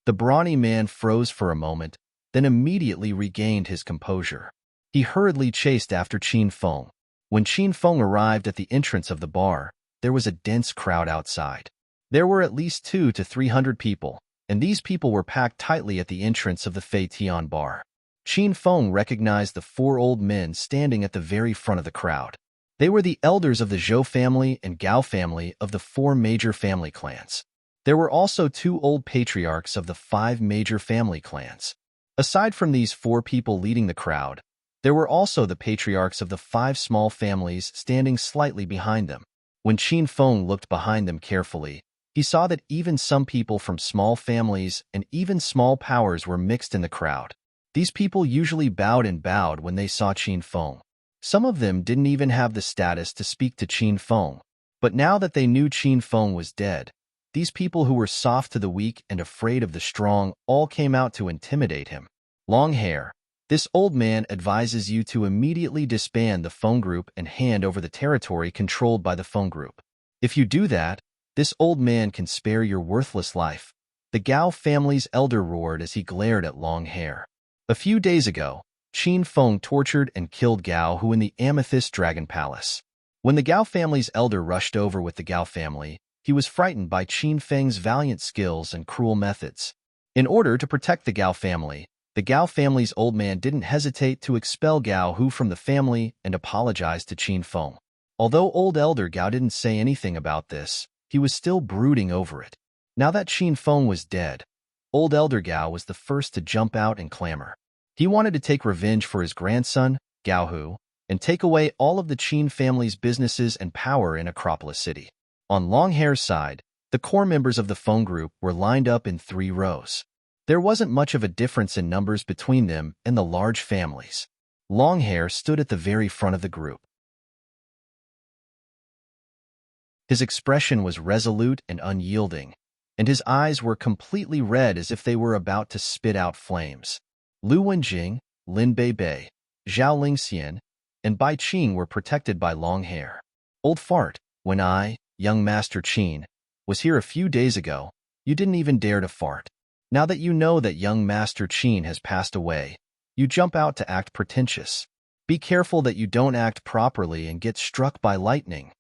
The brawny man froze for a moment, then immediately regained his composure. He hurriedly chased after Qin Feng. When Qin Feng arrived at the entrance of the bar, there was a dense crowd outside. There were at least 200 to 300 people, and these people were packed tightly at the entrance of the Fei Tian bar. Qin Feng recognized the 4 old men standing at the very front of the crowd. They were the elders of the Zhou family and Gao family of the 4 major family clans. There were also 2 old patriarchs of the 5 major family clans. Aside from these 4 people leading the crowd, there were also the patriarchs of the 5 small families standing slightly behind them. When Qin Feng looked behind them carefully, he saw that even some people from small families and even small powers were mixed in the crowd. These people usually bowed when they saw Qin Feng. Some of them didn't even have the status to speak to Qin Feng. But now that they knew Qin Feng was dead, these people who were soft to the weak and afraid of the strong all came out to intimidate him. Longhair, this old man advises you to immediately disband the Feng group and hand over the territory controlled by the Feng group. If you do that, this old man can spare your worthless life. The Gao family's elder roared as he glared at Long Hair. A few days ago, Qin Feng tortured and killed Gao Hu in the Amethyst Dragon Palace. When the Gao family's elder rushed over with the Gao family, he was frightened by Qin Feng's valiant skills and cruel methods. In order to protect the Gao family's old man didn't hesitate to expel Gao Hu from the family and apologized to Qin Feng. Although old elder Gao didn't say anything about this, he was still brooding over it. Now that Qin Feng was dead, old elder Gao was the first to jump out and clamor. He wanted to take revenge for his grandson, Gao Hu, and take away all of the Qin family's businesses and power in Acropolis City. On Long Hair's side, the core members of the Feng group were lined up in 3 rows. There wasn't much of a difference in numbers between them and the large families. Long Hair stood at the very front of the group. His expression was resolute and unyielding, and his eyes were completely red as if they were about to spit out flames. Lu Wenjing, Lin Beibei, Zhao Lingxian, and Bai Qing were protected by Long Hair. Old fart, when I, young Master Qin, was here a few days ago, you didn't even dare to fart. Now that you know that young Master Qin has passed away, you jump out to act pretentious. Be careful that you don't act properly and get struck by lightning.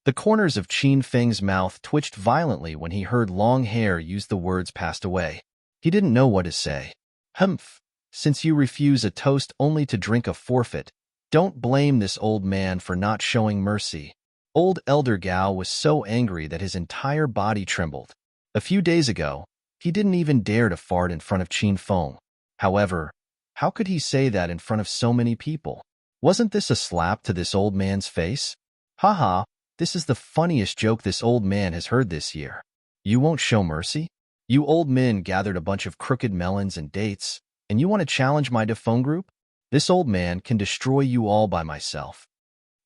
The corners of Qin Feng's mouth twitched violently when he heard Long Hair use the words passed away. He didn't know what to say. Humph, since you refuse a toast only to drink a forfeit, don't blame this old man for not showing mercy. Old Elder Gao was so angry that his entire body trembled. A few days ago, he didn't even dare to fart in front of Qin Feng. However, how could he say that in front of so many people? Wasn't this a slap to this old man's face? Haha, this is the funniest joke this old man has heard this year. You won't show mercy? You old men gathered a bunch of crooked melons and dates, and you want to challenge my Defeng group? This old man can destroy you all by myself.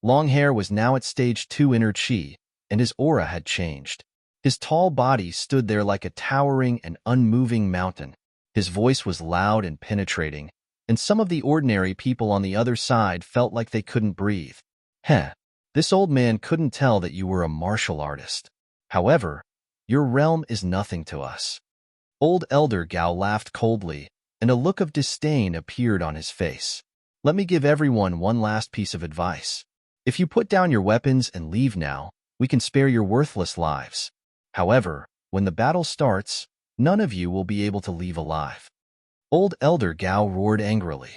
Long Hair was now at stage 2 inner chi, and his aura had changed. His tall body stood there like a towering and unmoving mountain. His voice was loud and penetrating, and some of the ordinary people on the other side felt like they couldn't breathe. Heh, this old man couldn't tell that you were a martial artist. However, your realm is nothing to us. Old Elder Gao laughed coldly, and a look of disdain appeared on his face. Let me give everyone one last piece of advice. If you put down your weapons and leave now, we can spare your worthless lives. However, when the battle starts, none of you will be able to leave alive. Old Elder Gao roared angrily.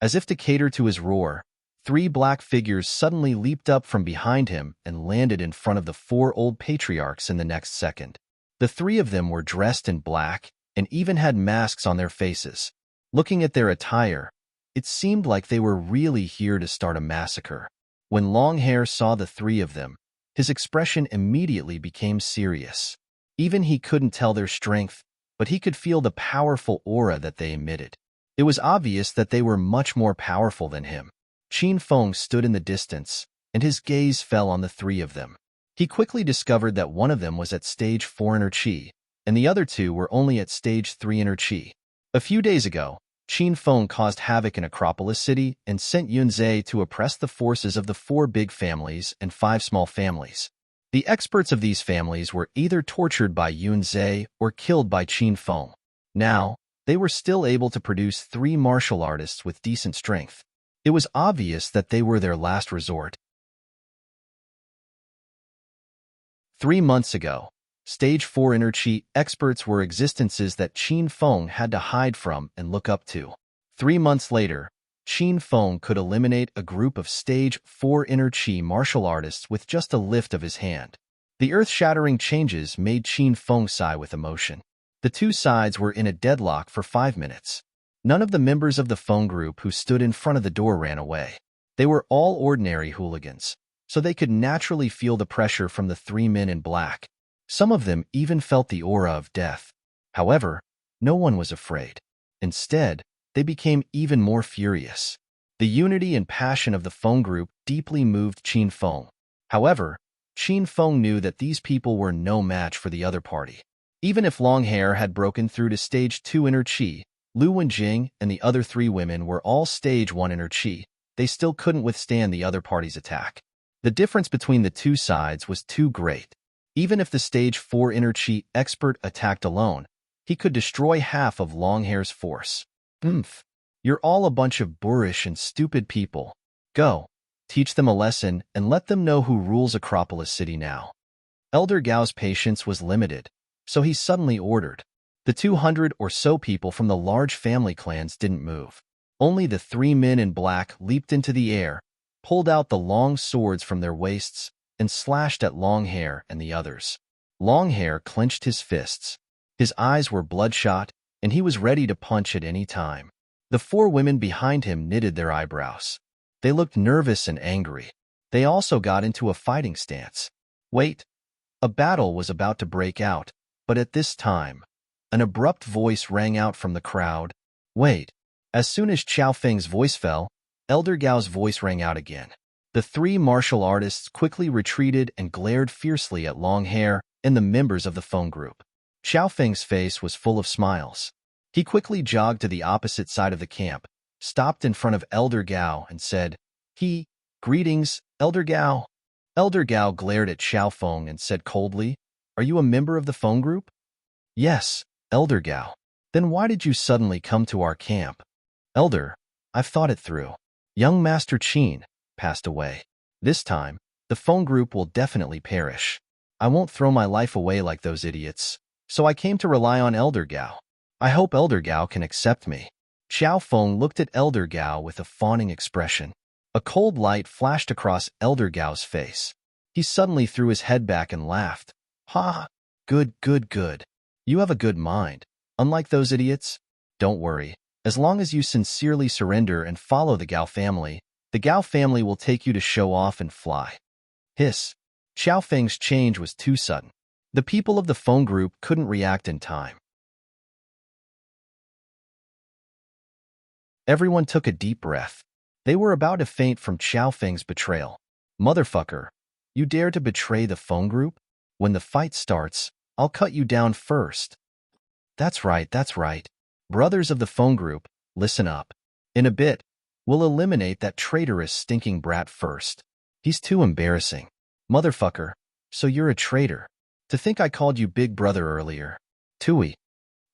As if to cater to his roar, 3 black figures suddenly leaped up from behind him and landed in front of the 4 old patriarchs in the next second. The 3 of them were dressed in black and even had masks on their faces. Looking at their attire, it seemed like they were really here to start a massacre. When Long Hair saw the 3 of them, his expression immediately became serious. Even he couldn't tell their strength, but he could feel the powerful aura that they emitted. It was obvious that they were much more powerful than him. Qin Feng stood in the distance, and his gaze fell on the 3 of them. He quickly discovered that one of them was at stage 4 inner chi, and the other 2 were only at stage 3 inner chi. A few days ago, Qin Feng caused havoc in Acropolis City and sent Yunzhe to oppress the forces of the 4 big families and 5 small families. The experts of these families were either tortured by Yunzhe or killed by Qin Feng. Now, they were still able to produce 3 martial artists with decent strength. It was obvious that they were their last resort. 3 months ago, Stage 4 inner chi experts were existences that Qin Feng had to hide from and look up to. 3 months later, Qin Feng could eliminate a group of Stage 4 inner chi martial artists with just a lift of his hand. The earth-shattering changes made Qin Feng sigh with emotion. The 2 sides were in a deadlock for 5 minutes. None of the members of the Feng group who stood in front of the door ran away. They were all ordinary hooligans, so they could naturally feel the pressure from the 3 men in black. Some of them even felt the aura of death. However, no one was afraid. Instead, they became even more furious. The unity and passion of the Feng group deeply moved Qin Feng. However, Qin Feng knew that these people were no match for the other party. Even if Long Hair had broken through to stage 2 inner chi, Lu Wenjing and the other 3 women were all stage 1 inner chi, they still couldn't withstand the other party's attack. The difference between the 2 sides was too great. Even if the stage 4 inner chi expert attacked alone, He could destroy half of Longhair's force. Oomph. You're all a bunch of boorish and stupid people. Go, teach them a lesson and let them know who rules Acropolis City now. Elder Gao's patience was limited, so he suddenly ordered. The 200 or so people from the large family clans didn't move. Only the 3 men in black leaped into the air, pulled out the long swords from their waists, and slashed at Longhair and the others. Longhair clenched his fists. His eyes were bloodshot, and he was ready to punch at any time. The 4 women behind him knitted their eyebrows. They looked nervous and angry. They also got into a fighting stance. Wait. A battle was about to break out, but at this time, an abrupt voice rang out from the crowd. Wait. As soon as Qiao Feng's voice fell, Elder Gao's voice rang out again. The 3 martial artists quickly retreated and glared fiercely at Longhair and the members of the phone group. Qiao Feng's face was full of smiles. He quickly jogged to the opposite side of the camp, stopped in front of Elder Gao, and said, Greetings, Elder Gao. Elder Gao glared at Xiao Feng and said coldly, Are you a member of the phone group? Yes, Elder Gao. Then why did you suddenly come to our camp? Elder, I've thought it through. Young Master Qin passed away. This time, the phone group will definitely perish. I won't throw my life away like those idiots, so I came to rely on Elder Gao. I hope Elder Gao can accept me. Xiao Feng looked at Elder Gao with a fawning expression. A cold light flashed across Elder Gao's face. He suddenly threw his head back and laughed. Ha! Good, good, good. You have a good mind. Unlike those idiots. Don't worry. As long as you sincerely surrender and follow the Gao family will take you to show off and fly. Hiss. Xiao Feng's change was too sudden. The people of the phone group couldn't react in time. Everyone took a deep breath. They were about to faint from Qiao Feng's betrayal. Motherfucker, you dare to betray the phone group? When the fight starts, I'll cut you down first. That's right, that's right. Brothers of the phone group, listen up. In a bit, we'll eliminate that traitorous stinking brat first. He's too embarrassing. Motherfucker, so you're a traitor. To think I called you Big Brother earlier. Tui.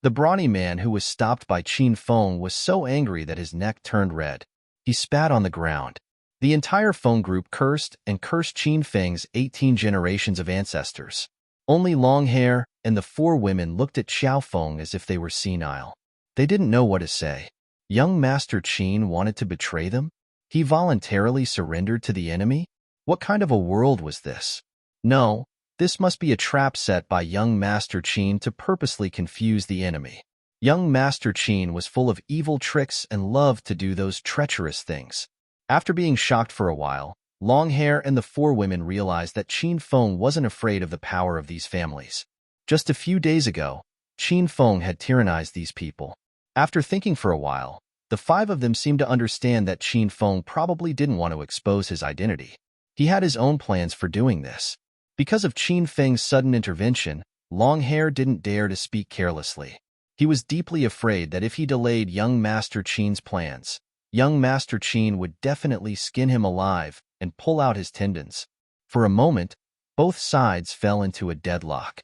The brawny man who was stopped by Qin Feng was so angry that his neck turned red. He spat on the ground. The entire phone group cursed Qin Feng's 18 generations of ancestors. Only Longhair and the 4 women looked at Xiao Feng as if they were senile. They didn't know what to say. Young Master Qin wanted to betray them? He voluntarily surrendered to the enemy? What kind of a world was this? No, this must be a trap set by young Master Qin to purposely confuse the enemy. Young Master Qin was full of evil tricks and loved to do those treacherous things. After being shocked for a while, Longhair and the 4 women realized that Qin Feng wasn't afraid of the power of these families. Just a few days ago, Qin Feng had tyrannized these people. After thinking for a while, the 5 of them seemed to understand that Qin Feng probably didn't want to expose his identity. He had his own plans for doing this. Because of Qin Feng's sudden intervention, Longhair didn't dare to speak carelessly. He was deeply afraid that if he delayed young Master Qin's plans, young Master Qin would definitely skin him alive and pull out his tendons. For a moment, both sides fell into a deadlock.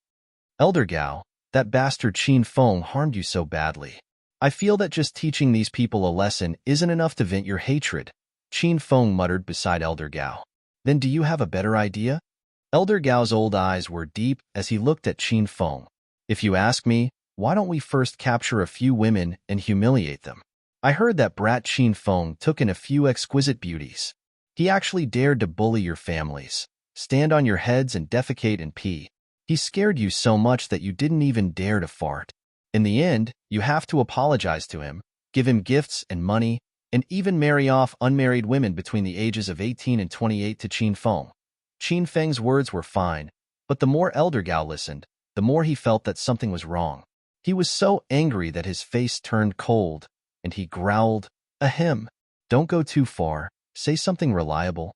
Elder Gao, that bastard Qin Feng harmed you so badly. I feel that just teaching these people a lesson isn't enough to vent your hatred, Qin Feng muttered beside Elder Gao. Then do you have a better idea? Elder Gao's old eyes were deep as he looked at Qin Feng. If you ask me, why don't we first capture a few women and humiliate them? I heard that brat Qin Feng took in a few exquisite beauties. He actually dared to bully your families, stand on your heads and defecate and pee. He scared you so much that you didn't even dare to fart. In the end, you have to apologize to him, give him gifts and money, and even marry off unmarried women between the ages of 18 and 28 to Qin Feng. Qin Feng's words were fine, but the more Elder Gao listened, the more he felt that something was wrong. He was so angry that his face turned cold, and he growled, Ahem. Don't go too far. Say something reliable.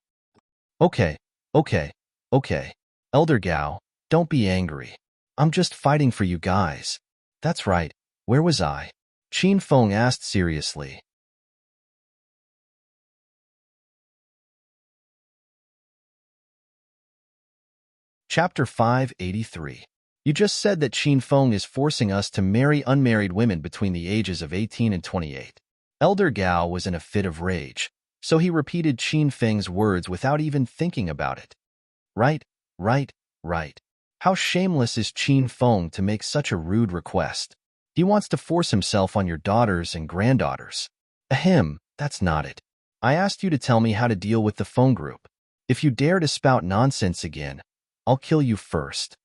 Okay. Elder Gao, don't be angry. I'm just fighting for you guys. That's right. Where was I? Qin Feng asked seriously. Chapter 583. You just said that Qin Feng is forcing us to marry unmarried women between the ages of 18 and 28. Elder Gao was in a fit of rage, so he repeated Qin Feng's words without even thinking about it. Right, right, right. How shameless is Qin Feng to make such a rude request? He wants to force himself on your daughters and granddaughters. Ahem, that's not it. I asked you to tell me how to deal with the Feng group. If you dare to spout nonsense again, I'll kill you first.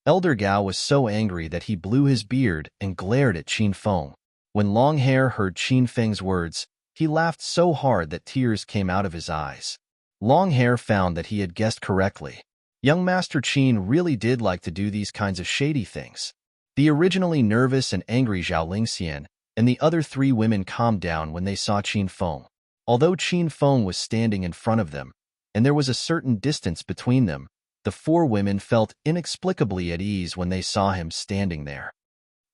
Elder Gao was so angry that he blew his beard and glared at Qin Feng. When Long Hair heard Qin Feng's words, he laughed so hard that tears came out of his eyes. Long Hair found that he had guessed correctly. Young Master Qin really did like to do these kinds of shady things. The originally nervous and angry Zhao Lingxian and the other three women calmed down when they saw Qin Feng. Although Qin Feng was standing in front of them, and there was a certain distance between them, the four women felt inexplicably at ease when they saw him standing there.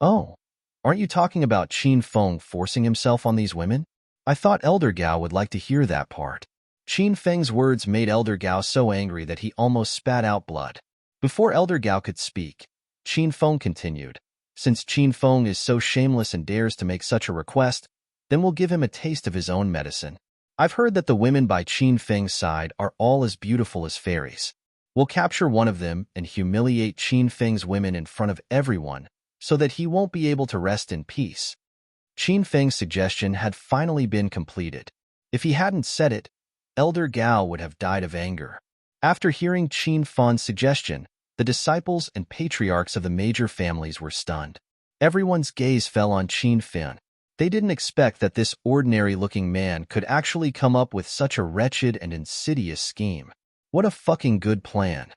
Oh, aren't you talking about Qin Feng forcing himself on these women? I thought Elder Gao would like to hear that part. Qin Feng's words made Elder Gao so angry that he almost spat out blood. Before Elder Gao could speak, Qin Feng continued, "Since Qin Feng is so shameless and dares to make such a request, then we'll give him a taste of his own medicine. I've heard that the women by Qin Feng's side are all as beautiful as fairies. We'll capture one of them and humiliate Qin Feng's women in front of everyone so that he won't be able to rest in peace." Qin Feng's suggestion had finally been completed. If he hadn't said it, Elder Gao would have died of anger. After hearing Qin Feng's suggestion, the disciples and patriarchs of the major families were stunned. Everyone's gaze fell on Qin Feng. They didn't expect that this ordinary-looking man could actually come up with such a wretched and insidious scheme. What a fucking good plan.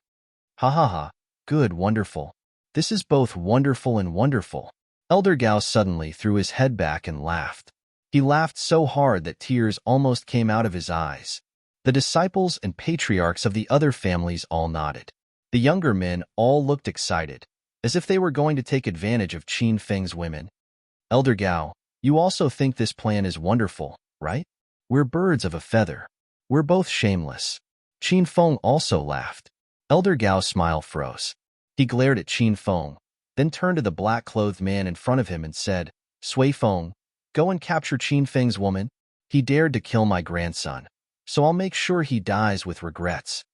Ha ha ha, good, wonderful. This is both wonderful and wonderful. Elder Gao suddenly threw his head back and laughed. He laughed so hard that tears almost came out of his eyes. The disciples and patriarchs of the other families all nodded. The younger men all looked excited, as if they were going to take advantage of Qin Feng's women. Elder Gao, you also think this plan is wonderful, right? We're birds of a feather. We're both shameless. Qin Feng also laughed. Elder Gao's smile froze. He glared at Qin Feng, then turned to the black-clothed man in front of him and said, "Sui Feng, go and capture Qin Feng's woman. He dared to kill my grandson, so I'll make sure he dies with regrets."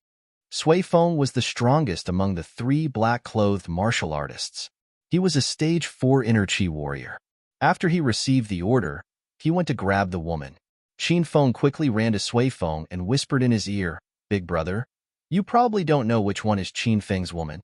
Sui Feng was the strongest among the three black-clothed martial artists. He was a stage 4 inner chi warrior. After he received the order, he went to grab the woman. Qin Feng quickly ran to Sui Feng and whispered in his ear, "Big brother, you probably don't know which one is Qin Feng's woman.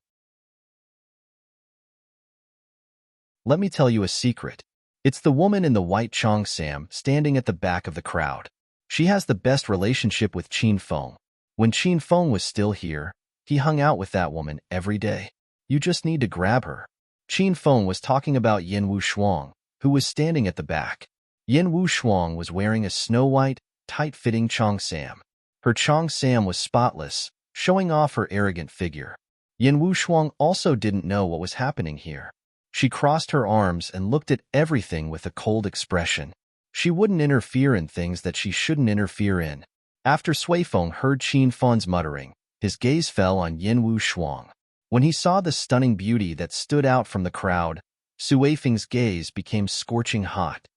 Let me tell you a secret. It's the woman in the white cheongsam standing at the back of the crowd. She has the best relationship with Qin Feng. When Qin Feng was still here, he hung out with that woman every day. You just need to grab her." Qin Feng was talking about Yin Wu Shuang, who was standing at the back. Yin Wu Shuang was wearing a snow-white, tight-fitting cheongsam. Her cheongsam was spotless, showing off her arrogant figure. Yin Wu Shuang also didn't know what was happening here. She crossed her arms and looked at everything with a cold expression. She wouldn't interfere in things that she shouldn't interfere in. After Sui Feng heard Qin Feng's muttering, his gaze fell on Yin Wu Shuang. When he saw the stunning beauty that stood out from the crowd, Sui Feng's gaze became scorching hot.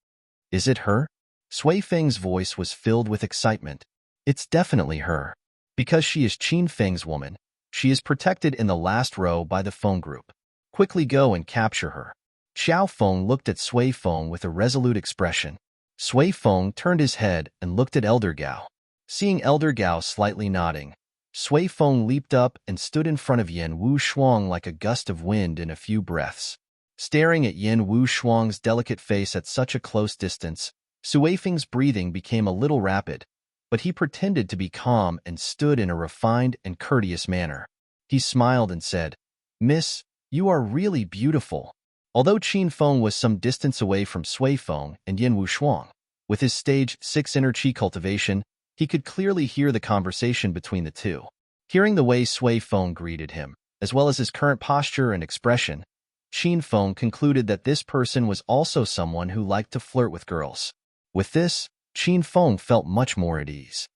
"Is it her?" Sui Feng's voice was filled with excitement. "It's definitely her. Because she is Qin Feng's woman, she is protected in the last row by the Feng group. Quickly go and capture her." Xiao Feng looked at Sui Feng with a resolute expression. Sui Feng turned his head and looked at Elder Gao. Seeing Elder Gao slightly nodding, Sui Feng leaped up and stood in front of Yin Wu Shuang like a gust of wind in a few breaths. Staring at Yin Wu Shuang's delicate face at such a close distance, Sui Feng's breathing became a little rapid, but he pretended to be calm and stood in a refined and courteous manner. He smiled and said, "Miss, you are really beautiful." Although Qin Feng was some distance away from Sui Feng and Yin Wu Shuang, with his stage 6 inner chi cultivation, he could clearly hear the conversation between the two. Hearing the way Sui Feng greeted him, as well as his current posture and expression, Qin Feng concluded that this person was also someone who liked to flirt with girls. With this, Qin Feng felt much more at ease.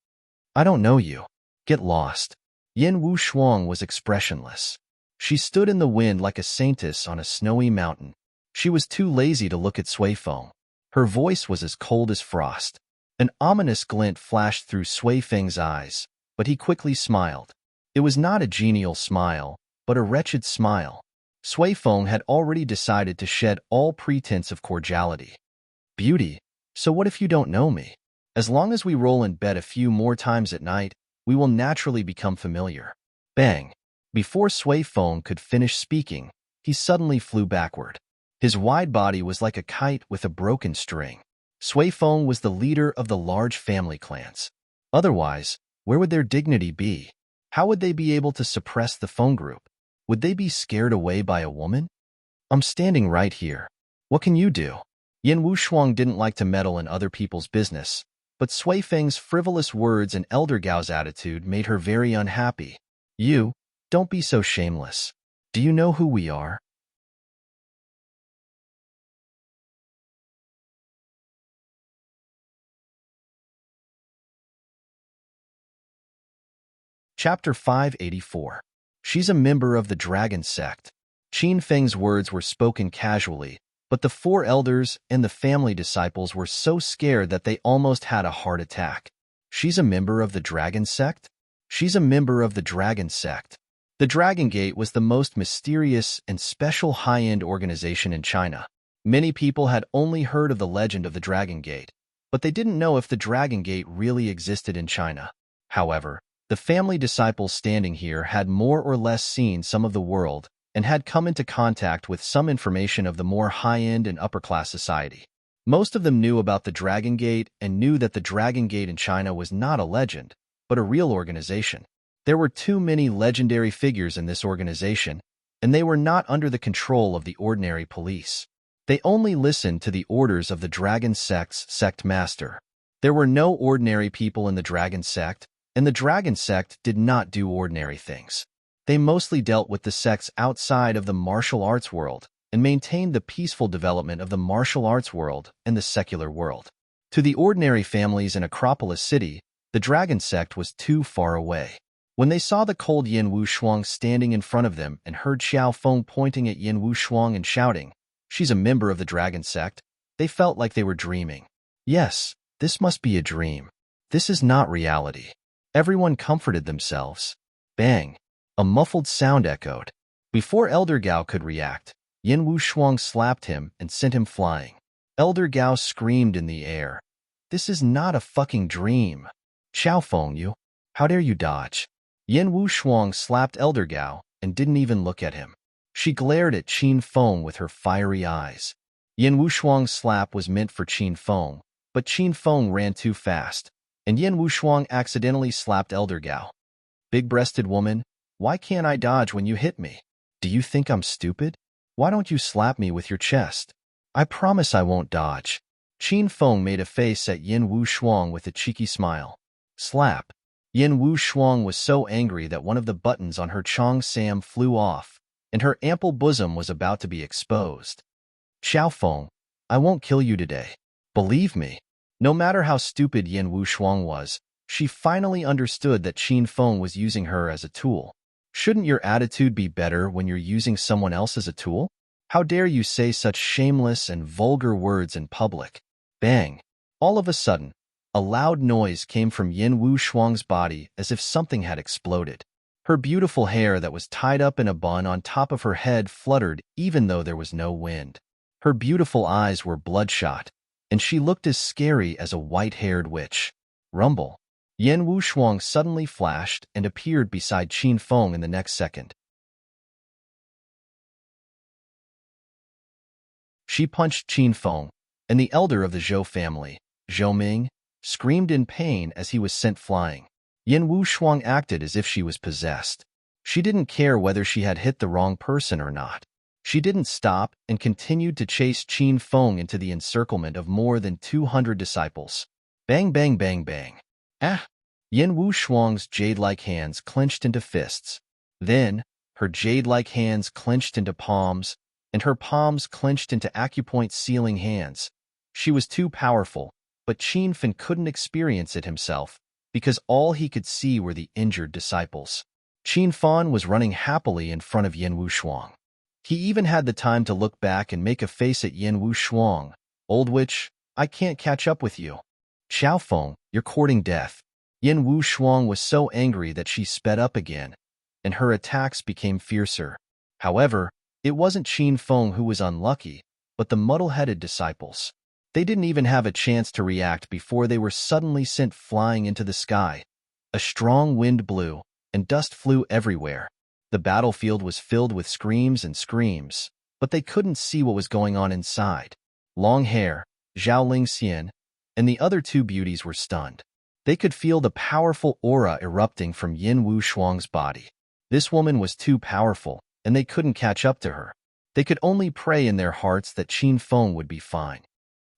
"I don't know you. Get lost." Yin Wu Shuang was expressionless. She stood in the wind like a saintess on a snowy mountain. She was too lazy to look at Sui Feng. Her voice was as cold as frost. An ominous glint flashed through Sui Feng's eyes, but he quickly smiled. It was not a genial smile, but a wretched smile. Sui Feng had already decided to shed all pretense of cordiality. Beauty, so what if you don't know me? As long as we roll in bed a few more times at night, we will naturally become familiar. Bang! Before Sui Feng could finish speaking, he suddenly flew backward. His wide body was like a kite with a broken string. Sui Feng was the leader of the large family clans. Otherwise, where would their dignity be? How would they be able to suppress the Feng group? Would they be scared away by a woman? I'm standing right here. What can you do? Yin Wushuang didn't like to meddle in other people's business, but Sui Feng's frivolous words and Elder Gao's attitude made her very unhappy. You, don't be so shameless. Do you know who we are? Chapter 584. She's a member of the Dragon Sect. Qin Feng's words were spoken casually, but the four elders and the family disciples were so scared that they almost had a heart attack. She's a member of the Dragon Sect? She's a member of the Dragon Sect. The Dragon Gate was the most mysterious and special high-end organization in China. Many people had only heard of the legend of the Dragon Gate, but they didn't know if the Dragon Gate really existed in China. However, the family disciples standing here had more or less seen some of the world and had come into contact with some information of the more high-end and upper-class society. Most of them knew about the Dragon Gate and knew that the Dragon Gate in China was not a legend, but a real organization. There were too many legendary figures in this organization, and they were not under the control of the ordinary police. They only listened to the orders of the Dragon Sect's sect master. There were no ordinary people in the Dragon Sect, and the Dragon Sect did not do ordinary things. They mostly dealt with the sects outside of the martial arts world and maintained the peaceful development of the martial arts world and the secular world. To the ordinary families in Acropolis City, the Dragon Sect was too far away. When they saw the cold Yin Wushuang standing in front of them and heard Xiao Feng pointing at Yin Wushuang and shouting, "She's a member of the Dragon Sect," they felt like they were dreaming. Yes, this must be a dream. This is not reality. Everyone comforted themselves. Bang! A muffled sound echoed. Before Elder Gao could react, Yin Wushuang slapped him and sent him flying. Elder Gao screamed in the air. This is not a fucking dream. Xiao Feng, you. How dare you dodge? Yin Wushuang slapped Elder Gao and didn't even look at him. She glared at Qin Feng with her fiery eyes. Yin Wushuang's slap was meant for Qin Feng, but Qin Feng ran too fast, and Yin Wushuang accidentally slapped Elder Gao. Big-breasted woman, why can't I dodge when you hit me? Do you think I'm stupid? Why don't you slap me with your chest? I promise I won't dodge. Qin Feng made a face at Yin Wushuang with a cheeky smile. Slap. Yin Wushuang was so angry that one of the buttons on her Chong Sam flew off, and her ample bosom was about to be exposed. Xiao Feng, I won't kill you today. Believe me. No matter how stupid Yin Wushuang was, she finally understood that Qin Feng was using her as a tool. Shouldn't your attitude be better when you're using someone else as a tool? How dare you say such shameless and vulgar words in public? Bang! All of a sudden, a loud noise came from Yin Wushuang's body as if something had exploded. Her beautiful hair that was tied up in a bun on top of her head fluttered even though there was no wind. Her beautiful eyes were bloodshot, and she looked as scary as a white-haired witch. Rumble. Yin Wushuang suddenly flashed and appeared beside Qin Feng in the next second. She punched Qin Feng, and the elder of the Zhou family, Zhou Ming, screamed in pain as he was sent flying. Yin Wushuang acted as if she was possessed. She didn't care whether she had hit the wrong person or not. She didn't stop and continued to chase Qin Feng into the encirclement of more than 200 disciples. Bang, bang, bang, bang. Ah! Yin Wushuang's jade-like hands clenched into fists. Then, her jade-like hands clenched into palms, and her palms clenched into acupoint sealing hands. She was too powerful, but Qin Feng couldn't experience it himself, because all he could see were the injured disciples. Qin Fan was running happily in front of Yin Wushuang. He even had the time to look back and make a face at Yin Wushuang. Old witch, I can't catch up with you. Xiao Feng, you're courting death. Yin Wushuang was so angry that she sped up again, and her attacks became fiercer. However, it wasn't Qin Feng who was unlucky, but the muddle-headed disciples. They didn't even have a chance to react before they were suddenly sent flying into the sky. A strong wind blew, and dust flew everywhere. The battlefield was filled with screams and screams, but they couldn't see what was going on inside. Long Hair, Zhao Lingxian, and the other two beauties were stunned. They could feel the powerful aura erupting from Yin Wushuang's body. This woman was too powerful, and they couldn't catch up to her. They could only pray in their hearts that Qin Feng would be fine.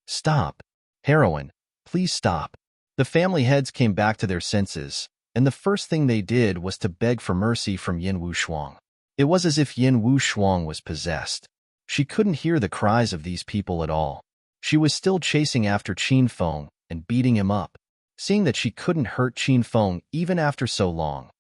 Stop. Heroine, please stop. The family heads came back to their senses, and the first thing they did was to beg for mercy from Yin Wushuang. It was as if Yin Wushuang was possessed. She couldn't hear the cries of these people at all. She was still chasing after Qin Feng and beating him up. Seeing that she couldn't hurt Qin Feng even after so long,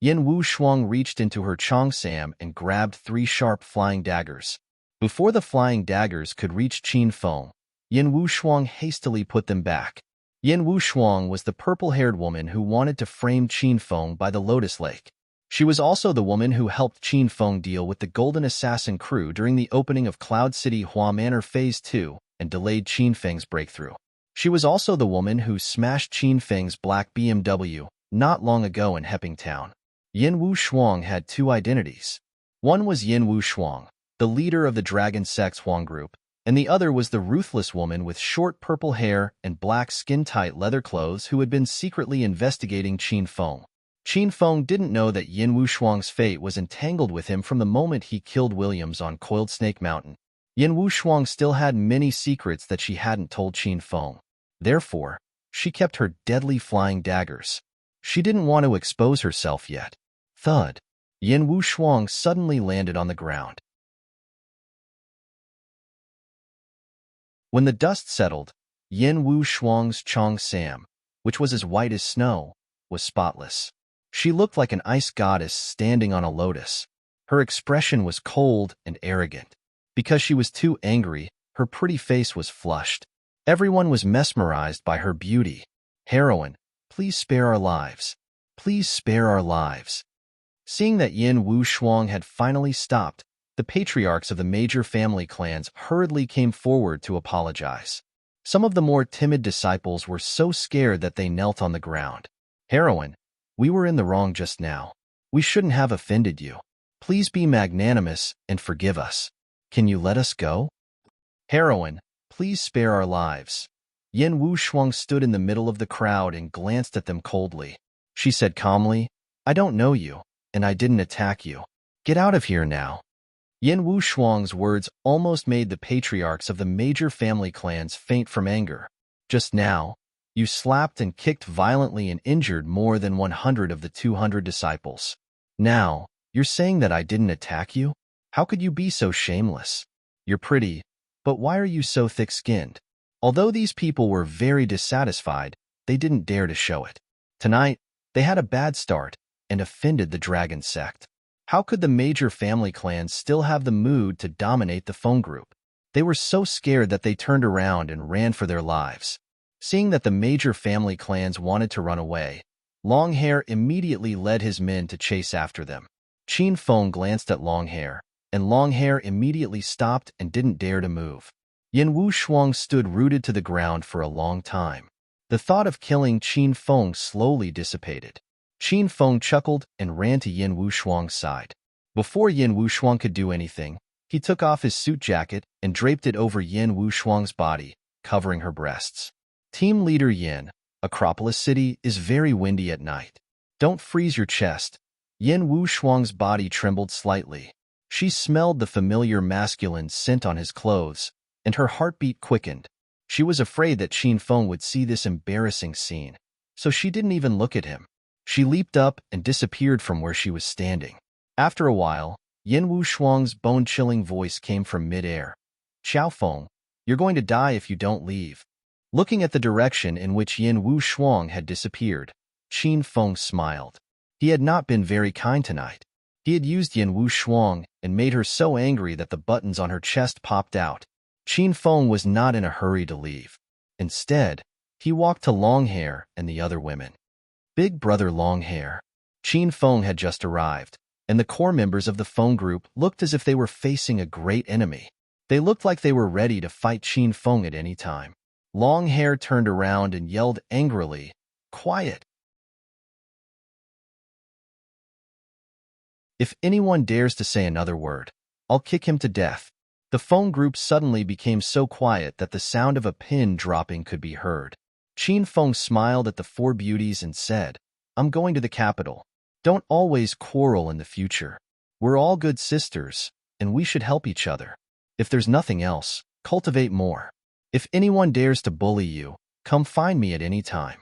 Yin Wushuang reached into her Cheongsam and grabbed 3 sharp flying daggers. Before the flying daggers could reach Qin Feng, Yin Wushuang hastily put them back. Yin Wushuang was the purple-haired woman who wanted to frame Qin Feng by the Lotus Lake. She was also the woman who helped Qin Feng deal with the Golden Assassin crew during the opening of Cloud City Hua Manor Phase 2 and delayed Qin Feng's breakthrough. She was also the woman who smashed Qin Feng's black BMW not long ago in Hepping Town. Yin Wushuang had 2 identities. One was Yin Wushuang, the leader of the Dragon Sex Huang group, and the other was the ruthless woman with short purple hair and black skin-tight leather clothes who had been secretly investigating Qin Feng. Qin Feng didn't know that Yin Wushuang's fate was entangled with him from the moment he killed Williams on Coiled Snake Mountain. Yin Wushuang still had many secrets that she hadn't told Qin Feng. Therefore, she kept her deadly flying daggers. She didn't want to expose herself yet. Thud. Yin Wushuang suddenly landed on the ground. When the dust settled, Yin Wushuang's Cheongsam, which was as white as snow, was spotless. She looked like an ice goddess standing on a lotus. Her expression was cold and arrogant. Because she was too angry, her pretty face was flushed. Everyone was mesmerized by her beauty. Heroine, please spare our lives. Please spare our lives. Seeing that Yin Wushuang had finally stopped, the patriarchs of the major family clans hurriedly came forward to apologize. Some of the more timid disciples were so scared that they knelt on the ground. Heroine, we were in the wrong just now. We shouldn't have offended you. Please be magnanimous and forgive us. Can you let us go? Heroine, please spare our lives. Yin Wushuang stood in the middle of the crowd and glanced at them coldly. She said calmly, I don't know you, and I didn't attack you. Get out of here now. Yin Wushuang's words almost made the patriarchs of the major family clans faint from anger. Just now, you slapped and kicked violently and injured more than 100 of the 200 disciples. Now, you're saying that I didn't attack you? How could you be so shameless? You're pretty, but why are you so thick-skinned? Although these people were very dissatisfied, they didn't dare to show it. Tonight, they had a bad start and offended the dragon sect. How could the major family clans still have the mood to dominate the phone group? They were so scared that they turned around and ran for their lives. Seeing that the major family clans wanted to run away, Long Hair immediately led his men to chase after them. Qin Feng glanced at Long Hair, and Long Hair immediately stopped and didn't dare to move. Yin Wushuang stood rooted to the ground for a long time. The thought of killing Qin Feng slowly dissipated. Qin Feng chuckled and ran to Yin Wushuang's side. Before Yin Wushuang could do anything, he took off his suit jacket and draped it over Yin Wushuang's body, covering her breasts. Team Leader Yin, Acropolis City is very windy at night. Don't freeze your chest. Yin Wushuang's body trembled slightly. She smelled the familiar masculine scent on his clothes, and her heartbeat quickened. She was afraid that Qin Feng would see this embarrassing scene, so she didn't even look at him. She leaped up and disappeared from where she was standing. After a while, Yin Wushuang's bone-chilling voice came from mid-air. Xiao Feng, you're going to die if you don't leave. Looking at the direction in which Yin Wushuang had disappeared, Qin Feng smiled. He had not been very kind tonight. He had used Yin Wu Shuang and made her so angry that the buttons on her chest popped out. Qin Feng was not in a hurry to leave. Instead, he walked to Longhair and the other women. Big brother Longhair. Qin Feng had just arrived, and the core members of the Feng group looked as if they were facing a great enemy. They looked like they were ready to fight Qin Feng at any time. Longhair turned around and yelled angrily, "Quiet! If anyone dares to say another word, I'll kick him to death." The Feng group suddenly became so quiet that the sound of a pin dropping could be heard. Qin Feng smiled at the four beauties and said, "I'm going to the capital. Don't always quarrel in the future. We're all good sisters, and we should help each other. If there's nothing else, cultivate more. If anyone dares to bully you, come find me at any time."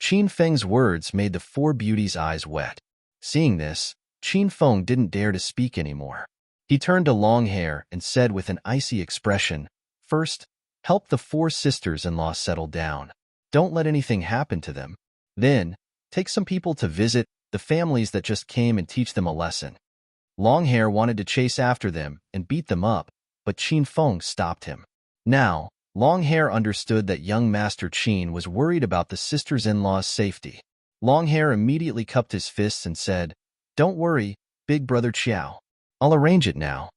Qin Feng's words made the four beauties' eyes wet. Seeing this, Qin Feng didn't dare to speak anymore. He turned to Longhair and said with an icy expression, "First, help the four sisters-in-law settle down. Don't let anything happen to them. Then, take some people to visit the families that just came and teach them a lesson." Longhair wanted to chase after them and beat them up, but Qin Feng stopped him. Now, Longhair understood that young Master Qin was worried about the sisters-in-law's safety. Longhair immediately cupped his fists and said, "Don't worry, big brother Qiao. I'll arrange it now."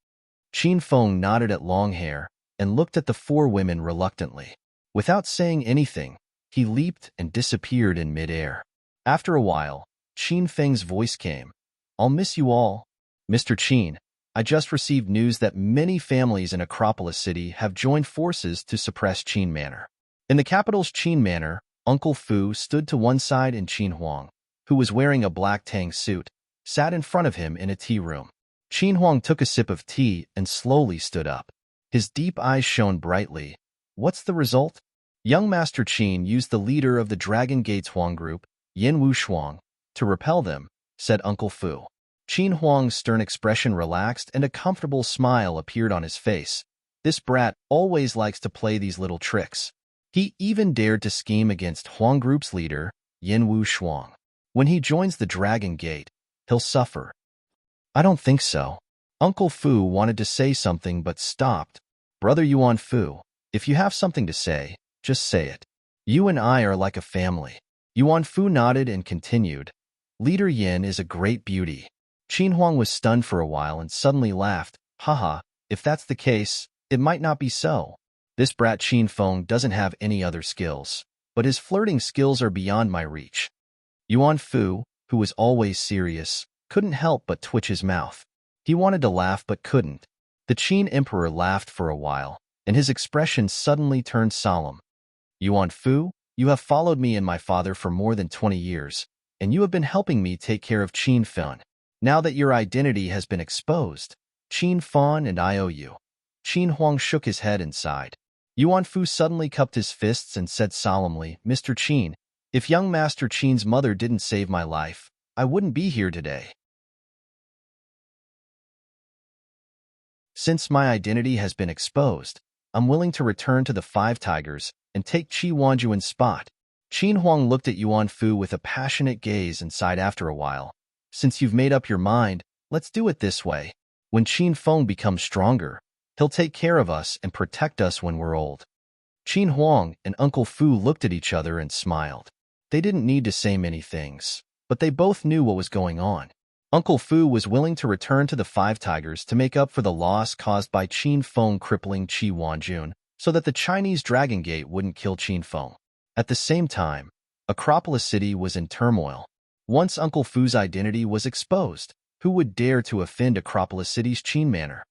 Qin Feng nodded at Longhair and looked at the four women reluctantly. Without saying anything, he leaped and disappeared in midair. After a while, Qin Feng's voice came. "I'll miss you all. Mr. Qin, I just received news that many families in Acropolis City have joined forces to suppress Qin Manor." In the capital's Qin Manor, Uncle Fu stood to one side and Qin Huang, who was wearing a black tang suit, sat in front of him in a tea room. Qin Huang took a sip of tea and slowly stood up. His deep eyes shone brightly. "What's the result?" Young Master Qin used the leader of the Dragon Gates Huang group, Yin Wu Shuang, to repel them, said Uncle Fu. Qin Huang's stern expression relaxed and a comfortable smile appeared on his face. This brat always likes to play these little tricks. He even dared to scheme against Huang Group's leader, Yin Wu Shuang. When he joins the Dragon Gate, he'll suffer. "I don't think so." Uncle Fu wanted to say something but stopped. "Brother Yuan Fu, if you have something to say, just say it. You and I are like a family." Yuan Fu nodded and continued, "Leader Yin is a great beauty." Qin Huang was stunned for a while and suddenly laughed. "Haha, if that's the case, it might not be so. This brat Qin Feng doesn't have any other skills, but his flirting skills are beyond my reach." Yuan Fu, who was always serious, couldn't help but twitch his mouth. He wanted to laugh but couldn't. The Qin Emperor laughed for a while, and his expression suddenly turned solemn. "Yuan Fu, you have followed me and my father for more than 20 years, and you have been helping me take care of Qin Fen. Now that your identity has been exposed, Qin Fan and I owe you." Qin Huang shook his head and sighed. Yuan Fu suddenly cupped his fists and said solemnly, "Mr. Qin, if young Master Qin's mother didn't save my life, I wouldn't be here today. Since my identity has been exposed, I'm willing to return to the Five Tigers and take Qi Wanjuan's spot." Qin Huang looked at Yuan Fu with a passionate gaze and sighed after a while. "Since you've made up your mind, let's do it this way. When Qin Feng becomes stronger, he'll take care of us and protect us when we're old." Qin Huang and Uncle Fu looked at each other and smiled. They didn't need to say many things, but they both knew what was going on. Uncle Fu was willing to return to the Five Tigers to make up for the loss caused by Qin Feng crippling Qi Wanjun, so that the Chinese Dragon Gate wouldn't kill Qin Feng. At the same time, Acropolis City was in turmoil. Once Uncle Fu's identity was exposed, who would dare to offend Acropolis City's Qin Manor?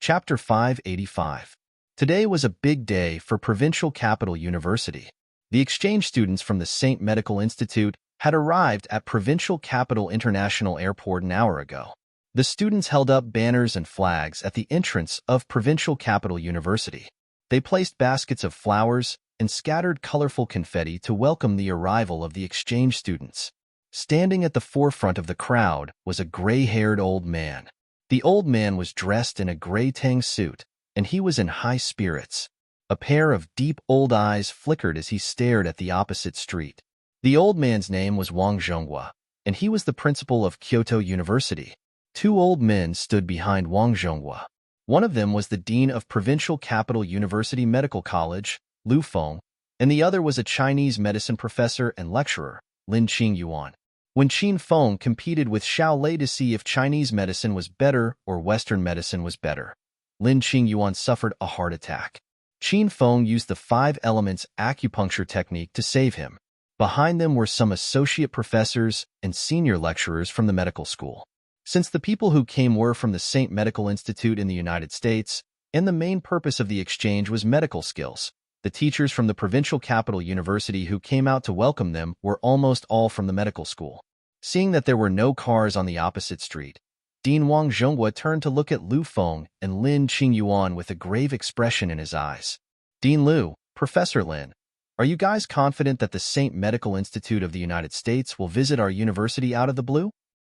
Chapter 585. Today was a big day for Provincial Capital University. The exchange students from the St. Medical Institute had arrived at Provincial Capital International Airport an hour ago. The students held up banners and flags at the entrance of Provincial Capital University. They placed baskets of flowers and scattered colorful confetti to welcome the arrival of the exchange students. Standing at the forefront of the crowd was a gray-haired old man. The old man was dressed in a gray tang suit, and he was in high spirits. A pair of deep old eyes flickered as he stared at the opposite street. The old man's name was Wang Zhonghua, and he was the principal of Kyoto University. Two old men stood behind Wang Zhonghua. One of them was the dean of Provincial Capital University Medical College, Lu Feng, and the other was a Chinese medicine professor and lecturer, Lin Qingyuan. When Qin Feng competed with Xiao Lei to see if Chinese medicine was better or Western medicine was better, Lin Qingyuan suffered a heart attack. Qin Feng used the 5 elements acupuncture technique to save him. Behind them were some associate professors and senior lecturers from the medical school. Since the people who came were from the St. Medical Institute in the United States, and the main purpose of the exchange was medical skills, the teachers from the Provincial Capital University who came out to welcome them were almost all from the medical school. Seeing that there were no cars on the opposite street, Dean Wang Zhonghua turned to look at Lu Feng and Lin Qingyuan with a grave expression in his eyes. Dean Lu, Professor Lin, are you guys confident that the St. Medical Institute of the United States will visit our university out of the blue?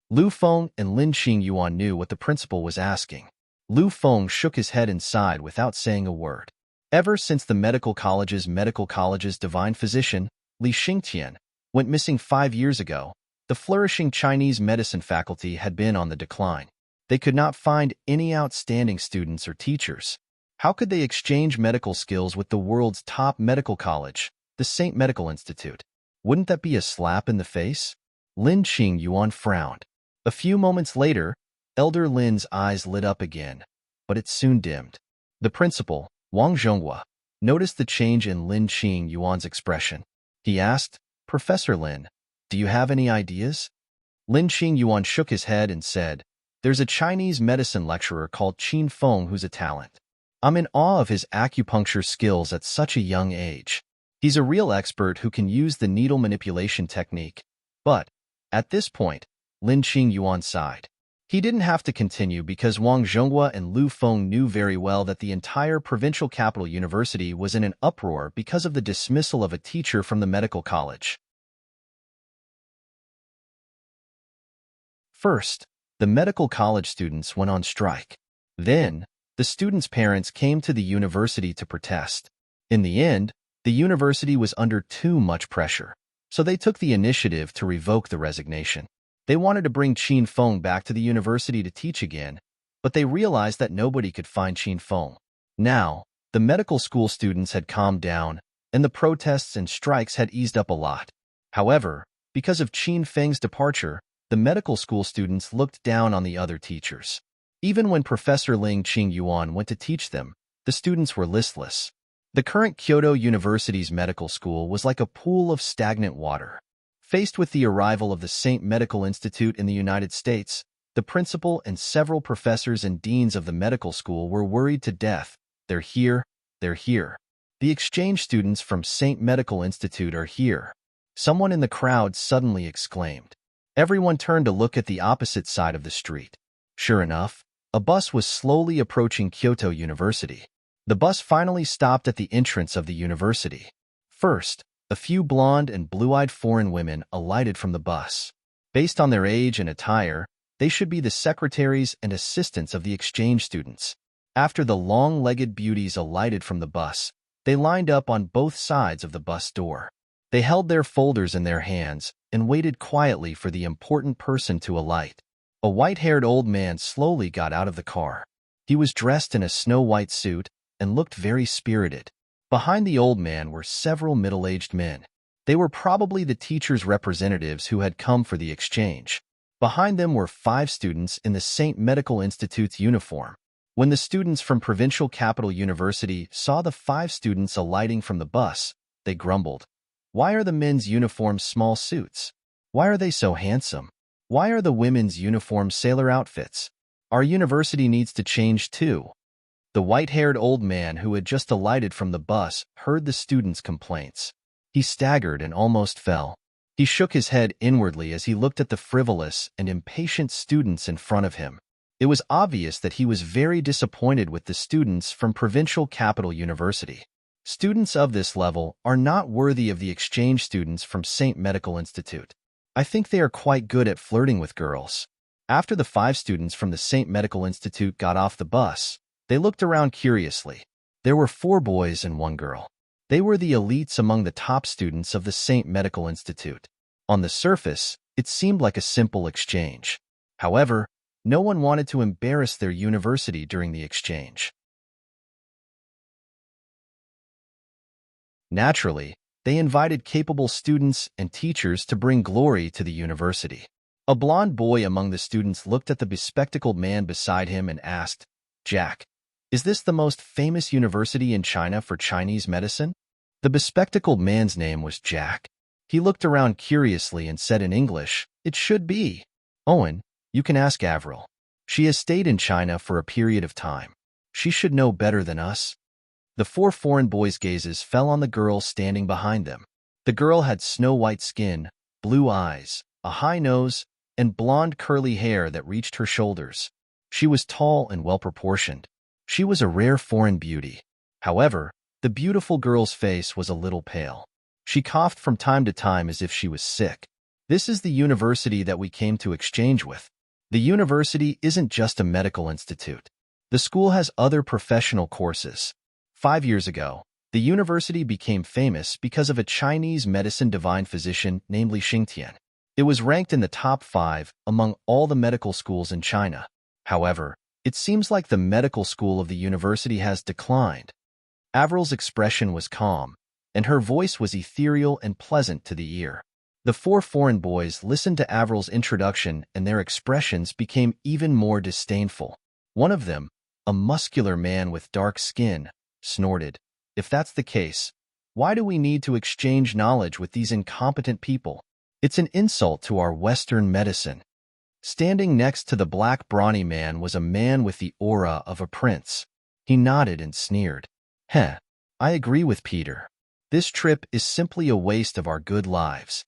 Lu Feng and Lin Qingyuan knew what the principal was asking. Lu Feng shook his head and sighed without saying a word. Ever since the medical college's divine physician, Li Xingtian, went missing 5 years ago, the flourishing Chinese medicine faculty had been on the decline. They could not find any outstanding students or teachers. How could they exchange medical skills with the world's top medical college, the St. Medical Institute? Wouldn't that be a slap in the face? Lin Qingyuan frowned. A few moments later, Elder Lin's eyes lit up again, but it soon dimmed. The principal, Wang Zhonghua, noticed the change in Lin Qingyuan's expression. He asked, Professor Lin, do you have any ideas? Lin Qingyuan shook his head and said, there's a Chinese medicine lecturer called Qin Feng who's a talent. I'm in awe of his acupuncture skills at such a young age. He's a real expert who can use the needle manipulation technique. But, at this point, Lin Qingyuan sighed. He didn't have to continue because Wang Zhonghua and Lu Feng knew very well that the entire Provincial Capital University was in an uproar because of the dismissal of a teacher from the medical college. First, the medical college students went on strike. Then, the students' parents came to the university to protest. In the end, the university was under too much pressure, so they took the initiative to revoke the resignation. They wanted to bring Qin Feng back to the university to teach again, but they realized that nobody could find Qin Feng. Now, the medical school students had calmed down, and the protests and strikes had eased up a lot. However, because of Qin Feng's departure, the medical school students looked down on the other teachers. Even when Professor Ling Qingyuan went to teach them, the students were listless. The current Kyoto University's medical school was like a pool of stagnant water. Faced with the arrival of the St. Medical Institute in the United States, the principal and several professors and deans of the medical school were worried to death. They're here, they're here. The exchange students from St. Medical Institute are here. Someone in the crowd suddenly exclaimed. Everyone turned to look at the opposite side of the street. Sure enough, a bus was slowly approaching Kyoto University. The bus finally stopped at the entrance of the university. First, a few blonde and blue-eyed foreign women alighted from the bus. Based on their age and attire, they should be the secretaries and assistants of the exchange students. After the long-legged beauties alighted from the bus, they lined up on both sides of the bus door. They held their folders in their hands and waited quietly for the important person to alight. A white-haired old man slowly got out of the car. He was dressed in a snow-white suit and looked very spirited. Behind the old man were several middle-aged men. They were probably the teachers' representatives who had come for the exchange. Behind them were 5 students in the St. Medical Institute's uniform. When the students from Provincial Capital University saw the 5 students alighting from the bus, they grumbled. Why are the men's uniforms small suits? Why are they so handsome? Why are the women's uniforms sailor outfits? Our university needs to change too. The white-haired old man who had just alighted from the bus heard the students' complaints. He staggered and almost fell. He shook his head inwardly as he looked at the frivolous and impatient students in front of him. It was obvious that he was very disappointed with the students from Provincial Capital University. Students of this level are not worthy of the exchange students from St. Medical Institute. I think they are quite good at flirting with girls. After the 5 students from the St. Medical Institute got off the bus, They looked around curiously. There were 4 boys and 1 girl. They were the elites among the top students of the St. Medical Institute. On the surface, it seemed like a simple exchange. However, no one wanted to embarrass their university during the exchange. Naturally, they invited capable students and teachers to bring glory to the university. A blond boy among the students looked at the bespectacled man beside him and asked, "Jack, is this the most famous university in China for Chinese medicine?" The bespectacled man's name was Jack. He looked around curiously and said in English, "It should be. Owen, you can ask Avril. She has stayed in China for a period of time. She should know better than us." The 4 foreign boys' gazes fell on the girl standing behind them. The girl had snow-white skin, blue eyes, a high nose, and blonde curly hair that reached her shoulders. She was tall and well-proportioned. She was a rare foreign beauty. However, the beautiful girl's face was a little pale. She coughed from time to time as if she was sick. "This is the university that we came to exchange with. The university isn't just a medical institute. The school has other professional courses." 5 years ago, the university became famous because of a Chinese medicine divine physician named Xingtian. It was ranked in the top 5 among all the medical schools in China. However, it seems like the medical school of the university has declined. Avril's expression was calm, and her voice was ethereal and pleasant to the ear. The 4 foreign boys listened to Avril's introduction, and their expressions became even more disdainful. One of them, a muscular man with dark skin, snorted, "If that's the case, why do we need to exchange knowledge with these incompetent people? It's an insult to our Western medicine." Standing next to the black brawny man was a man with the aura of a prince. He nodded and sneered. "Heh, I agree with Peter. This trip is simply a waste of our good lives.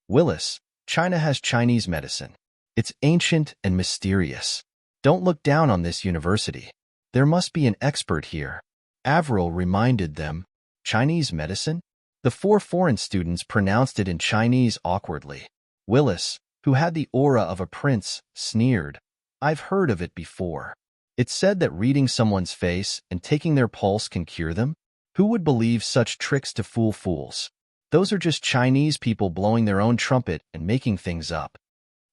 Willis, China has Chinese medicine. It's ancient and mysterious. Don't look down on this university. There must be an expert here." Avril reminded them, "Chinese medicine?" The 4 foreign students pronounced it in Chinese awkwardly. Willis, who had the aura of a prince, sneered, "I've heard of it before. It's said that reading someone's face and taking their pulse can cure them? Who would believe such tricks to fool fools? Those are just Chinese people blowing their own trumpet and making things up."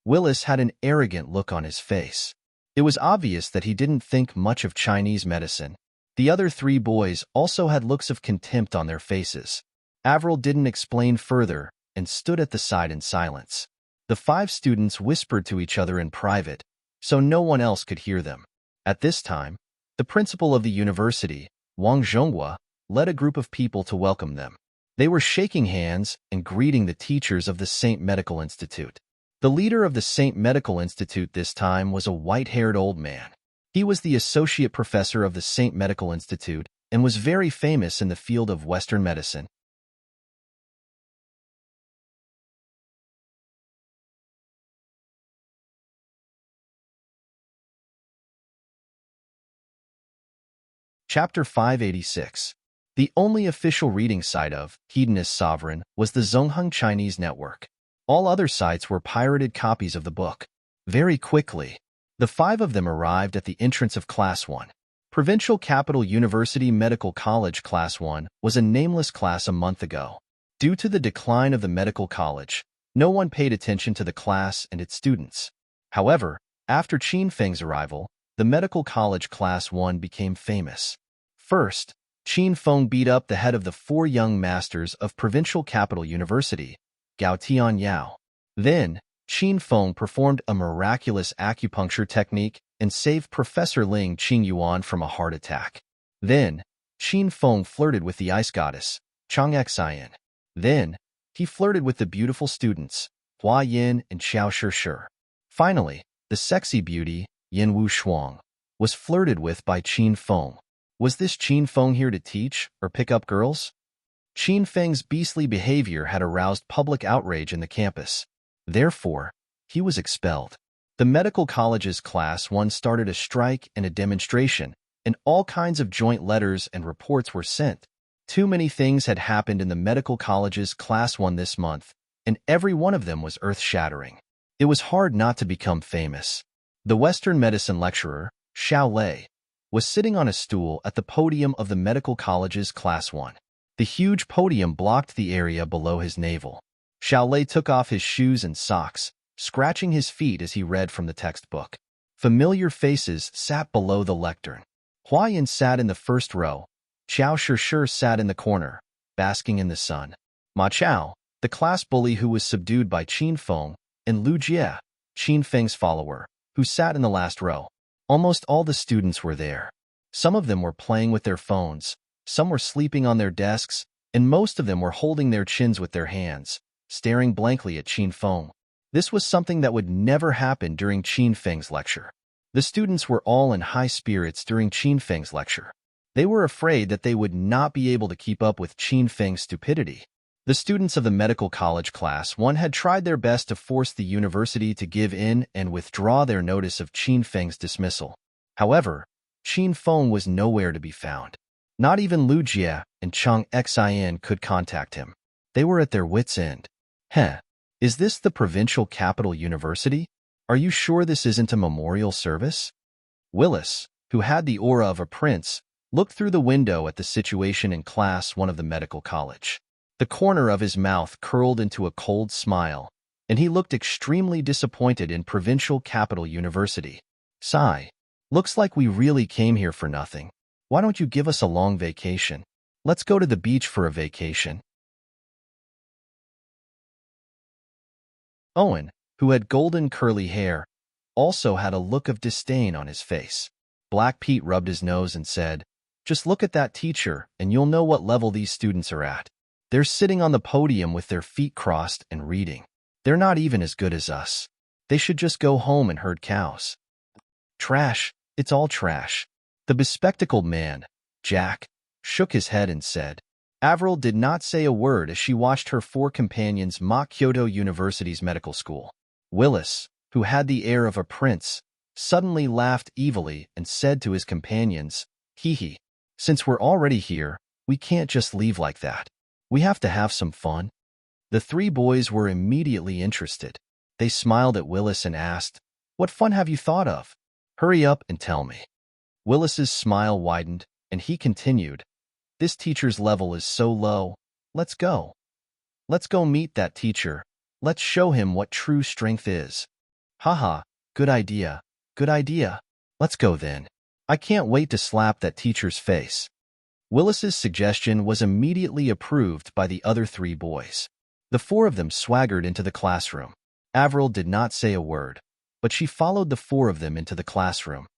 Willis had an arrogant look on his face. It was obvious that he didn't think much of Chinese medicine. The other 3 boys also had looks of contempt on their faces. Avril didn't explain further and stood at the side in silence. The 5 students whispered to each other in private, so no one else could hear them. At this time, the principal of the university, Wang Zhonghua, led a group of people to welcome them. They were shaking hands and greeting the teachers of the St. Medical Institute. The leader of the St. Medical Institute this time was a white-haired old man. He was the associate professor of the St. Medical Institute and was very famous in the field of Western medicine. Chapter 586. The only official reading site of Hedonist Sovereign was the Zhongheng Chinese Network. All other sites were pirated copies of the book. Very quickly, the 5 of them arrived at the entrance of Class 1. Provincial Capital University Medical College Class 1 was a nameless class a month ago. Due to the decline of the medical college, no one paid attention to the class and its students. However, after Qin Feng's arrival, the medical college Class 1 became famous. First, Qin Feng beat up the head of the 4 young masters of Provincial Capital University, Gao Tianyao. Then, Qin Feng performed a miraculous acupuncture technique and saved Professor Ling Qingyuan from a heart attack. Then, Qin Feng flirted with the ice goddess, Chang Xian. Then, he flirted with the beautiful students, Hua Yin and Xiao Shi. Finally, the sexy beauty, Yin Wu Shuang, was flirted with by Qin Feng. Was this Qin Feng here to teach or pick up girls? Qin Feng's beastly behavior had aroused public outrage in the campus. Therefore, he was expelled. The medical college's Class 1 started a strike and a demonstration, and all kinds of joint letters and reports were sent. Too many things had happened in the medical college's Class 1 this month, and every one of them was earth-shattering. It was hard not to become famous. The Western medicine lecturer, Xiao Lei, was sitting on a stool at the podium of the medical college's Class 1. The huge podium blocked the area below his navel. Xiaolei took off his shoes and socks, scratching his feet as he read from the textbook. Familiar faces sat below the lectern. Hua Yin sat in the first row. Qiao Shishir sat in the corner, basking in the sun. Ma Chao, the class bully who was subdued by Qin Feng, and Lu Jie, Qin Feng's follower, who sat in the last row. Almost all the students were there. Some of them were playing with their phones, some were sleeping on their desks, and most of them were holding their chins with their hands, staring blankly at Qin Feng. This was something that would never happen during Qin Feng's lecture. The students were all in high spirits during Qin Feng's lecture. They were afraid that they would not be able to keep up with Qin Feng's stupidity. The students of the medical college Class 1 had tried their best to force the university to give in and withdraw their notice of Qin Feng's dismissal. However, Qin Feng was nowhere to be found. Not even Lu Jie and Chang Xian could contact him. They were at their wits' end. Is this the provincial capital university? Are you sure this isn't a memorial service? Willis, who had the aura of a prince, looked through the window at the situation in Class 1 of the medical college. The corner of his mouth curled into a cold smile, and he looked extremely disappointed in provincial capital university. Sigh. Looks like we really came here for nothing. Why don't you give us a long vacation? Let's go to the beach for a vacation. Owen, who had golden curly hair, also had a look of disdain on his face. Black Pete rubbed his nose and said, "Just look at that teacher, and you'll know what level these students are at. They're sitting on the podium with their feet crossed and reading. They're not even as good as us. They should just go home and herd cows." Trash, it's all trash. The bespectacled man, Jack, shook his head and said. Avril did not say a word as she watched her four companions mock Kyoto University's medical school. Willis, who had the air of a prince, suddenly laughed evilly and said to his companions, "Hee hee. Since we're already here, we can't just leave like that. We have to have some fun." The three boys were immediately interested. They smiled at Willis and asked, "What fun have you thought of? Hurry up and tell me." Willis's smile widened, and he continued, "This teacher's level is so low. Let's go. Let's go meet that teacher. Let's show him what true strength is." Haha, good idea. Good idea. Let's go then. I can't wait to slap that teacher's face. Willis's suggestion was immediately approved by the other three boys. The four of them swaggered into the classroom. Avril did not say a word, but she followed the four of them into the classroom.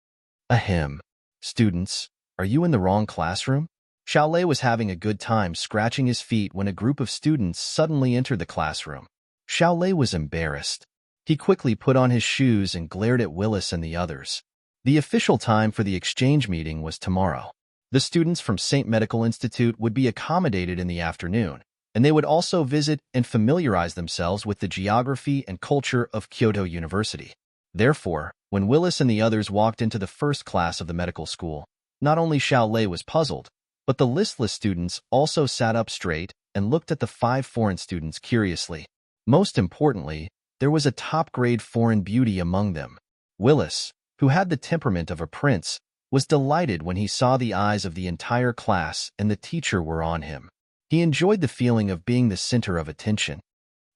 Ahem. Students, are you in the wrong classroom? Xiaolei was having a good time scratching his feet when a group of students suddenly entered the classroom. Xiaolei was embarrassed. He quickly put on his shoes and glared at Willis and the others. The official time for the exchange meeting was tomorrow. The students from St. Medical Institute would be accommodated in the afternoon, and they would also visit and familiarize themselves with the geography and culture of Kyoto University. Therefore, when Willis and the others walked into the first class of the medical school, not only Xiaolei was puzzled, but the listless students also sat up straight and looked at the 5 foreign students curiously. Most importantly, there was a top-grade foreign beauty among them. Willis, who had the temperament of a prince, was delighted when he saw the eyes of the entire class and the teacher were on him. He enjoyed the feeling of being the center of attention.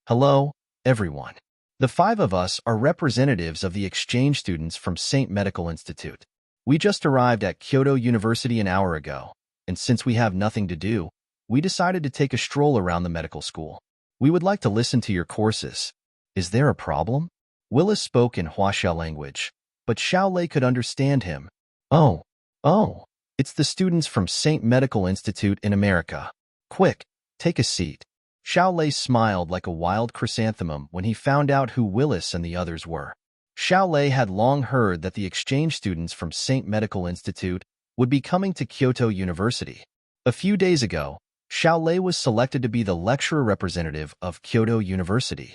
Hello, everyone. The 5 of us are representatives of the exchange students from St. Medical Institute. We just arrived at Kyoto University an hour ago, and since we have nothing to do, we decided to take a stroll around the medical school. We would like to listen to your courses. Is there a problem? Willis spoke in Huaxia language, but Xiaolei could understand him. Oh, it's the students from St. Medical Institute in America. Quick, take a seat. Xiaolei smiled like a wild chrysanthemum when he found out who Willis and the others were. Xiaolei had long heard that the exchange students from St. Medical Institute would be coming to Kyoto University. A few days ago, Xiaolei was selected to be the lecturer representative of Kyoto University.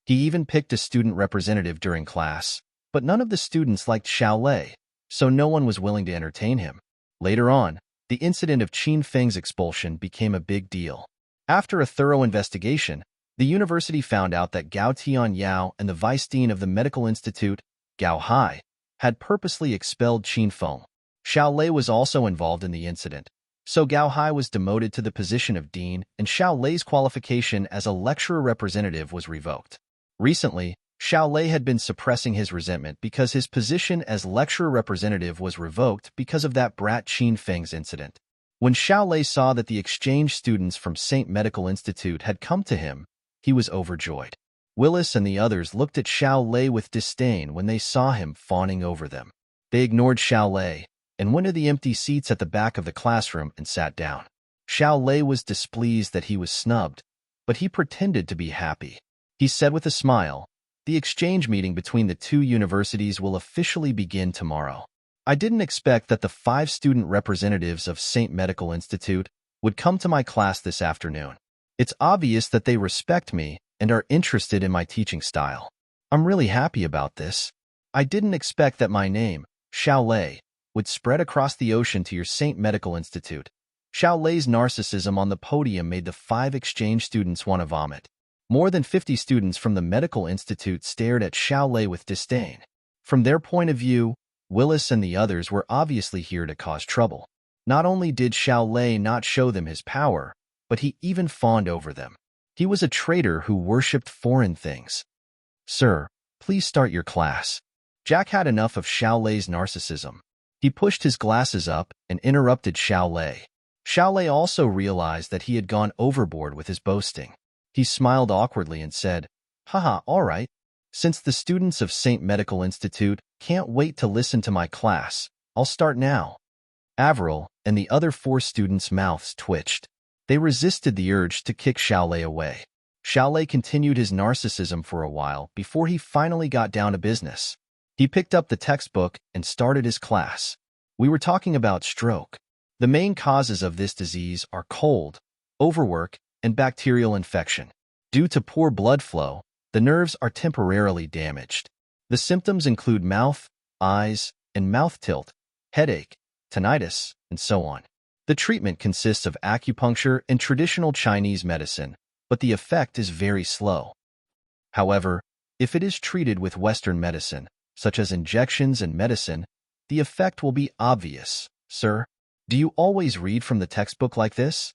He even picked a student representative during class, but none of the students liked Xiaolei, so no one was willing to entertain him. Later on, the incident of Qin Feng's expulsion became a big deal. After a thorough investigation, the university found out that Gao Tianyao and the vice dean of the medical institute Gao Hai, had purposely expelled Qin Feng. Xiao Lei was also involved in the incident, so Gao Hai was demoted to the position of dean and Xiao Lei's qualification as a lecturer representative was revoked. Recently, Xiao Lei had been suppressing his resentment because his position as lecturer representative was revoked because of that brat Qin Feng's incident. When Xiao Lei saw that the exchange students from St. Medical Institute had come to him, he was overjoyed. Willis and the others looked at Xiao Lei with disdain when they saw him fawning over them. They ignored Xiao Lei and went to the empty seats at the back of the classroom and sat down. Xiao Lei was displeased that he was snubbed, but he pretended to be happy. He said with a smile, "The exchange meeting between the two universities will officially begin tomorrow. I didn't expect that the 5 student representatives of St. Medical Institute would come to my class this afternoon. It's obvious that they respect me and are interested in my teaching style. I'm really happy about this. I didn't expect that my name, Xiao Lei, would spread across the ocean to your St. Medical Institute." Xiao Lei's narcissism on the podium made the 5 exchange students want to vomit. More than 50 students from the medical institute stared at Xiao Lei with disdain. From their point of view, Willis and the others were obviously here to cause trouble. Not only did Xiao Lei not show them his power, but he even fawned over them. He was a traitor who worshipped foreign things. "Sir, please start your class." Jack had enough of Xiao Lei's narcissism. He pushed his glasses up and interrupted Xiao Lei. Xiao Lei also realized that he had gone overboard with his boasting. He smiled awkwardly and said, "Haha, all right. Since the students of St. Medical Institute can't wait to listen to my class, I'll start now." Avril and the other 4 students' mouths twitched. They resisted the urge to kick Xiao Lei away. Xiao Lei continued his narcissism for a while before he finally got down to business. He picked up the textbook and started his class. "We were talking about stroke. The main causes of this disease are cold, overwork, and bacterial infection. Due to poor blood flow, the nerves are temporarily damaged. The symptoms include mouth, eyes, and mouth tilt, headache, tinnitus, and so on. The treatment consists of acupuncture and traditional Chinese medicine, but the effect is very slow. However, if it is treated with Western medicine, such as injections and medicine, the effect will be obvious. Sir, do you always read from the textbook like this?"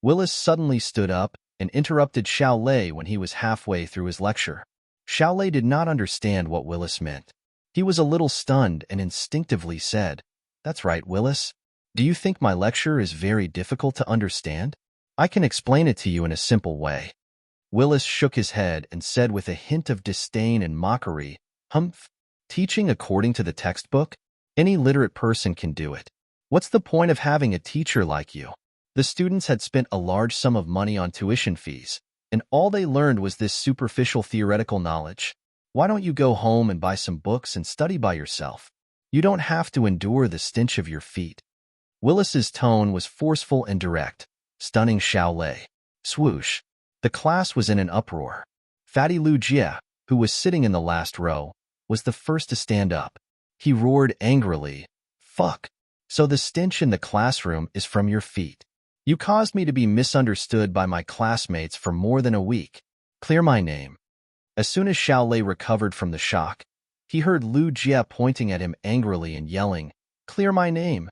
Willis suddenly stood up and interrupted Xiao Lei when he was halfway through his lecture. Xiao Lei did not understand what Willis meant. He was a little stunned and instinctively said, "That's right, Willis. Do you think my lecture is very difficult to understand? I can explain it to you in a simple way." Willis shook his head and said with a hint of disdain and mockery, "Humph, teaching according to the textbook? Any literate person can do it. What's the point of having a teacher like you?" The students had spent a large sum of money on tuition fees, and all they learned was this superficial theoretical knowledge. Why don't you go home and buy some books and study by yourself? You don't have to endure the stench of your feet. Willis's tone was forceful and direct, stunning Xiao Lei. Swoosh. The class was in an uproar. Fatty Lu Jie, who was sitting in the last row, was the first to stand up. He roared angrily, "Fuck! So the stench in the classroom is from your feet. You caused me to be misunderstood by my classmates for more than a week. Clear my name." As soon as Xiao Lei recovered from the shock, he heard Lu Jie pointing at him angrily and yelling, "Clear my name."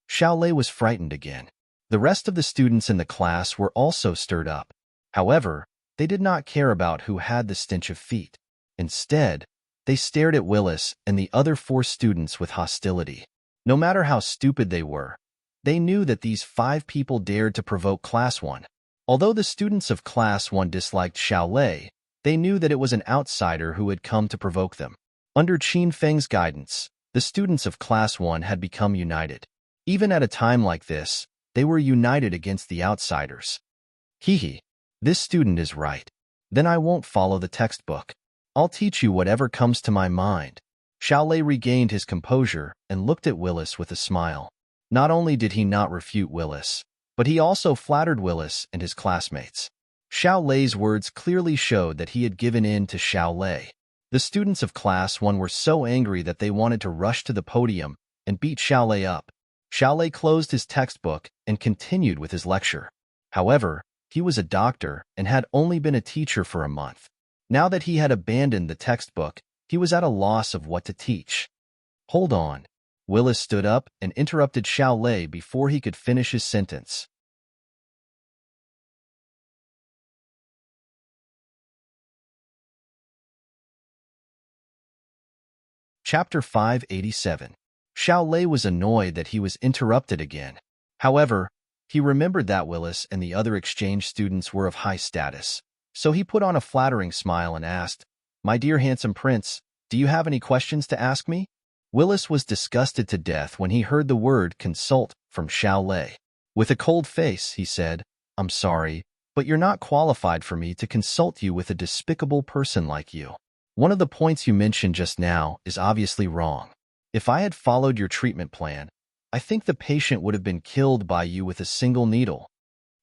Xiao Lei was frightened again. The rest of the students in the class were also stirred up. However, they did not care about who had the stench of feet. Instead, they stared at Willis and the other 4 students with hostility. No matter how stupid they were, they knew that these 5 people dared to provoke Class 1. Although the students of Class 1 disliked Xiao Lei, they knew that it was an outsider who had come to provoke them. Under Qin Feng's guidance, the students of Class 1 had become united. Even at a time like this, they were united against the outsiders. Hee, this student is right. Then I won't follow the textbook. I'll teach you whatever comes to my mind. Xiao Lei regained his composure and looked at Willis with a smile. Not only did he not refute Willis, but he also flattered Willis and his classmates. Xiao Lei's words clearly showed that he had given in to Xiao Lei. The students of Class 1 were so angry that they wanted to rush to the podium and beat Xiao Lei up. Xiao Lei closed his textbook and continued with his lecture. However, he was a doctor and had only been a teacher for a month. Now that he had abandoned the textbook, he was at a loss of what to teach. Hold on. Willis stood up and interrupted Xiao Lei before he could finish his sentence. Chapter 587. Xiao Lei was annoyed that he was interrupted again. However, he remembered that Willis and the other exchange students were of high status, so he put on a flattering smile and asked, "My dear handsome prince, do you have any questions to ask me?" Willis was disgusted to death when he heard the word consult from Xiao Lei. With a cold face, he said, "I'm sorry, but you're not qualified for me to consult you with a despicable person like you. One of the points you mentioned just now is obviously wrong. If I had followed your treatment plan, I think the patient would have been killed by you with a single needle."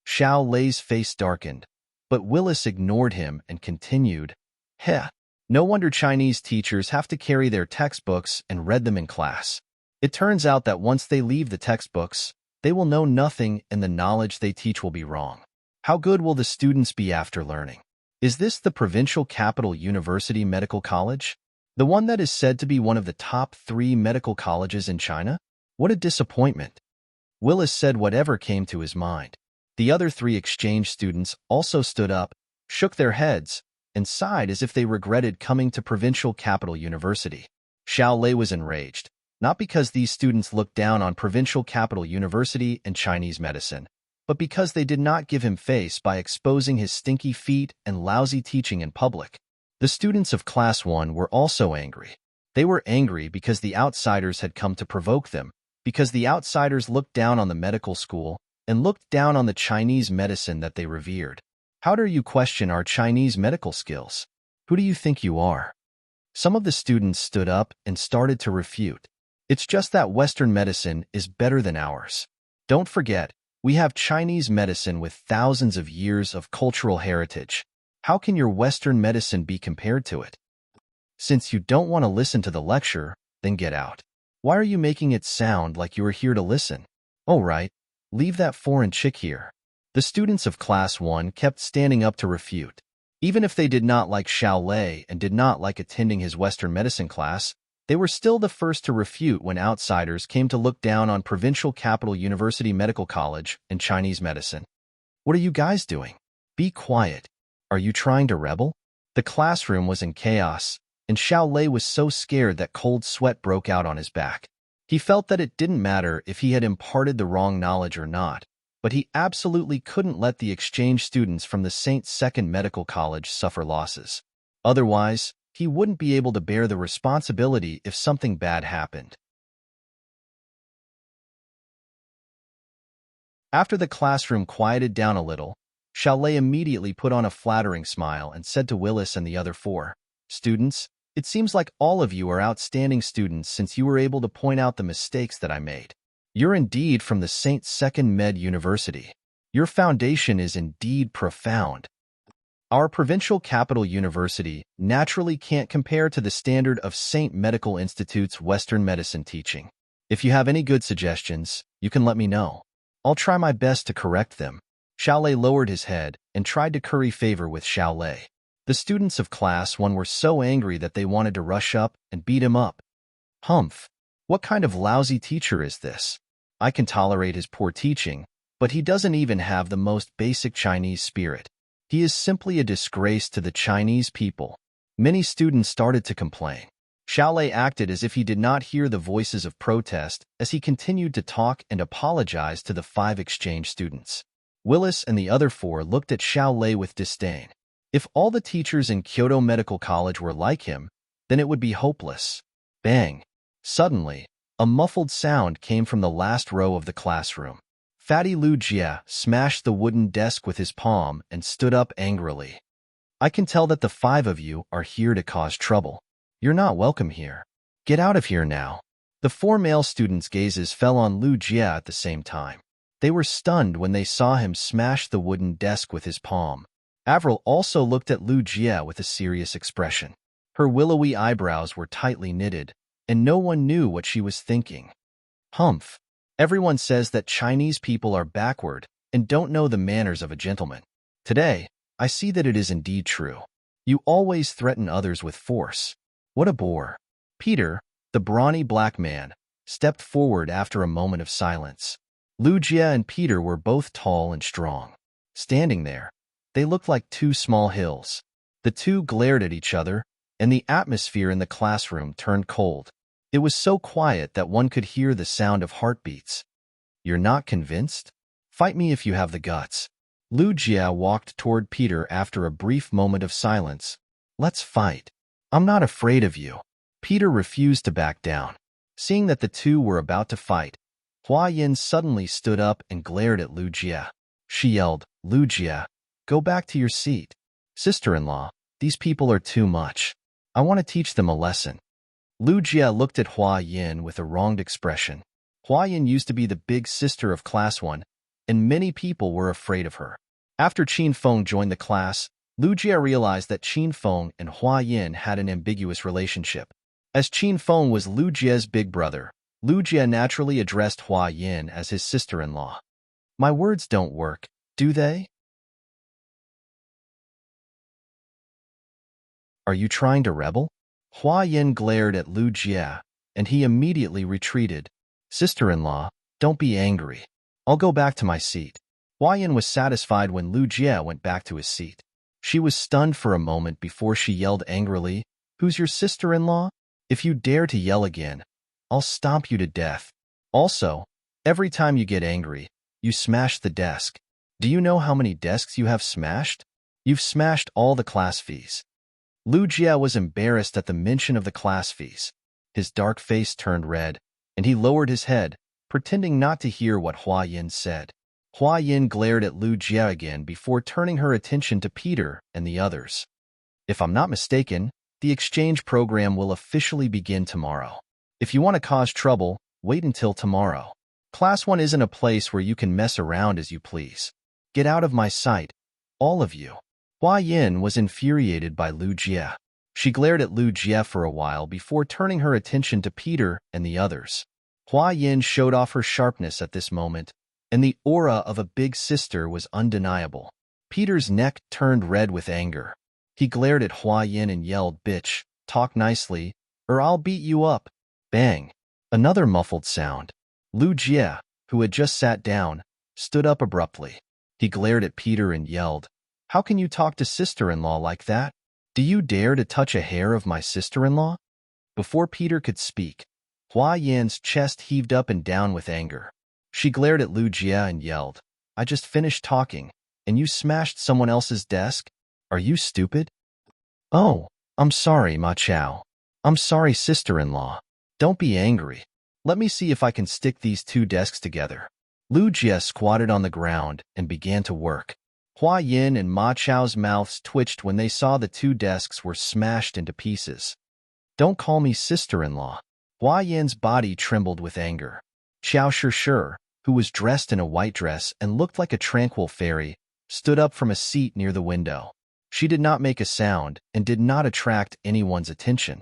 Xiao Lei's face darkened, but Willis ignored him and continued, "Heh, no wonder Chinese teachers have to carry their textbooks and read them in class. It turns out that once they leave the textbooks, they will know nothing and the knowledge they teach will be wrong. How good will the students be after learning? Is this the Provincial Capital University Medical College? The one that is said to be one of the top 3 medical colleges in China? What a disappointment." Willis said whatever came to his mind. The other 3 exchange students also stood up, shook their heads, and sighed as if they regretted coming to Provincial Capital University. Xiao Lei was enraged, not because these students looked down on Provincial Capital University and Chinese medicine, but because they did not give him face by exposing his stinky feet and lousy teaching in public. The students of Class 1 were also angry. They were angry because the outsiders had come to provoke them, because the outsiders looked down on the medical school and looked down on the Chinese medicine that they revered. How dare you question our Chinese medical skills? Who do you think you are? Some of the students stood up and started to refute. It's just that Western medicine is better than ours. Don't forget, we have Chinese medicine with thousands of years of cultural heritage. How can your Western medicine be compared to it? Since you don't want to listen to the lecture, then get out. Why are you making it sound like you are here to listen? Oh, right. Leave that foreign chick here. The students of Class 1 kept standing up to refute. Even if they did not like Xiao Lei and did not like attending his Western medicine class, they were still the first to refute when outsiders came to look down on Provincial Capital University Medical College and Chinese medicine. What are you guys doing? Be quiet. Are you trying to rebel? The classroom was in chaos, and Xiao Lei was so scared that cold sweat broke out on his back. He felt that it didn't matter if he had imparted the wrong knowledge or not, but he absolutely couldn't let the exchange students from the St. Second Medical College suffer losses. Otherwise, he wouldn't be able to bear the responsibility if something bad happened. After the classroom quieted down a little, Xiao Lei immediately put on a flattering smile and said to Willis and the other 4, "Students, it seems like all of you are outstanding students since you were able to point out the mistakes that I made. You're indeed from the St. Second Med University. Your foundation is indeed profound. Our Provincial Capital University naturally can't compare to the standard of St. Medical Institute's Western medicine teaching. If you have any good suggestions, you can let me know. I'll try my best to correct them." Xiao Lei lowered his head and tried to curry favor with Xiao Lei. The students of Class 1 were so angry that they wanted to rush up and beat him up. "Humph! What kind of lousy teacher is this? I can tolerate his poor teaching, but he doesn't even have the most basic Chinese spirit. He is simply a disgrace to the Chinese people." Many students started to complain. Xiao Lei acted as if he did not hear the voices of protest as he continued to talk and apologize to the 5 exchange students. Willis and the other 4 looked at Xiao Lei with disdain. If all the teachers in Kyoto Medical College were like him, then it would be hopeless. Bang! Suddenly, a muffled sound came from the last row of the classroom. Fatty Lu Jie smashed the wooden desk with his palm and stood up angrily. "I can tell that the 5 of you are here to cause trouble. You're not welcome here. Get out of here now." The 4 male students' gazes fell on Lu Jie at the same time. They were stunned when they saw him smash the wooden desk with his palm. Avril also looked at Lu Jie with a serious expression. Her willowy eyebrows were tightly knitted, and no one knew what she was thinking. "Humph! Everyone says that Chinese people are backward and don't know the manners of a gentleman. Today, I see that it is indeed true. You always threaten others with force. What a bore. Peter, the brawny black man, stepped forward after a moment of silence. Lu Jie and Peter were both tall and strong. Standing there, they looked like two small hills. The two glared at each other, and the atmosphere in the classroom turned cold. It was so quiet that one could hear the sound of heartbeats. You're not convinced? Fight me if you have the guts. Lu Jie walked toward Peter after a brief moment of silence. Let's fight. I'm not afraid of you. Peter refused to back down. Seeing that the two were about to fight, Hua Yin suddenly stood up and glared at Lu Jie. She yelled, Lu Jie, go back to your seat. Sister-in-law, these people are too much. I want to teach them a lesson. Lu Jie looked at Hua Yin with a wronged expression. Hua Yin used to be the big sister of Class 1, and many people were afraid of her. After Qin Feng joined the class, Lu Jie realized that Qin Feng and Hua Yin had an ambiguous relationship. As Qin Feng was Lu Jie's big brother, Lu Jie naturally addressed Hua Yin as his sister-in-law. My words don't work, do they? Are you trying to rebel? Hua Yin glared at Lu Jie, and he immediately retreated. Sister-in-law, don't be angry. I'll go back to my seat. Hua Yin was satisfied when Lu Jie went back to his seat. She was stunned for a moment before she yelled angrily, Who's your sister-in-law? If you dare to yell again, I'll stomp you to death. Also, every time you get angry, you smash the desk. Do you know how many desks you have smashed? You've smashed all the class fees. Lu Jie was embarrassed at the mention of the class fees. His dark face turned red, and he lowered his head, pretending not to hear what Hua Yin said. Hua Yin glared at Lu Jie again before turning her attention to Peter and the others. If I'm not mistaken, the exchange program will officially begin tomorrow. If you want to cause trouble, wait until tomorrow. Class 1 isn't a place where you can mess around as you please. Get out of my sight, all of you. Hua Yin was infuriated by Lu Jie. She glared at Lu Jie for a while before turning her attention to Peter and the others. Hua Yin showed off her sharpness at this moment, and the aura of a big sister was undeniable. Peter's neck turned red with anger. He glared at Hua Yin and yelled, Bitch, talk nicely, or I'll beat you up. Bang! Another muffled sound. Lu Jie, who had just sat down, stood up abruptly. He glared at Peter and yelled, How can you talk to sister-in-law like that? Do you dare to touch a hair of my sister-in-law? Before Peter could speak, Hua Yin's chest heaved up and down with anger. She glared at Lu Jie and yelled, I just finished talking, and you smashed someone else's desk? Are you stupid? Oh, I'm sorry, Ma Chao. I'm sorry, sister-in-law. Don't be angry. Let me see if I can stick these two desks together. Lu Jie squatted on the ground and began to work. Hua Yin and Ma Chao's mouths twitched when they saw the two desks were smashed into pieces. Don't call me sister-in-law. Hua Yin's body trembled with anger. Xiao Shi, who was dressed in a white dress and looked like a tranquil fairy, stood up from a seat near the window. She did not make a sound and did not attract anyone's attention.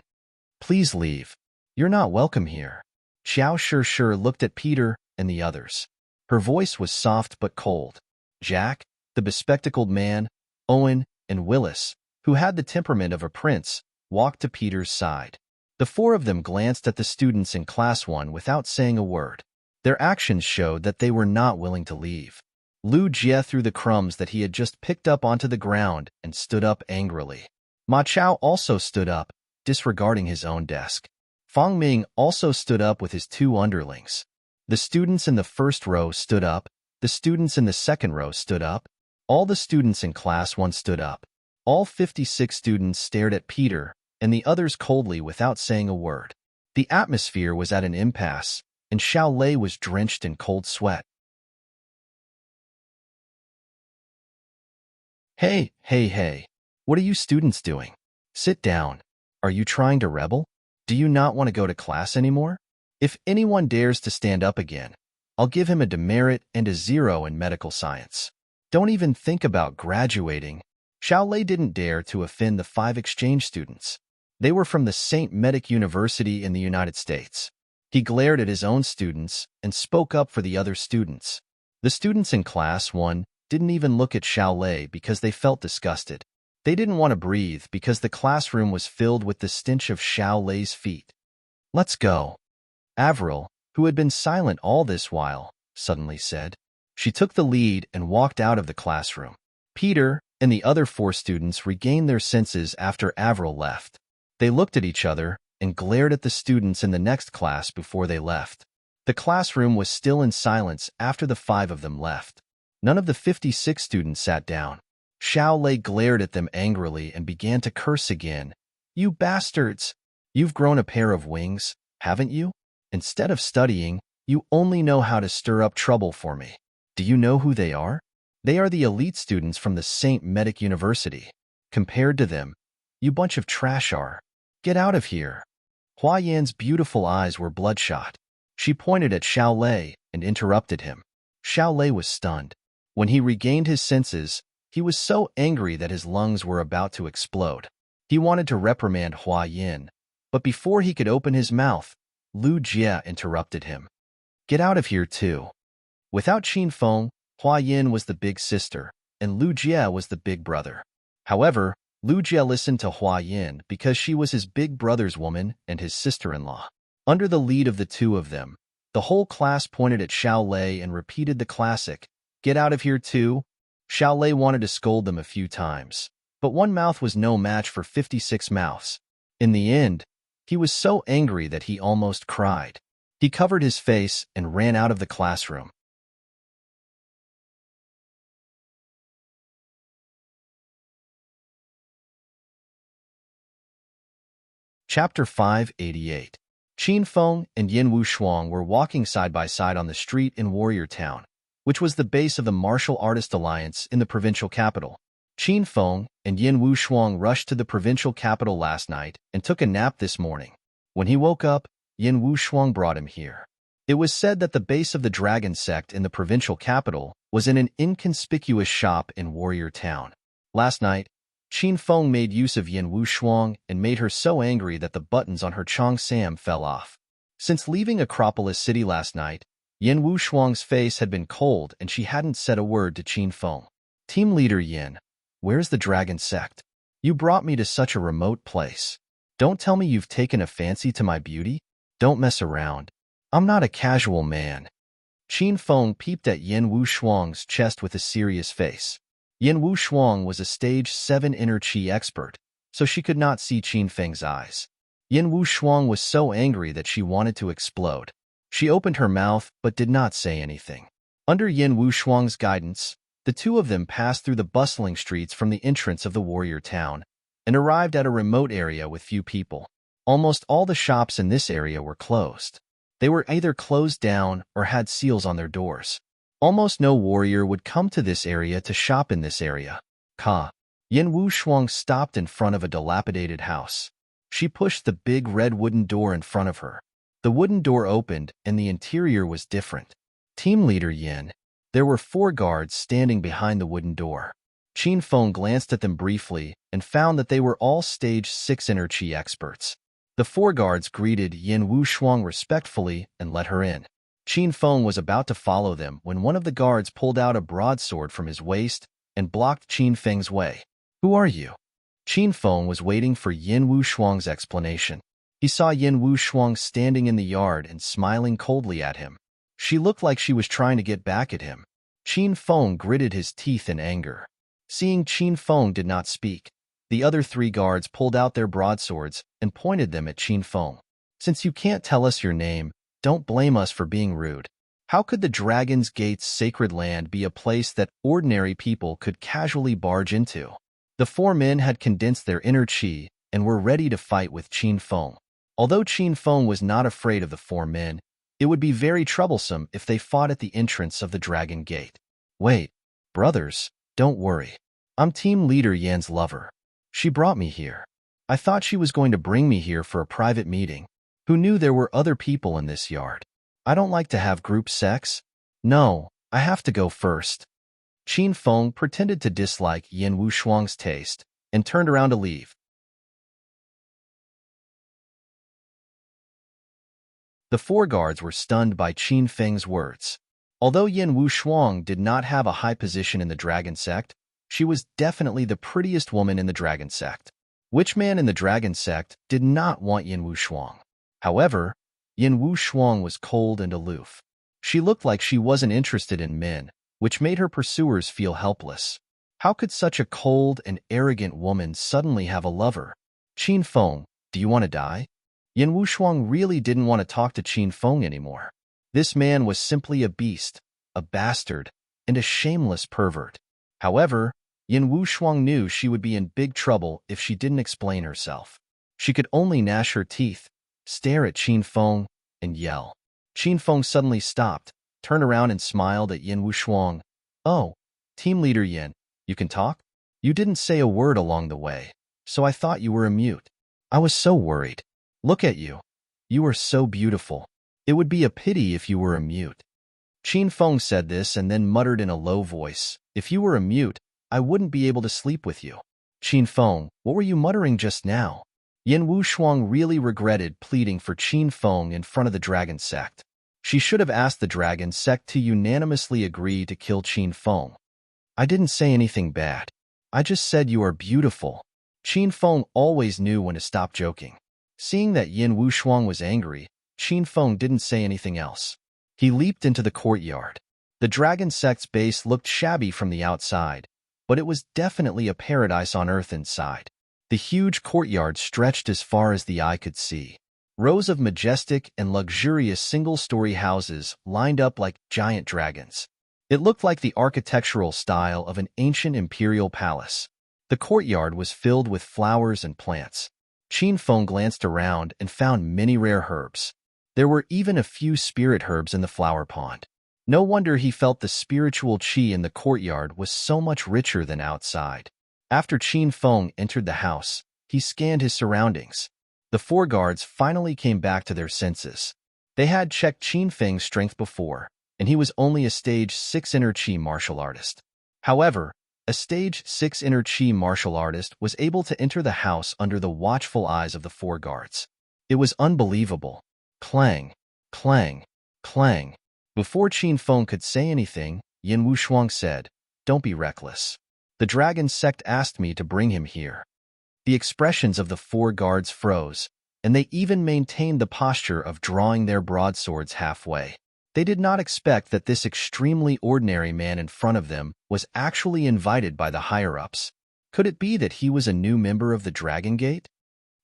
Please leave. You're not welcome here. Xiao Shi looked at Peter and the others. Her voice was soft but cold. Jack, the bespectacled man, Owen, and Willis, who had the temperament of a prince, walked to Peter's side. The four of them glanced at the students in Class 1 without saying a word. Their actions showed that they were not willing to leave. Lu Jie threw the crumbs that he had just picked up onto the ground and stood up angrily. Ma Chao also stood up, disregarding his own desk. Fang Ming also stood up with his two underlings. The students in the first row stood up. The students in the second row stood up. All the students in Class 1 stood up. All 56 students stared at Peter and the others coldly without saying a word. The atmosphere was at an impasse, and Xiao Lei was drenched in cold sweat. Hey, what are you students doing? Sit down. Are you trying to rebel? Do you not want to go to class anymore? If anyone dares to stand up again, I'll give him a demerit and a 0 in medical science. Don't even think about graduating. Xiao Lei didn't dare to offend the 5 exchange students. They were from the St. Medic University in the United States. He glared at his own students and spoke up for the other students. The students in Class 1 didn't even look at Xiao Lei because they felt disgusted. They didn't want to breathe because the classroom was filled with the stench of Xiao Lei's feet. "Let's go," Avril, who had been silent all this while, suddenly said. She took the lead and walked out of the classroom. Peter and the other 4 students regained their senses after Avril left. They looked at each other and glared at the students in the next class before they left. The classroom was still in silence after the 5 of them left. None of the 56 students sat down. Xiao Lei glared at them angrily and began to curse again. "You bastards! You've grown a pair of wings, haven't you? Instead of studying, you only know how to stir up trouble for me. Do you know who they are? They are the elite students from the St. Medic University. Compared to them, you bunch of trash are. Get out of here." Hua Yan's beautiful eyes were bloodshot. She pointed at Xiao Lei and interrupted him. Xiao Lei was stunned. When he regained his senses, he was so angry that his lungs were about to explode. He wanted to reprimand Hua Yan, but before he could open his mouth, Lu Jie interrupted him. "Get out of here too." Without Qin Feng, Hua Yan was the big sister, and Lu Jie was the big brother. However, Lu Jie listened to Hua Yan because she was his big brother's woman and his sister-in-law. Under the lead of the 2 of them, the whole class pointed at Xiao Lei and repeated the classic, "Get out of here too." Xiao Lei wanted to scold them a few times, but one mouth was no match for 56 mouths. In the end, he was so angry that he almost cried. He covered his face and ran out of the classroom. Chapter 588. Qin Feng and Yin Wushuang were walking side by side on the street in Warrior Town, which was the base of the Martial Artist Alliance in the provincial capital. Qin Feng and Yin Wushuang rushed to the provincial capital last night and took a nap this morning. When he woke up, Yin Wushuang brought him here. It was said that the base of the dragon sect in the provincial capital was in an inconspicuous shop in Warrior Town. Last night, Qin Feng made use of Yin Wushuang and made her so angry that the buttons on her cheongsam fell off. Since leaving Acropolis City last night, Yin Wushuang's face had been cold and she hadn't said a word to Qin Feng. "Team leader Yin, where's the dragon sect? You brought me to such a remote place. Don't tell me you've taken a fancy to my beauty? Don't mess around. I'm not a casual man." Qin Feng peeped at Yin Wushuang's chest with a serious face. Yin Wushuang was a stage 7 inner chi expert, so she could not see Qin Feng's eyes. Yin Wushuang was so angry that she wanted to explode. She opened her mouth but did not say anything. Under Yin Wushuang's guidance, the 2 of them passed through the bustling streets from the entrance of the warrior town and arrived at a remote area with few people. Almost all the shops in this area were closed. They were either closed down or had seals on their doors. Almost no warrior would come to this area to shop in this area. Yin Wushuang stopped in front of a dilapidated house. She pushed the big red wooden door in front of her. The wooden door opened and the interior was different. "Team leader Yin." There were 4 guards standing behind the wooden door. Qin Feng glanced at them briefly and found that they were all stage 6 inner chi experts. The 4 guards greeted Yin Wushuang respectfully and let her in. Qin Feng was about to follow them when one of the guards pulled out a broadsword from his waist and blocked Qin Feng's way. "Who are you?" Qin Feng was waiting for Yin Wushuang's explanation. He saw Yin Wushuang standing in the yard and smiling coldly at him. She looked like she was trying to get back at him. Qin Feng gritted his teeth in anger. Seeing Qin Feng did not speak, the other 3 guards pulled out their broadswords and pointed them at Qin Feng. "Since you can't tell us your name, don't blame us for being rude. How could the Dragon's Gate's sacred land be a place that ordinary people could casually barge into?" The 4 men had condensed their inner chi and were ready to fight with Qin Feng. Although Qin Feng was not afraid of the 4 men, it would be very troublesome if they fought at the entrance of the Dragon Gate. "Wait, brothers, don't worry. I'm team leader Yan's lover. She brought me here. I thought she was going to bring me here for a private meeting. Who knew there were other people in this yard? I don't like to have group sex. No, I have to go first." Qin Feng pretended to dislike Yin Wushuang's taste and turned around to leave. The 4 guards were stunned by Qin Feng's words. Although Yin Wushuang did not have a high position in the dragon sect, She was definitely the prettiest woman in the dragon sect. Which man in the dragon sect did not want Yin Wushuang? However, Yin Wushuang was cold and aloof. She looked like she wasn't interested in men, which made her pursuers feel helpless. How could such a cold and arrogant woman suddenly have a lover? Qin Feng, do you want to die? Yin Wushuang really didn't want to talk to Qin Feng anymore. This man was simply a beast, a bastard, and a shameless pervert. However, Yin Wushuang knew she would be in big trouble if she didn't explain herself. She could only gnash her teeth, stare at Qin Feng, and yell. Qin Feng suddenly stopped, turned around and smiled at Yin Wushuang. "Oh, Team Leader Yin, you can talk? You didn't say a word along the way, so I thought you were a mute. I was so worried. Look at you. You are so beautiful. It would be a pity if you were a mute." Qin Feng said this and then muttered in a low voice, "If you were a mute, I wouldn't be able to sleep with you." "Qin Feng, what were you muttering just now?" Yin Wushuang really regretted pleading for Qin Feng in front of the dragon sect. She should have asked the dragon sect to unanimously agree to kill Qin Feng. "I didn't say anything bad. I just said you are beautiful." Qin Feng always knew when to stop joking. Seeing that Yin Wushuang was angry, Qin Feng didn't say anything else. He leaped into the courtyard. The dragon sect's base looked shabby from the outside, but it was definitely a paradise on earth inside. The huge courtyard stretched as far as the eye could see. Rows of majestic and luxurious single-story houses lined up like giant dragons. It looked like the architectural style of an ancient imperial palace. The courtyard was filled with flowers and plants. Qin Feng glanced around and found many rare herbs. There were even a few spirit herbs in the flower pond. No wonder he felt the spiritual qi in the courtyard was so much richer than outside. After Qin Feng entered the house, he scanned his surroundings. The 4 guards finally came back to their senses. They had checked Qin Feng's strength before, and he was only a stage 6 inner qi martial artist. However, a stage 6 inner qi martial artist was able to enter the house under the watchful eyes of the 4 guards. It was unbelievable. Clang, clang, clang. Before Qin Feng could say anything, Yin Wushuang said, "Don't be reckless. The dragon sect asked me to bring him here." The expressions of the 4 guards froze, and they even maintained the posture of drawing their broadswords halfway. They did not expect that this extremely ordinary man in front of them was actually invited by the higher-ups. Could it be that he was a new member of the Dragon Gate?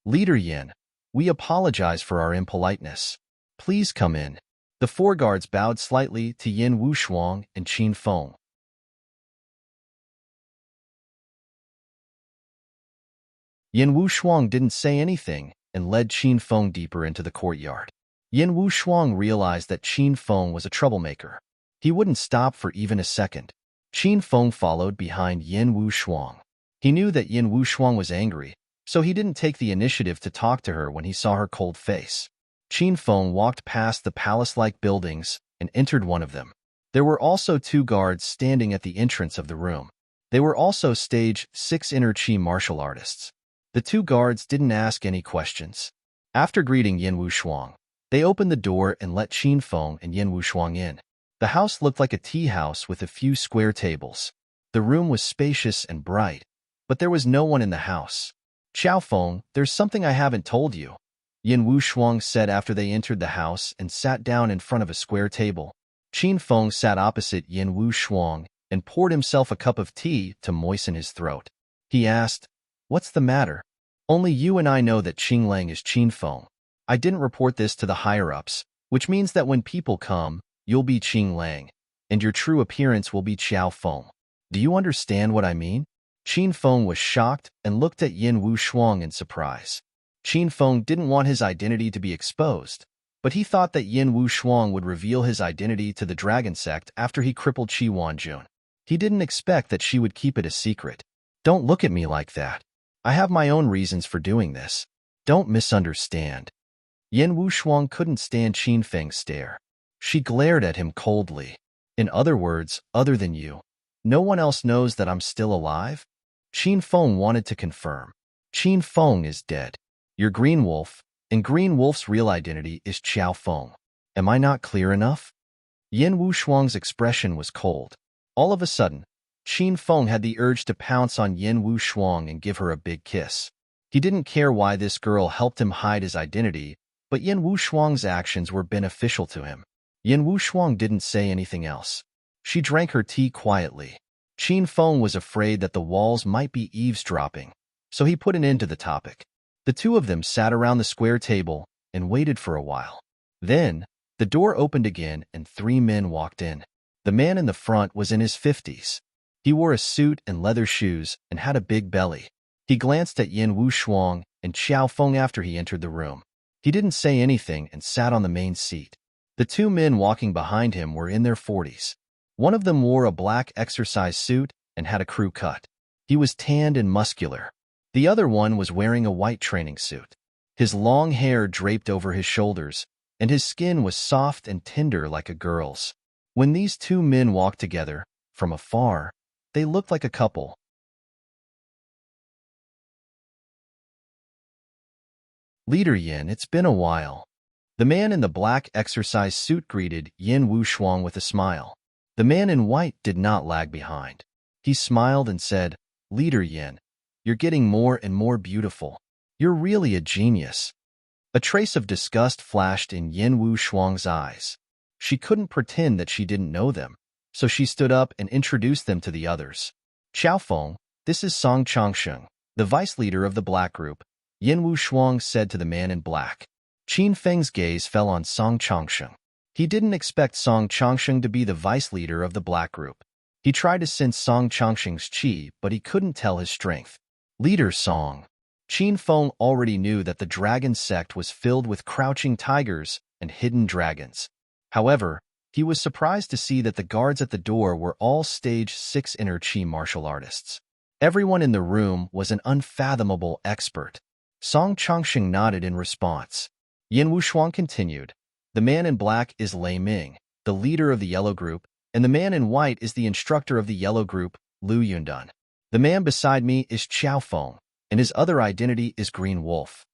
"Leader Yin, we apologize for our impoliteness. Please come in." The 4 guards bowed slightly to Yin Wushuang and Qin Feng. Yin Wushuang didn't say anything and led Qin Feng deeper into the courtyard. Yin Wushuang realized that Qin Feng was a troublemaker. He wouldn't stop for even a second. Qin Feng followed behind Yin Wushuang. He knew that Yin Wushuang was angry, so he didn't take the initiative to talk to her when he saw her cold face. Qin Feng walked past the palace-like buildings and entered one of them. There were also 2 guards standing at the entrance of the room. They were also stage 6 inner qi martial artists. The 2 guards didn't ask any questions. After greeting Yin Wushuang, they opened the door and let Qin Feng and Yin Wushuang in. The house looked like a tea house with a few square tables. The room was spacious and bright, but there was no one in the house. "Xiao Feng, there's something I haven't told you," Yin Wushuang said after they entered the house and sat down in front of a square table. Qin Feng sat opposite Yin Wushuang and poured himself a cup of tea to moisten his throat. He asked, "What's the matter? Only you and I know that Qing Lang is Qin Feng. I didn't report this to the higher-ups, which means that when people come, you'll be Qing Lang, and your true appearance will be Xiao Feng. Do you understand what I mean?" Qin Feng was shocked and looked at Yin Wushuang in surprise. Qin Feng didn't want his identity to be exposed, but he thought that Yin Wushuang would reveal his identity to the dragon sect after he crippled Qi Wanjun. He didn't expect that she would keep it a secret. "Don't look at me like that. I have my own reasons for doing this. Don't misunderstand." Yin Wushuang couldn't stand Qin Feng's stare. She glared at him coldly. "In other words, other than you, no one else knows that I'm still alive?" Qin Feng wanted to confirm. "Qin Feng is dead. You're Green Wolf, and Green Wolf's real identity is Xiao Feng. Am I not clear enough?" Yin Wushuang's expression was cold. All of a sudden, Qin Feng had the urge to pounce on Yin Wu Shuang and give her a big kiss. He didn't care why this girl helped him hide his identity, but Yin Wu Shuang's actions were beneficial to him. Yin Wu Shuang didn't say anything else. She drank her tea quietly. Qin Feng was afraid that the walls might be eavesdropping, so he put an end to the topic. The two of them sat around the square table and waited for a while. Then, the door opened again and 3 men walked in. The man in the front was in his 50s. He wore a suit and leather shoes and had a big belly. He glanced at Yin Wu Shuang and Xiao Feng after he entered the room. He didn't say anything and sat on the main seat. The 2 men walking behind him were in their 40s. One of them wore a black exercise suit and had a crew cut. He was tanned and muscular. The other one was wearing a white training suit. His long hair draped over his shoulders, and his skin was soft and tender like a girl's. When these 2 men walked together, from afar, they looked like a couple. "Leader Yin, it's been a while." The man in the black exercise suit greeted Yin Wu Shuang with a smile. The man in white did not lag behind. He smiled and said, "Leader Yin, you're getting more and more beautiful. You're really a genius." A trace of disgust flashed in Yin Wu Shuang's eyes. She couldn't pretend that she didn't know them, so she stood up and introduced them to the others. "Xiao Feng, this is Song Changsheng, the vice leader of the black group," Yin Wu Shuang said to the man in black. Qin Feng's gaze fell on Song Changsheng. He didn't expect Song Changsheng to be the vice leader of the black group. He tried to sense Song Changsheng's qi, but he couldn't tell his strength. "Leader Song." Qin Feng already knew that the dragon sect was filled with crouching tigers and hidden dragons. However, he was surprised to see that the guards at the door were all stage 6 inner qi martial artists. Everyone in the room was an unfathomable expert. Song Changsheng nodded in response. Yin Wu Shuang continued, "The man in black is Lei Ming, the leader of the yellow group, and the man in white is the instructor of the yellow group, Lu Yundan. The man beside me is Xiao Feng, and his other identity is Green Wolf."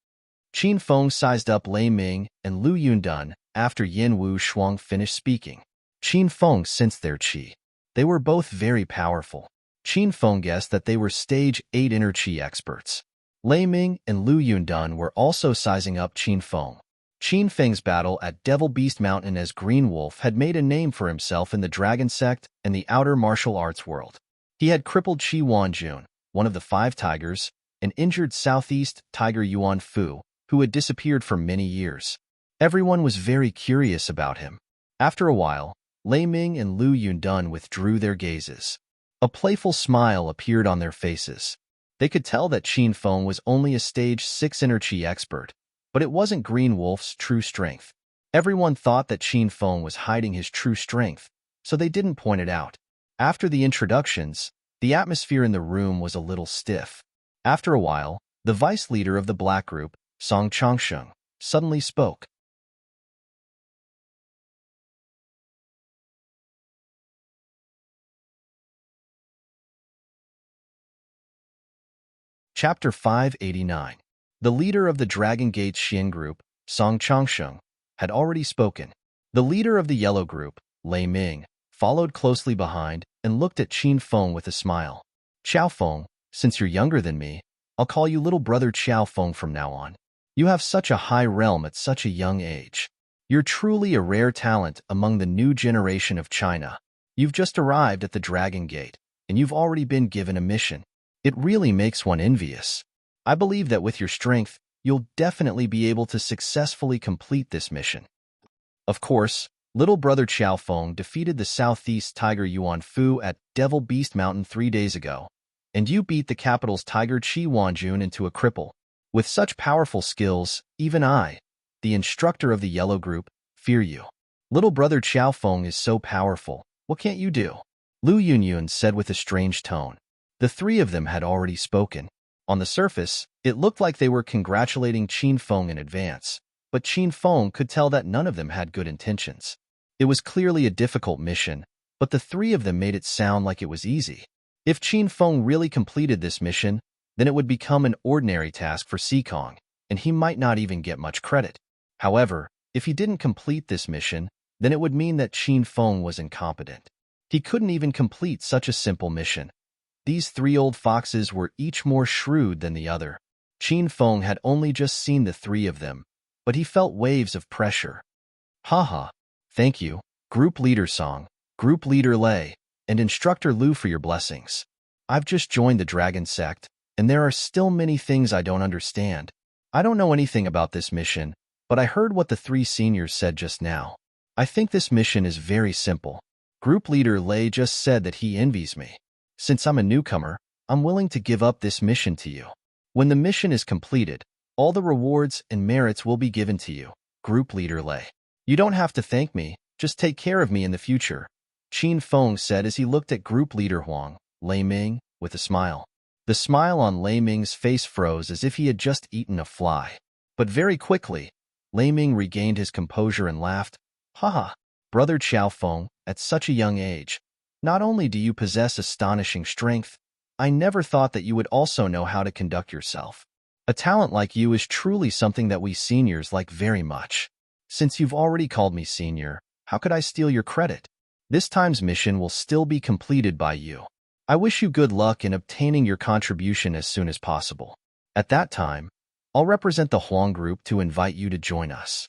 Qin Feng sized up Lei Ming and Lu Yundan after Yin Wu Shuang finished speaking. Qin Feng sensed their qi. They were both very powerful. Qin Feng guessed that they were stage 8 inner qi experts. Lei Ming and Lu Yundan were also sizing up Qin Feng. Qin Feng's battle at Devil Beast Mountain as Green Wolf had made a name for himself in the Dragon Sect and the outer martial arts world. He had crippled Qi Wanjun, one of the 5 tigers, and injured Southeast Tiger Yuan Fu, who had disappeared for many years. Everyone was very curious about him. After a while, Lei Ming and Lu Yundan withdrew their gazes. A playful smile appeared on their faces. They could tell that Qin Feng was only a stage 6 inner qi expert, but it wasn't Green Wolf's true strength. Everyone thought that Qin Feng was hiding his true strength, so they didn't point it out. After the introductions, the atmosphere in the room was a little stiff. After a while, the vice leader of the black group, Song Changsheng, suddenly spoke. Chapter 589. The leader of the Dragon Gate Xin group, Song Changsheng, had already spoken. The leader of the yellow group, Lei Ming, followed closely behind and looked at Qin Feng with a smile. "Xiao Feng, since you're younger than me, I'll call you little brother Xiao Feng from now on. You have such a high realm at such a young age. You're truly a rare talent among the new generation of China. You've just arrived at the Dragon Gate, and you've already been given a mission. It really makes one envious. I believe that with your strength, you'll definitely be able to successfully complete this mission." Of course, little brother Xiao Feng defeated the Southeast Tiger Yuan Fu at Devil Beast Mountain 3 days ago, and you beat the capital's Tiger Qi Wanjun into a cripple. With such powerful skills, even I, the instructor of the yellow group, fear you. Little brother Xiao Feng is so powerful. What can't you do? Lu Yunyun said with a strange tone. The 3 of them had already spoken. On the surface, it looked like they were congratulating Qin Feng in advance, but Qin Feng could tell that none of them had good intentions. It was clearly a difficult mission, but the 3 of them made it sound like it was easy. If Qin Feng really completed this mission, then it would become an ordinary task for Sikong, and he might not even get much credit. However, if he didn't complete this mission, then it would mean that Qin Feng was incompetent. He couldn't even complete such a simple mission. These three old foxes were each more shrewd than the other. Qin Feng had only just seen the three of them, but he felt waves of pressure. Haha, thank you, Group Leader Song, Group Leader Lei, and Instructor Lu for your blessings. I've just joined the Dragon Sect, and there are still many things I don't understand. I don't know anything about this mission, but I heard what the three seniors said just now. I think this mission is very simple. Group Leader Lei just said that he envies me. Since I'm a newcomer, I'm willing to give up this mission to you. When the mission is completed, all the rewards and merits will be given to you, Group Leader Lei. You don't have to thank me, just take care of me in the future, Qin Feng said as he looked at Group Leader Huang, Lei Ming, with a smile. The smile on Lei Ming's face froze as if he had just eaten a fly. But very quickly, Lei Ming regained his composure and laughed. Haha, Brother Qiao Feng, at such a young age, not only do you possess astonishing strength, I never thought that you would also know how to conduct yourself. A talent like you is truly something that we seniors like very much. Since you've already called me senior, how could I steal your credit? This time's mission will still be completed by you. I wish you good luck in obtaining your contribution as soon as possible. At that time, I'll represent the Huang group to invite you to join us.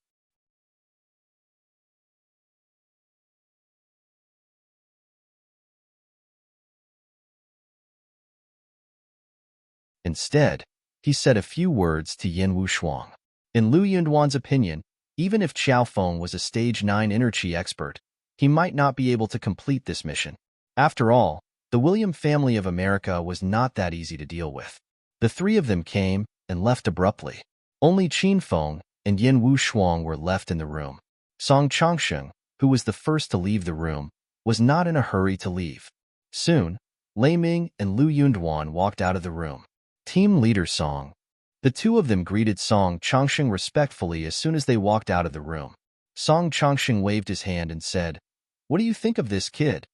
Instead, he said a few words to Yin Wushuang. In Lu Yunduan's opinion, even if Qiao Feng was a Stage 9 energy expert, he might not be able to complete this mission. After all, the William family of America was not that easy to deal with. The three of them came and left abruptly. Only Qin Feng and Yin Wushuang were left in the room. Song Changsheng, who was the first to leave the room, was not in a hurry to leave. Soon, Lei Ming and Lu Yunduan walked out of the room. Team Leader Song. The two of them greeted Song Changsheng respectfully as soon as they walked out of the room. Song Changsheng waved his hand and said, "What do you think of this kid?"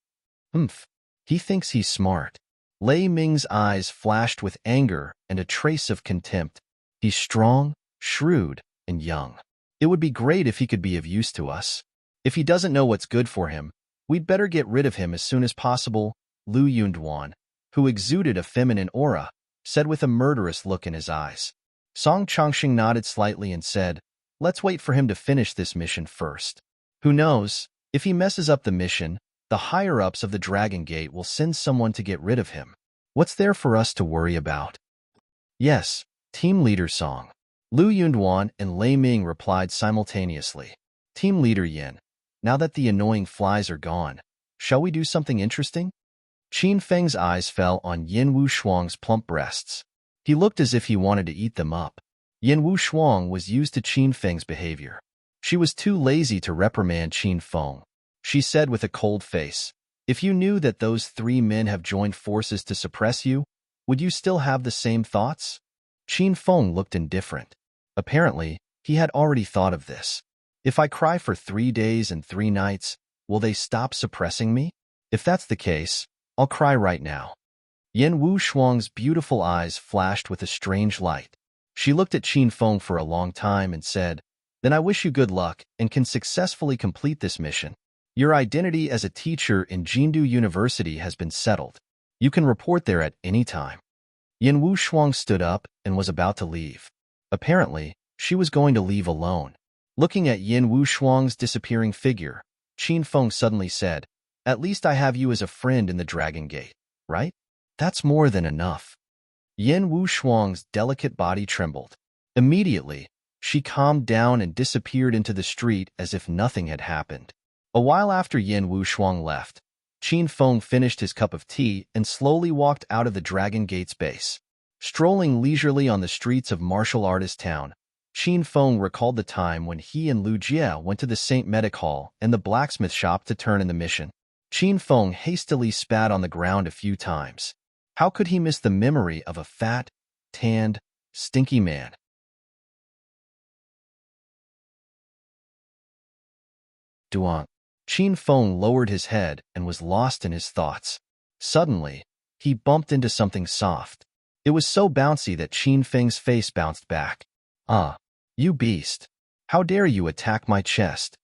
"Humph. He thinks he's smart." Lei Ming's eyes flashed with anger and a trace of contempt. "He's strong, shrewd, and young. It would be great if he could be of use to us. If he doesn't know what's good for him, we'd better get rid of him as soon as possible," Lu Yunduan, who exuded a feminine aura, said with a murderous look in his eyes. Song Changsheng nodded slightly and said, "Let's wait for him to finish this mission first. Who knows, if he messes up the mission, the higher-ups of the Dragon Gate will send someone to get rid of him. What's there for us to worry about?" "Yes, Team Leader Song." Lu Yunduan and Lei Ming replied simultaneously. "Team Leader Yin, now that the annoying flies are gone, shall we do something interesting?" Qin Feng's eyes fell on Yin Wushuang's plump breasts. He looked as if he wanted to eat them up. Yin Wushuang was used to Qin Feng's behavior. She was too lazy to reprimand Qin Feng. She said with a cold face, "If you knew that those three men have joined forces to suppress you, would you still have the same thoughts?" Qin Feng looked indifferent. Apparently, he had already thought of this. "If I cry for 3 days and 3 nights, will they stop suppressing me? If that's the case, I'll cry right now." Yin Wushuang's beautiful eyes flashed with a strange light. She looked at Qin Feng for a long time and said, "Then I wish you good luck and can successfully complete this mission. Your identity as a teacher in Jindu University has been settled. You can report there at any time." Yin Wushuang stood up and was about to leave. Apparently, she was going to leave alone. Looking at Yin Wushuang's disappearing figure, Qin Feng suddenly said, "At least I have you as a friend in the Dragon Gate, right? That's more than enough." Yin Wushuang's delicate body trembled. Immediately, she calmed down and disappeared into the street as if nothing had happened. A while after Yin Wushuang left, Qin Feng finished his cup of tea and slowly walked out of the Dragon Gate's base. Strolling leisurely on the streets of martial artist town, Qin Feng recalled the time when he and Lu Jie went to the St. Medic Hall and the blacksmith shop to turn in the mission. Qin Feng hastily spat on the ground a few times. How could he miss the memory of a fat, tanned, stinky man? Duang. Qin Feng lowered his head and was lost in his thoughts. Suddenly, he bumped into something soft. It was so bouncy that Qin Feng's face bounced back. "Ah, you beast! How dare you attack my chest?"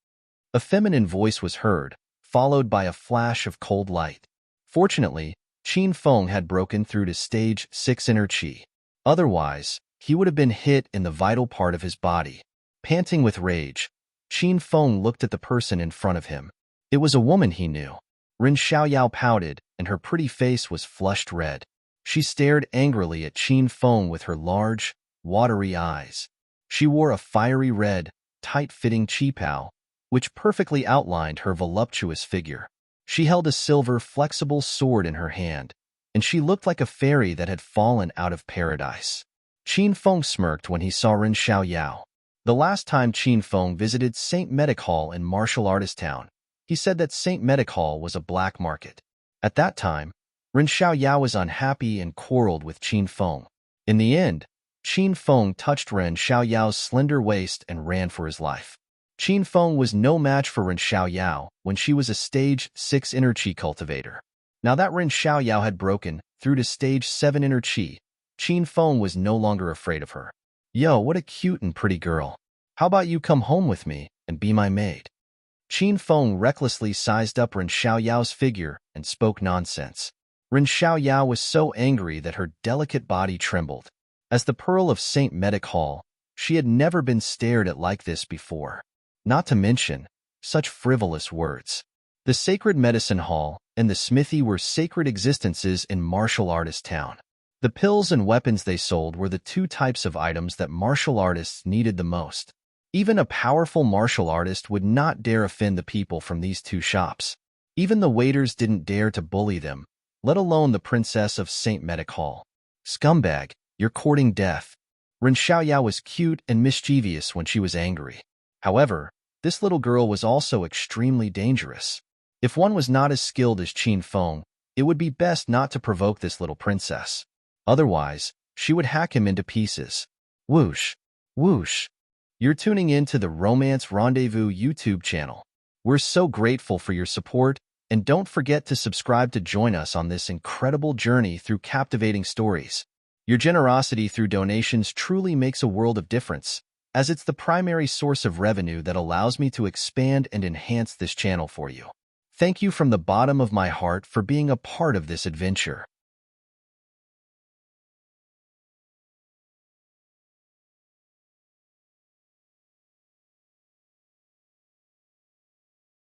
A feminine voice was heard, followed by a flash of cold light. Fortunately, Qin Feng had broken through to stage 6 inner chi. Otherwise, he would have been hit in the vital part of his body. Panting with rage, Qin Feng looked at the person in front of him. It was a woman he knew. Ren Xiaoyao pouted, and her pretty face was flushed red. She stared angrily at Qin Feng with her large, watery eyes. She wore a fiery red, tight-fitting qipao, which perfectly outlined her voluptuous figure. She held a silver, flexible sword in her hand, and she looked like a fairy that had fallen out of paradise. Qin Feng smirked when he saw Ren Xiaoyao. The last time Qin Feng visited St. Medic Hall in Martial Artist Town, he said that St. Medic Hall was a black market. At that time, Ren Xiaoyao was unhappy and quarreled with Qin Feng. In the end, Qin Feng touched Ren Xiaoyao's slender waist and ran for his life. Qin Feng was no match for Ren Xiaoyao when she was a stage 6 inner chi cultivator. Now that Ren Xiaoyao had broken through to stage 7 inner chi, Qin Feng was no longer afraid of her. "Yo, what a cute and pretty girl. How about you come home with me and be my maid?" Qin Feng recklessly sized up Ren Xiaoyao's figure and spoke nonsense. Ren Xiaoyao was so angry that her delicate body trembled. As the Pearl of St. Medic Hall, she had never been stared at like this before. Not to mention, such frivolous words. The Sacred Medicine Hall and the Smithy were sacred existences in Martial Artist Town. The pills and weapons they sold were the two types of items that martial artists needed the most. Even a powerful martial artist would not dare offend the people from these two shops. Even the waiters didn't dare to bully them, let alone the princess of St. Medic Hall. "Scumbag, you're courting death." Ren Xiaoyao was cute and mischievous when she was angry. However, this little girl was also extremely dangerous. If one was not as skilled as Qin Feng, it would be best not to provoke this little princess. Otherwise, she would hack him into pieces. Whoosh, whoosh. You're tuning in to the Romance Rendezvous YouTube channel. We're so grateful for your support, and don't forget to subscribe to join us on this incredible journey through captivating stories. Your generosity through donations truly makes a world of difference, as it's the primary source of revenue that allows me to expand and enhance this channel for you. Thank you from the bottom of my heart for being a part of this adventure.